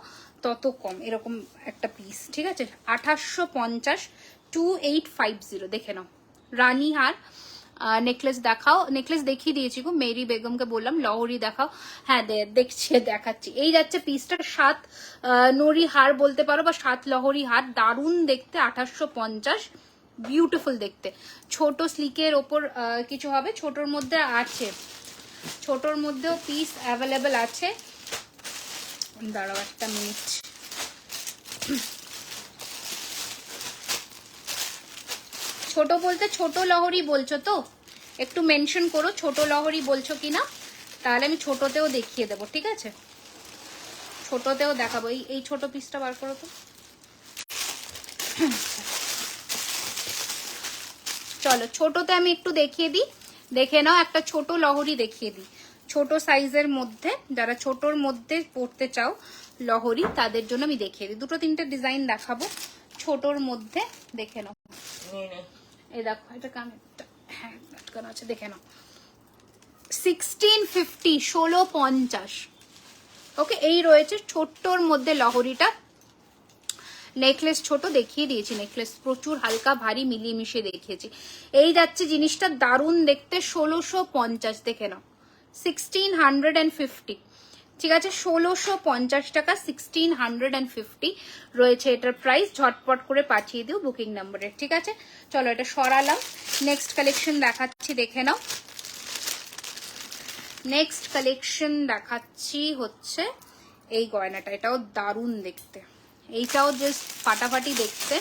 তত কম, এরকম একটা পিস, ঠিক আছে। 2850 2850, দেখে নাও। রানী হার, নেকলেস দেখাও। নেকলেস দেখিয়ে দিয়েছি গো, মেরি বেগমকে বললাম লহরি দেখাও। হ্যাঁ দেখাচ্ছি। এই যাচ্ছে পিসটা, 7 নড়ি হার বলতে পারো, বা 7 লহরি হার, দারুণ দেখতে। 2850, বিউটিফুল দেখতে। ছোট স্লিকের ওপর কিছু হবে, ছোটর মধ্যে আছে, ছোটর মধ্যেও পিস অ্যাভেলেবেল আছে। দাঁড়াও একটা মিনিট। ছোট বলতে ছোট লহরি বলছো তো? একটু মেনশন করো ছোট লহরি বলছো কিনা, তাহলে আমি ছোটতেও দেখিয়ে দেবো, ঠিক আছে। ছোটতেও দেখাবো। এই ছোট পিসটা বার করো তো। চলো, ছোটতে আমি একটু দেখিয়ে দিই, দেখে নাও। একটা ছোট লহরি দেখিয়ে দিই, ছোট সাইজের মধ্যে, যারা ছোটর মধ্যে পড়তে চাও লহরি, তাদের জন্য আমি দেখিয়ে দিই। 2-3টে ডিজাইন দেখাবো ছোটর মধ্যে, দেখে নাও। এই দেখো, এটা কানেরটা, হ্যাঁ আটকানো আছে, দেখে নাও। 1650 1650, ওকে। এই রয়েছে ছোট্টর মধ্যে লহরিটা। নেকলেস ছোট দেখিয়ে দিয়েছি, নেকলেস প্রচুর হালকা ভারী মিলিয়ে মিশিয়ে দেখিয়েছি। এই যাচ্ছে জিনিসটা, দারুণ দেখতে। 1650, দেখে নাও। 1650, ঠিক আছে। 1650 টাকা, 1650 রয়েছে এটার প্রাইস। ঝটপট করে পাঠিয়ে দিও বুকিং নাম্বারে, ঠিক আছে। চলো, এটা সরালাম। নেক্সট কালেকশন দেখাচ্ছি, দেখে নাও। নেক্সট কালেকশন দেখাচ্ছি হচ্ছে এই গয়নাটা, এটাও দারুণ দেখতে। এইটাও জাস্ট ফাটাফাটি দেখতে,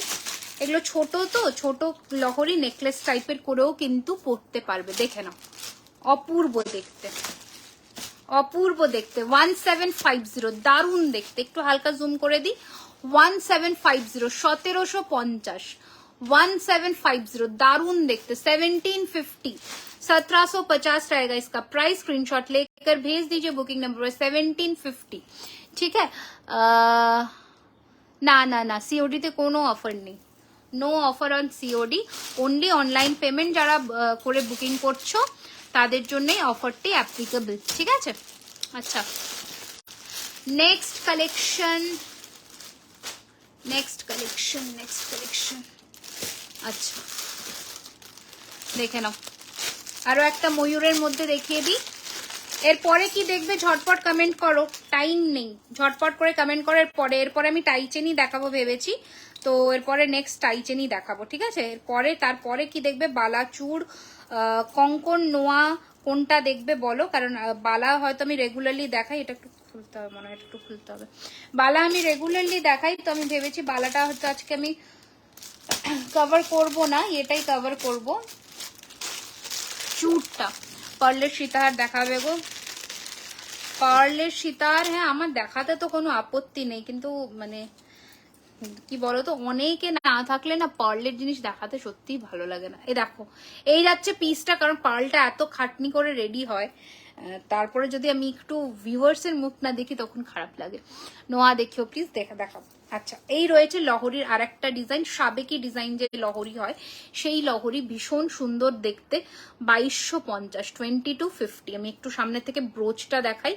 এগুলো ছোট তো, ছোট লহরি নেকলেস টাইপের করেও কিন্তু পরতে পারবে। দেখে নাও, অপূর্ব দেখতে, অপূর্ব দেখতে। 1750, দারুণ দেখতে। একটু হালকা জুম করে দিই। 1750, 1750, 1750, दारुण देखते। 1750, 1750 रहेगा इसका प्राइस। स्क्रीनशॉट लेकर भेज दीजिए बुकिंग नंबर पर 1750। ठीक है, না না না, সিওডি তে কোনো অফার নেই, no offer on COD, only online payment যারা করে বুকিং করছো তাদের জন্যই অফারটি অ্যাপ্লিকেবল। ঠিক আছে, আচ্ছা next collection, next collection, next collection. আচ্ছা দেখে নাও, আরো একটা ময়ূরের মধ্যে দেখিয়ে দিই। এরপরে কি দেখবে ঝটপট কমেন্ট করো, টাইম নেই, ঝটপট করে কমেন্ট করো। এরপরে আমি টাইচেনই দেখাবো ভেবেছি, তো এরপরে নেক্সট টাইচেনই দেখাবো। ঠিক আছে, তারপরে কি দেখবে, বালাচুর, কঙ্কন, নোয়া, কোনটা দেখবে বলো? কারণ বালা হয়তো আমি রেগুলারলি দেখাই, এটা একটু খুলতে হবে মনে হয়, একটু খুলতে হবে। বালা আমি রেগুলারলি দেখাই, তো আমি ভেবেছি বালাটা হয়তো আজকে আমি কভার করব না, এটাই কভার করব। চুরটা পার্লের সীতাহার দেখাবে গো, পার্লের সীতাহার। হ্যাঁ আমার দেখাতে তো কোনো আপত্তি নেই, কিন্তু মানে কি বলতো, অনেকে না থাকলে না পার্লের জিনিস দেখাতে সত্যিই ভালো লাগে না। এই দেখো, এই যাচ্ছে পিসটা, কারণ পার্লটা এত খাটনি করে রেডি হয়, তারপরে যদি আমি একটু ভিউয়ার্সের মুখ না দেখি তখন খারাপ লাগে। নোয়া দেখিও প্লিজ, দেখাবো। আচ্ছা, এই রয়েছে লহরির আর একটা ডিজাইন, সাবেকি ডিজাইন যে লহরি হয় সেই লহরি, ভীষণ সুন্দর দেখতে। 2250, 2250। আমি একটু সামনে থেকে ব্রোচটা দেখাই।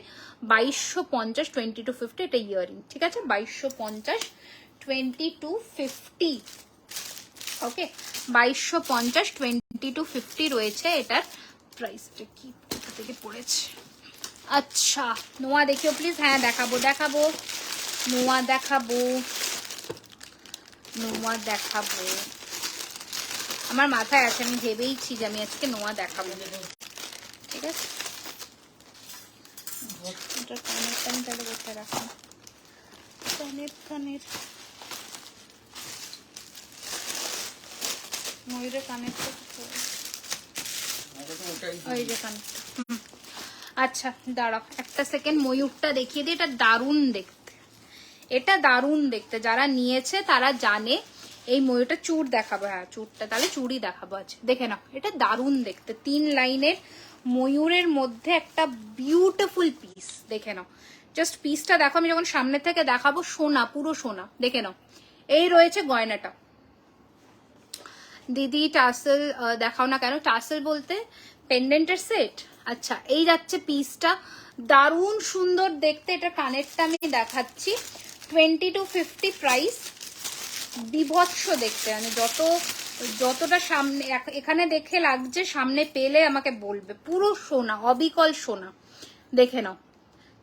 2250, 2250, এটা ইয়ারিং। ঠিক আছে, 2250, 2250। ওকে, 2250, 2250 রয়েছে এটার প্রাইসটা। কি থেকে পড়েছে? আচ্ছা নোয়া দেখিও প্লিজ। হ্যাঁ দেখাবো, দেখাবো নোয়া, দেখাবো নোয়া, দেখাবো। আমার মাথায় আছে, আমি ভেবেইছি যে আমি আজকে নোয়া দেখাবো। ঠিক আছে, এটা কানের টান তাহলে কোথায় রাখো, কানের ময়ূরের কানের তো ওই যে কানেরটা। আচ্ছা দাঁড়াও একটা সেকেন্ড, ময়ূরটা দেখিয়ে দিই। এটা দারুণ দেখতে, এটা দারুণ দেখতে। যারা নিয়েছে তারা জানে এই ময়ূরটা। চুড় দেখাবো, হ্যাঁ চুড়টা, তাহলে চুড়ি দেখাবো। আছে দেখে নাও, এটা দারুণ দেখতে। 3 লাইনের ময়ূরের মধ্যে একটা বিউটিফুল পিস। দেখে নাও, জাস্ট পিসটা দেখো। আমি যখন সামনে থেকে দেখাবো, সোনা, পুরো সোনা। দেখে নাও, এই রয়েছে গয়নাটা। দিদি টাসেল দেখাও না কেন? টাসেল বলতে পেন্ডেন্টের সেট। আচ্ছা, এই যাচ্ছে পিসটা, দারুণ সুন্দর দেখতে। এটা কানেরটা আমি দেখাচ্ছি, 2250 প্রাইস। বিভৎস দেখতে, মানে যতটা সামনে এখানে দেখে লাগছে, সামনে পেলে আমাকে বলবে। পুরো সোনা, অবিকল সোনা। দেখে নাও,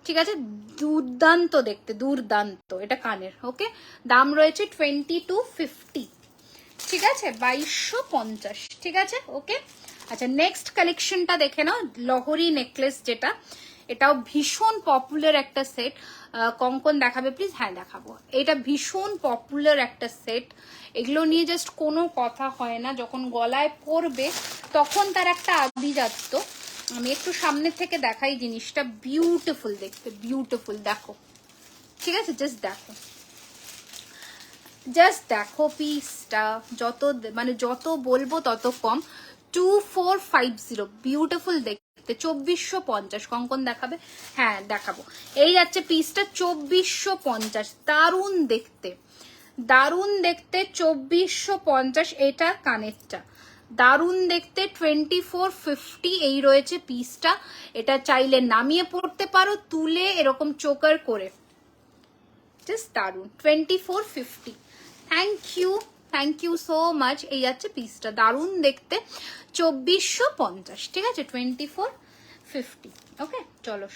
ঠিক আছে, দুর্দান্ত দেখতে, দুর্দান্ত। এটা কানের। ওকে, দাম রয়েছে 2250। ঠিক আছে, 2250। ঠিক আছে, ওকে। আচ্ছা নেক্সট কালেকশনটা দেখে নাও, লহরি নেকলেস যেটা, এটাও ভীষণ পপুলার একটা সেট। কঙ্কন দেখাবে প্লিজ? হ্যাঁ দেখাবো। এটা ভীষণ পপুলার একটা সেট, এগুলো নিয়ে জাস্ট কোনো কথা হয় না। যখন গলায় পরবে তখন তার একটা আভিজাত্য। আমি একটু সামনে থেকে দেখাই জিনিসটা, বিউটিফুল দেখতে, বিউটিফুল। দেখো, ঠিক আছে, জাস্ট দেখো, জাস্ট দেখো পিসটা। যত বলবো তত কম। 2450, বিউটিফুল দেখতে। 2450। কঙ্কন দেখাবে? হ্যাঁ দেখাবো। এই যাচ্ছে পিসটা, 2450। দারুণ দেখতে, দারুণ দেখতে, 2450। এটা কানেরটা, দারুণ দেখতে। 2450 এই রয়েছে পিসটা। এটা চাইলে নামিয়ে পড়তে পারো, তুলে এরকম চোকার করে, জাস্ট দারুণ। 2450। Thank you so much. এই যাচ্ছে পিসটা, দারুণ দেখতে। 2450। ঠিক আছে, 2450। ওকে, চলো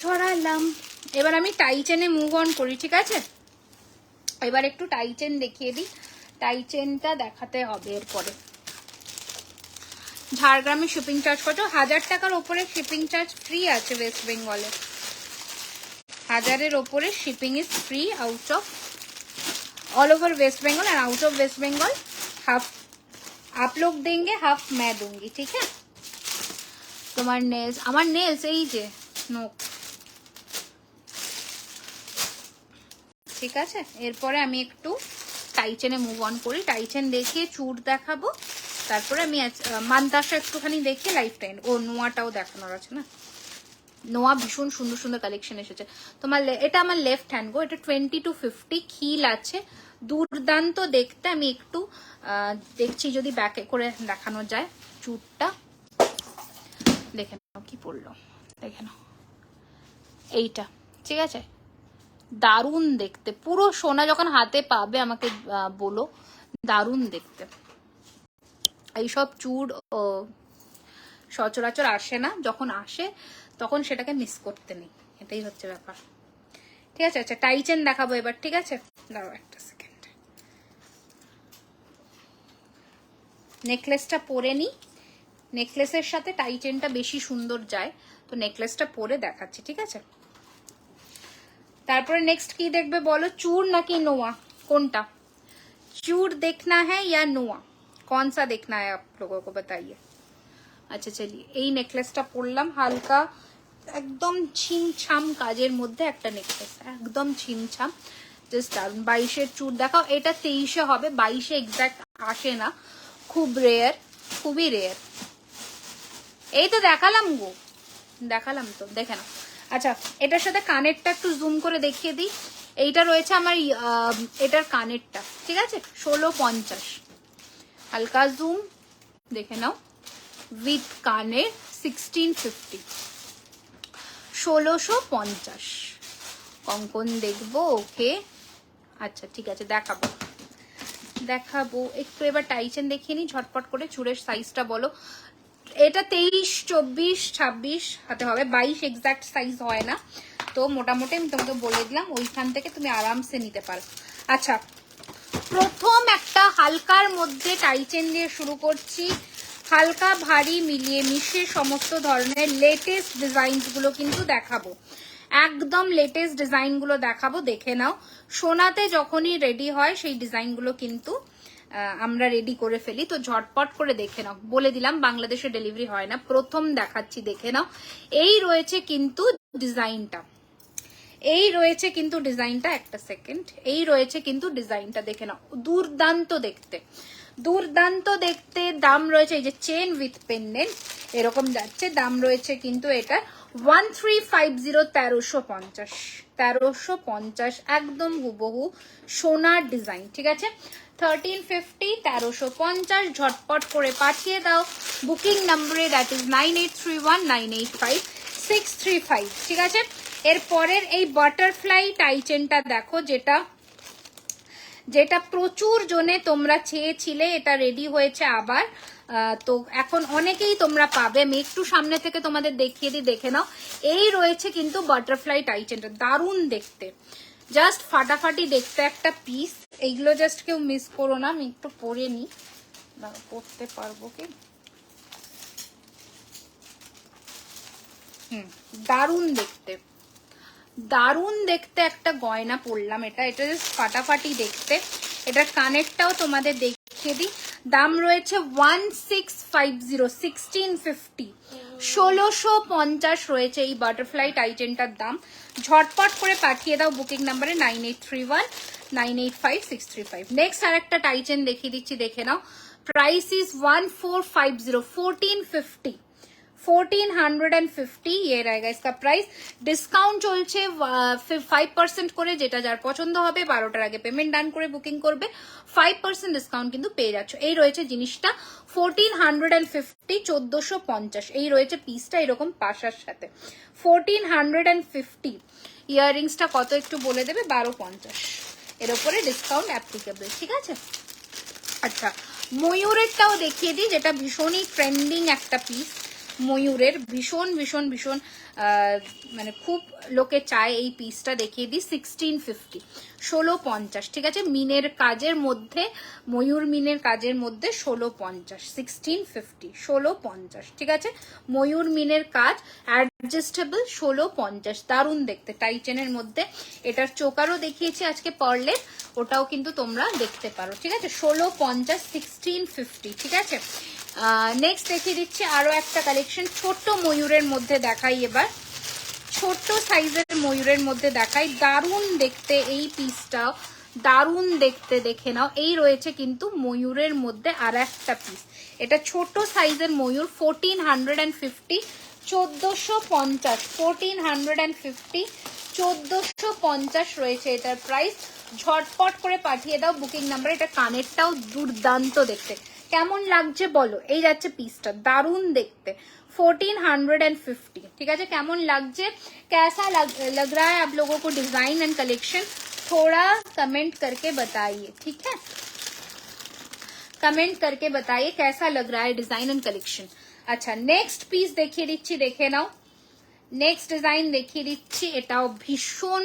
সরালাম। এবার আমি টাইচেনে মুভ অন করি। ঠিক আছে, এবার একটু টাইচেন দেখিয়ে দিই। টাইচেনটা দেখাতে হবে এরপরে। ঝাড়গ্রামে শিপিং চার্জ কত? 1000 টাকার ওপরে শিপিং চার্জ ফ্রি আছে ওয়েস্ট বেঙ্গলে। 1000-এর ওপরে shipping is free out of all over West Bengal and out of West Bengal half आप लोग देंगे, हाफ मैं दूंगी, ठीक है। তোমার নেলস, আমার নেলস এই যে নোক, ঠিক আছে। এরপরে আমি একটু টাইচেনে মুভ অন করি, টাইচেন দেখিয়ে চুর দেখাবো, তারপরে আমি মান্তাসা একটুখানি দেখিয়ে লাইফ টাইম, ও নোয়াটাও দেখানোর আছে না। নোয়া ভীষণ সুন্দর সুন্দর কালেকশন এসেছে তোমার। এটা আমার লেফট হ্যান্ড গো, এটা 20 to 50 খিল আছে, দুর্দান্ত দেখতে। আমি একটু দেখছি যদি ব্যাকে করে দেখানো যায় চুরটা। দেখে নাও কি পড়লো, দেখে নাও এইটা, ঠিক আছে। দারুণ দেখতে, পুরো সোনা যখন হাতে পাবে আমাকে বলো, দারুণ দেখতে। এইসব চুর সচরাচর আসে না, যখন আসে তখন সেটাকে মিস করতে নেই, এটাই হচ্ছে ব্যাপার, ঠিক আছে। আচ্ছা টাইচেন দেখাবো এবার, ঠিক আছে। দাঁড়াও একটা সেকেন্ড, নেকলেসটা পরে নি, নেকলেসের সাথে টাইচেনটা বেশি সুন্দর যায়, তো নেকলেসটা পরে দেখাচ্ছি, ঠিক আছে। তারপরে নেক্সট কি দেখবে বলো, চूर নাকি নোয়া, কোনটা? चूर देखना है या নোয়া, कौन सा देखना है आप लोगों को बताइए। আচ্ছা চলিয়ে এই নেকলেসটা পরলাম, হালকা একদম ছিমছাম কাজের মধ্যে একটা নেকলেস, একদম ছিমছাম, জাস্ট দারুন। 22-এর চूर দেখাও, এটা 23-এ হবে, 22-এ এক্স্যাক্ট আসে না, খুব রেয়ার, খুবই রেয়ার। এই তো দেখালাম গো, দেখালাম তো, দেখে না। আচ্ছা এটার সাথে কানেরটা একটু জুম করে দেখিয়ে দিই, এইটা রয়েছে আমার এটার কানেরটা, ঠিক আছে। 1650, হালকা জুম দেখে নাও, উইথ কানের 1650, 1650 কঙ্কন দেখবো, ওকে। আচ্ছা ঠিক আছে, দেখাবো দেখাবো একটু। এবার টাইচেন দেখিয়ে নি ঝটপট করে, চুরের সাইজটা বলো। এটা 23, 24, 26 হাতে হবে, 22 এক্সাক্ট সাইজ হয় না, তো মোটামুটি আমি তোমাকে বলে দিলাম, ওইখান থেকে তুমি আরামসে নিতে পারো। আচ্ছা প্রথম একটা হালকার মধ্যে টাইচেন দিয়ে শুরু করছি, হালকা ভারী মিলিয়ে মিশিয়ে সমস্ত ধরনের লেটেস্ট ডিজাইনস গুলো কিন্তু দেখাবো, একদম লেটেস্ট ডিজাইন গুলো দেখাবো, দেখে নাও। সোনাতে যখনই রেডি হয় সেই ডিজাইন গুলো কিন্তু আমরা রেডি করে ফেলি, তো ঝটপট করে দেখে নাও, বলে দিলাম বাংলাদেশে ডেলিভারি হয় না, প্রথম দেখাচ্ছি, দেখে নাও। এই রয়েছে কিন্তু ডিজাইনটা, এই রয়েছে কিন্তু ডিজাইনটা, একটা সেকেন্ড, এই রয়েছে কিন্তু ডিজাইনটা, দেখে নাও, দুর্দান্ত দেখতে, দুর্দান্ত দেখতে। দাম রয়েছে এই যে চেন উইথ পেন্ডেন্ট এরকম যাচ্ছে, দাম রয়েছে কিন্তু এটা 1350, 1350, 1350 একদম হুবহু সোনার ডিজাইন, ঠিক আছে। 1350, 1350 ঝটপট করে পাঠিয়ে দাও বুকিং নাম্বারে, দ্যাট ইজ 9831985635, ঠিক আছে। এরপরের এই বাটারফ্লাই টাইচেনটা দেখো, যেটা যেটা প্রচুর জনে তোমরা চেয়েছিলে, এটা রেডি হয়েছে আবার, তো এখন অনেকেই তোমরা পাবে। আমি একটু সামনে থেকে তোমাদের দেখিয়ে দিই, দেখে নাও। এই রয়েছে কিন্তু বাটারফ্লাই টাইচেনটা, দারুণ দেখতে, জাস্ট ফাটাফাটি দেখতে একটা পিস। এইগুলো জাস্ট কেউ মিস করো না, আমি একটু পরে নি, পরতে পারবো কি। দারুণ দেখতে, দারুণ দেখতে একটা গয়না পরলাম, এটা এটা জাস্ট ফাটাফাটি দেখতে। এটার কানেরটাও তোমাদের দেখিয়ে দিই, দাম রয়েছে 1650, 1650, 1650 রয়েছে এই বাটারফ্লাই টাইটেনটার দাম। ঝটপট করে পাঠিয়ে দাও বুকিং নাম্বারে 9831985635। নেক্সট আর একটা টাইটেন দেখিয়ে দিচ্ছি, দেখে নাও। প্রাইস ইজ 1450, 1450, 1450 ये रहेगा इसका प्राइस। ডিসকাউন্ট চলছে 5% করে, যেটা যার পছন্দ হবে 12টার আগে পেমেন্ট ডান করে বুকিং করবে, 5% ডিসকাউন্ট কিন্তু পেয়ে যাচ্ছ। এই রয়েছে জিনিসটা 1450, 1450, এই রয়েছে পিসটা এরকম পাশার সাথে 1450। ইয়াররিংসটা কত একটু বলে দেবে, 1250, এর উপরে ডিসকাউন্ট অ্যাপ্লিকেবল, ঠিক আছে। আচ্ছা ময়ূরেরটাও দেখিয়ে দিই, যেটা ভীষণই ট্রেন্ডিং একটা পিস, ময়ূরের ভীষণ ভীষণ ভীষণ মানে খুব লোকে চায় এই পিসটা, দেখিয়ে দিই 1650, 1650, ঠিক আছে। মিনের কাজের মধ্যে, ময়ূর মিনের কাজের মধ্যে 1650, 1650, 1650, ঠিক আছে। ময়ূর মিনের কাজ, অ্যাডজাস্টেবল, 1650, দারুণ দেখতে, টাইটেনের মধ্যে। এটার চোকারও দেখিয়েছি আজকে পার্লের, ওটাও কিন্তু তোমরা দেখতে পারো, ঠিক আছে। 1650, 1650, ঠিক আছে। নেক্সট দেখিয়ে দিচ্ছি আরো একটা কালেকশন, ছোট্ট ময়ূরের মধ্যে দেখাই এবার, ছোট্ট সাইজের ময়ূরের মধ্যে দেখাই, দারুণ দেখতে এই পিসটাও, দারুণ দেখতে, দেখে নাও। এই রয়েছে কিন্তু ময়ূরের মধ্যে আর একটা পিস, এটা ছোট সাইজের ময়ূর, 1450, 1450, 1450, 1450 রয়েছে এটার প্রাইস। ঝটপট করে পাঠিয়ে দাও বুকিং নাম্বার। এটা কানেরটাও দুর্দান্ত দেখতে, কেমন লাগছে বলো। এই যাচ্ছে পিসটা, দারুণ দেখতে, 1450, ঠিক আছে। কেমন লাগছে, कैसा लग रहा है आप लोगों को डिजाइन एंड कलेक्शन, थोड़ा कमेंट करके बताइए, ठीक है। कमेंट करके बताइए कैसा लग रहा है डिजाइन एंड कलेक्शन। अच्छा, नेक्स्ट पीस देखिए दिच्छी, देखे नाओ। नेक्स्ट डिजाइन देखिए दिच्छी, एटाओ भीषण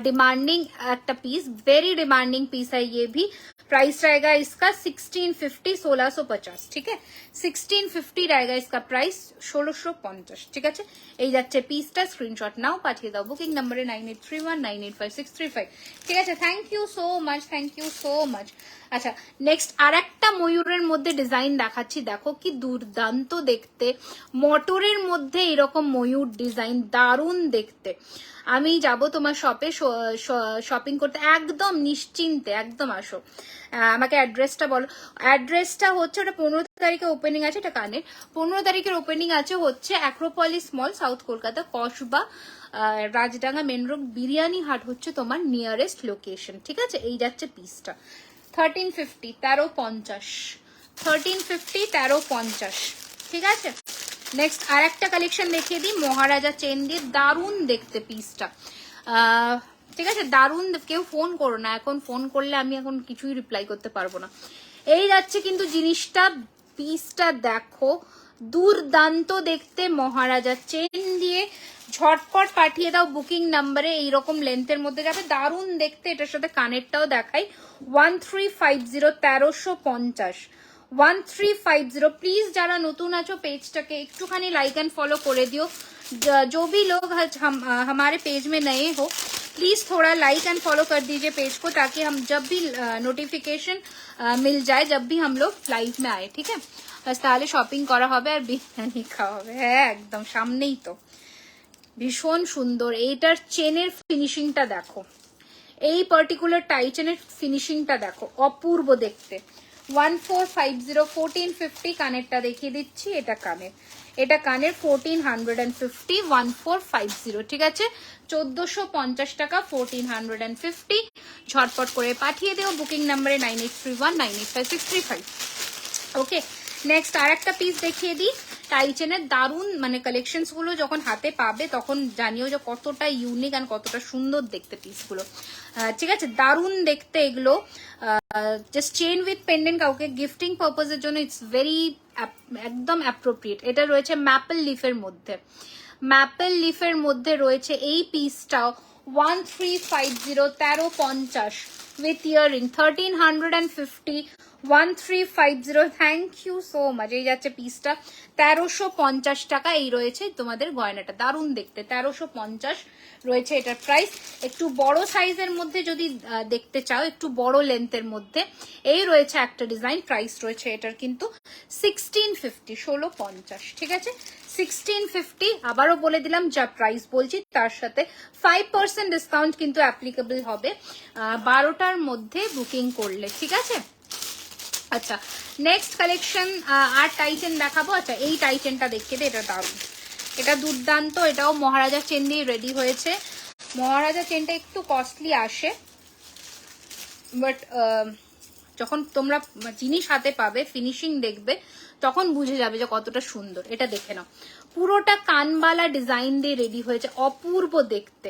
डिमांडिंग एक पीस, वेरी डिमांडिंग पीस है ये भी। प्राइस रहेगा इसका 1650, 1650, ठीक है। 1650 रहेगा इसका प्राइस, 1650, ঠিক আছে। এই যাচ্ছে পিসটা, স্ক্রিনশট নাও, পাঠিয়ে দাও বুকিং নম্বরে 9831985635, ঠিক আছে। Thank you so much, thank you so much. আচ্ছা, নেক্সট আর একটা ময়ূরের মধ্যে ডিজাইন দেখাচ্ছি, দেখো কি দুর্দান্ত দেখতে, মোটরের মধ্যে এরকম ময়ূর ডিজাইন, দারুণ দেখতে। আমি যাব তোমার শপে শপিং করতে, একদম নিশ্চিন্তে, একদম আসো। আমাকে অ্যাড্রেসটা বলো। অ্যাড্রেসটা হচ্ছে, ওটা 15 তারিখে ওপেনিং আছে, এটা কানের 15 তারিখের ওপেনিং আছে, হচ্ছে Acropolis mall, south Kolkata, Kasba, Rajdanga main road, Biryani Haat হচ্ছে তোমার নিয়ারেস্ট লোকেশন, ঠিক আছে। এই যাচ্ছে পিসটা 1350, 1350, 1350, 1350, ঠিক আছে। নেক্সট আর একটা কালেকশন দেখিয়ে দিই, মহারাজা চেন দিয়ে, দারুণ দেখতে পিসটা, ঠিক আছে, দারুণ। কেউ ফোন করো না এখন, ফোন করলে আমি এখন কিছুই রিপ্লাই করতে পারবো না। এই যাচ্ছে কিন্তু জিনিসটা, পিসটা দেখো, দুর্দান্ত দেখতে, মহারাজা চেন দিয়ে। ঝটপট পাঠিয়ে দাও বুকিং নাম্বারে, এইরকম লেন্থের মধ্যে যাবে, দারুণ দেখতে। এটার সাথে কানেরটাও দেখাই, 1350, 1350, 1350। প্লিজ যারা নতুন আছো পেজটাকে একটুখানি লাইক एंड फॉलो করে দিও। जो भी लोग हमारे पेज में नए हो, प्लीज थोड़ा लाइक एंड फॉलो कर दीजिए पेज को, ताकि हम जब भी नोटिफिकेशन मिल जाए जब भी हम लोग लाइव में आए, ठीक है। बस তাহলে শপিং করা হবে আর বিরিয়ানি খাওয়া হবে। হ্যাঁ, একদম সামনেই তো। ভীষণ সুন্দর, এইটার চেনের ফিনিশিংটা দেখো, এই পার্টিকুলার টাইটেনের ফিনিশিংটা দেখো, অপূর্ব দেখতে। 1450, 1450 কানেরটা দেখিয়ে দিচ্ছি, এটা কানের, এটা কানের 1450, 1450, ঠিক আছে। 1450 টাকা, 1450। ঝটপট করে পাঠিয়ে দেও বুকিং নাম্বারে 9831985635, ওকে। নেক্সট আর একটা পিস দেখিয়ে দিই টাইচেনের, দারুণ, মানে কালেকশনস গুলো যখন হাতে পাবে তখন জানিও যে কতটা ইউনিক আর কতটা সুন্দর দেখতে পিসগুলো, ঠিক আছে। দারুণ দেখতে এগুলো, জাস্ট চেইন উইথ পেন্ডেন্ট, কাউকে গিফটিং পারপাজের জন্য ইটস ভেরি একদম অ্যাপ্রোপ্রিয়েট। এটা রয়েছে ম্যাপল লিফের মধ্যে, ম্যাপল লিফের মধ্যে রয়েছে এই পিসটাও, 1350, 1350 with earring, 1350, 1350, thank you so much. এই যাচ্ছে পিসটা, 1350 টাকা। এই রয়েছে তোমাদের গয়নাটা, দারুণ দেখতে, 1350 রয়েছে এটার প্রাইস। একটু বড় সাইজের মধ্যে যদি দেখতে চাও, একটু বড় লেন্থের মধ্যে, এই রয়েছে একটা ডিজাইন, প্রাইস রয়েছে এটার কিন্তু 1650, 1650, ঠিক আছে। 1650, আবারও বলে দিলাম, যা প্রাইস বলছি তার সাথে 5% ডিসকাউন্ট কিন্তু অ্যাপ্লিকেবল হবে 12টার মধ্যে বুকিং করলে, ঠিক আছে। আচ্ছা, নেক্সট কালেকশন আর টাইটেন দেখাবো। আচ্ছা, এই টাইটেনটা দেখিয়ে দে, এটা দারুণ, এটা দুর্দান্ত, এটাও মহারাজা চেন দিয়ে রেডি হয়েছে। মহারাজা চেনটা একটু কস্টলি আসে, বাট যখন তোমরা জিনিস হাতে পাবে, ফিনিশিং দেখবে, তখন বুঝে যাবে যে কতটা সুন্দর। এটা দেখে নাও, পুরোটা কানবালা ডিজাইন দিয়ে রেডি হয়েছে, অপূর্ব দেখতে,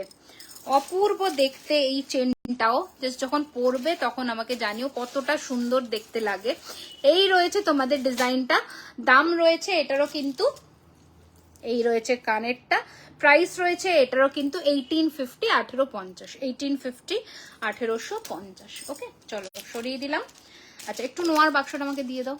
অপূর্ব দেখতে এই চেনটাও। জাস্ট যখন পরবে তখন আমাকে জানিও কতটা সুন্দর দেখতে লাগে। এই রয়েছে তোমাদের ডিজাইনটা, দাম রয়েছে এটারও কিন্তু, এই রয়েছে কানেরটা, প্রাইস রয়েছে এটারও কিন্তু 1850, 1850, 1850, 1850। ওকে চলো সরিয়ে দিলাম। আচ্ছা একটু নোয়ার বাক্সটা আমাকে দিয়ে দাও।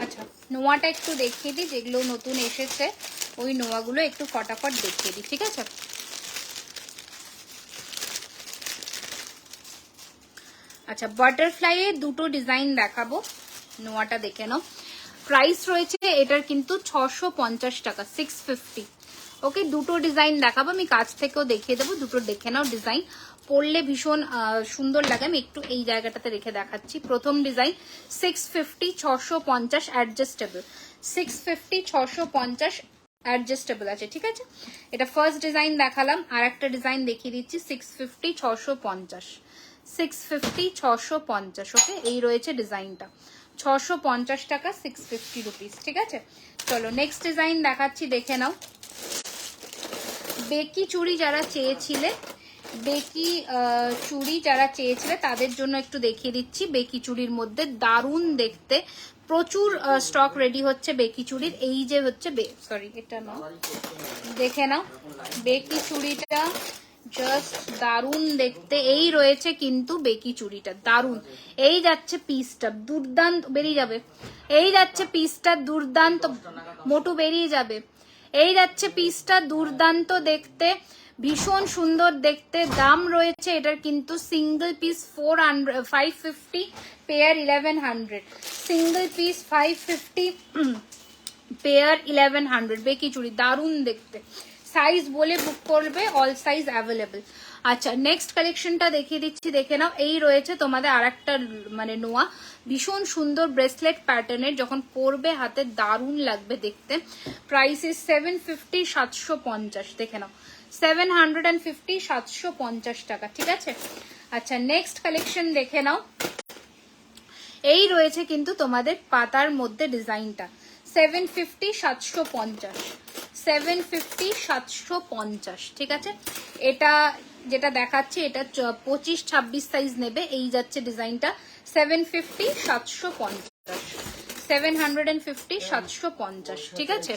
আচ্ছা নোয়াটা একটু দেখিয়ে দিই, যেগুলো নতুন এসেছে ওই নোয়াগুলো একটু ফটাফট দেখিয়ে দিই, ঠিক আছে? আচ্ছা বাটারফ্লাই এর দুটো ডিজাইন দেখাবো, নোয়াটা দেখে নাও। প্রাইস রয়েছে এটার কিন্তু 650 টাকা, 650। ওকে দুটো ডিজাইন দেখাবো, আমি কাছ থেকেও দেখিয়ে দেবো, দুটো দেখে নাও। ডিজাইন পরলে ভীষণ সুন্দর লাগে, আমি একটু এই জায়গাটাতে রেখে দেখাচ্ছি। প্রথম ডিজাইন 650, 650 অ্যাডজাস্টেবল, 650, 650 অ্যাডজাস্টেবল আছে, ঠিক আছে? এটা ফার্স্ট ডিজাইন দেখালাম, আর একটা ডিজাইন দেখিয়ে দিচ্ছি 650, 650, 650, 650। ওকে এই রয়েছে ডিজাইনটা, 650 টাকা, 650 রুপিস, ঠিক আছে? চলো নেক্সট ডিজাইন দেখাচ্ছি, দেখে নাও। বেকি চুড়ি যারা চেয়েছিলে, বেকি চুড়ি যারা চেয়েছিলে তাদের জন্য একটু দেখিয়ে দিচ্ছি। বেকি চুড়ির মধ্যে দারুণ দেখতে, প্রচুর স্টক রেডি হচ্ছে বেকি চুড়ির। এই যে হচ্ছে সরি এটা না, দেখে নাও বেকি চুড়িটা, জাস্ট দারুণ দেখতে। এই রয়েছে কিন্তু বেকি চুড়িটা, দারুণ। এই যাচ্ছে পিসটা, দুর্দান্ত বেরিয়ে যাবে। এই যাচ্ছে পিসটা, দুর্দান্ত মোটু বেরিয়ে যাবে। এই যাচ্ছে পিসটা, দুর্দান্ত দেখতে, ভীষণ সুন্দর দেখতে। দাম রয়েছে এটার কিন্তু single piece 550, pair 1100, single piece 550, pair 1100। বেকি চুড়ি দারুণ দেখতে, সাইজ বলে বুক করবে, অল সাইজ অ্যাভেলেবল। আচ্ছা নেক্সট কালেকশনটা দেখিয়ে দিচ্ছি, দেখে নাও। এই রয়েছে তোমাদের আর একটা মানে নোয়া, ভীষণ সুন্দর ব্রেসলেট প্যাটার্নের, যখন পরবে হাতে দারুণ লাগবে দেখতে। প্রাইস ইস 750, 750, দেখে নাও 750, 750 টাকা, ঠিক আছে? আচ্ছা নেক্সট কালেকশন দেখে নাও। এই রয়েছে কিন্তু তোমাদের পাতার মধ্যে ডিজাইনটা, 750, 750, 750, 750, ঠিক আছে? এটা যেটা দেখাচ্ছি এটা 25-26 সাইজ নেবে। এই যাচ্ছে ডিজাইনটা 750, 750, 750, 750, ঠিক আছে?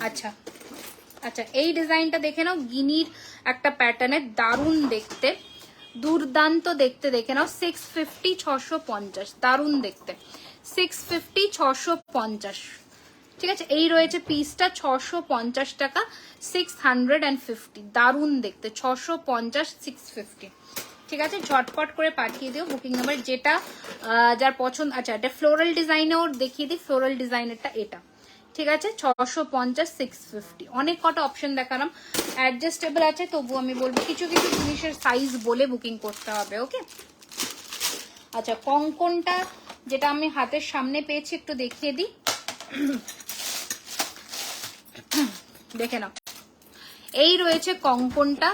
আচ্ছা আচ্ছা এই ডিজাইনটা দেখে নাও, গিনির একটা প্যাটার্নের, দারুণ দেখতে, দুর্দান্ত দেখতে, দেখে নাও। 650, 650, দারুণ দেখতে, 650, 650, ঠিক আছে? এই রয়েছে পিসটা 650 টাকা, 650, দারুণ দেখতে, 650, 650, ঠিক আছে? ঝটপট করে পাঠিয়ে দিও বুকিং নাম্বার, যেটা যার পছন্দ। আচ্ছা এটা ফ্লোরাল ডিজাইনেও দেখিয়ে দিই, ফ্লোরাল ডিজাইনেরটা এটা, ঠিক আছে? 650, 650, অনেক কটা অপশন দেখালাম। অ্যাডজাস্টেবল আছে, তবু আমি বলবো কিছু কিছু জিনিসের সাইজ বলে বুকিং করতে হবে। ওকে আচ্ছা কঙ্কনটা যেটা আমি হাতের সামনে পেয়েছি একটু দেখিয়ে দিই, দেখে নাও। এই রয়েছে কঙ্কনটা,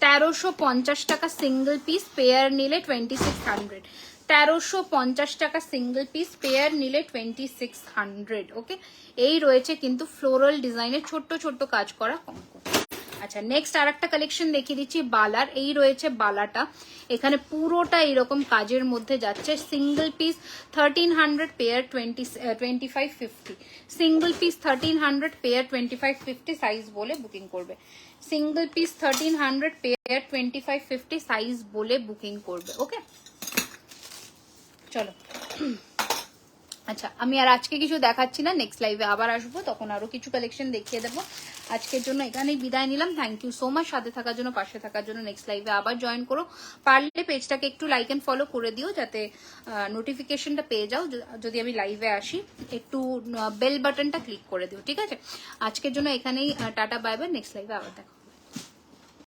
1350 টাকা সিঙ্গেল পিস, পেয়ার নিলে 2600, 1350 টাকা সিঙ্গেল পিস, পেয়ার নিলে 2600। ওকে এই রয়েছে কিন্তু ফ্লোরাল ডিজাইনের ছোট্ট ছোট্ট কাজ করা কঙ্কন। আচ্ছা নেক্সট আর একটা কালেকশন দেখিয়ে দিচ্ছি বালার। এই রয়েছে বালাটা, এখানে পুরোটা এরকম কাজের মধ্যে যাচ্ছে। Single piece 1300, pair 2550, single piece 1300, pair 2550, size বলে বুকিং করবে। সিঙ্গেল পিস 1300, পেয়ার 2550, সাইজ বলে বুকিং করবে। ওকে চলো আচ্ছা আমি আর আজকে কিছু দেখাচ্ছি না, নেক্সট লাইভে আবার আসবো, তখন আরো কিছু কালেকশন দেখিয়ে দেবো। আজকের জন্য এখানেই বিদায় নিলাম। থ্যাংক ইউ সো মাচ সাথে থাকার জন্য, পাশে থাকার জন্য। নেক্সট লাইভে আবার জয়েন করো, পারলে পেজটাকে একটু লাইক এন্ড ফলো করে দিও, যাতে নোটিফিকেশনটা পেয়ে যাও যদি আমি লাইভে আসি। একটু বেল বাটনটা ক্লিক করে দিও, ঠিক আছে? আজকের জন্য এখানেই টাটা বাই বাই, নেক্সট লাইভে আবার দেখো।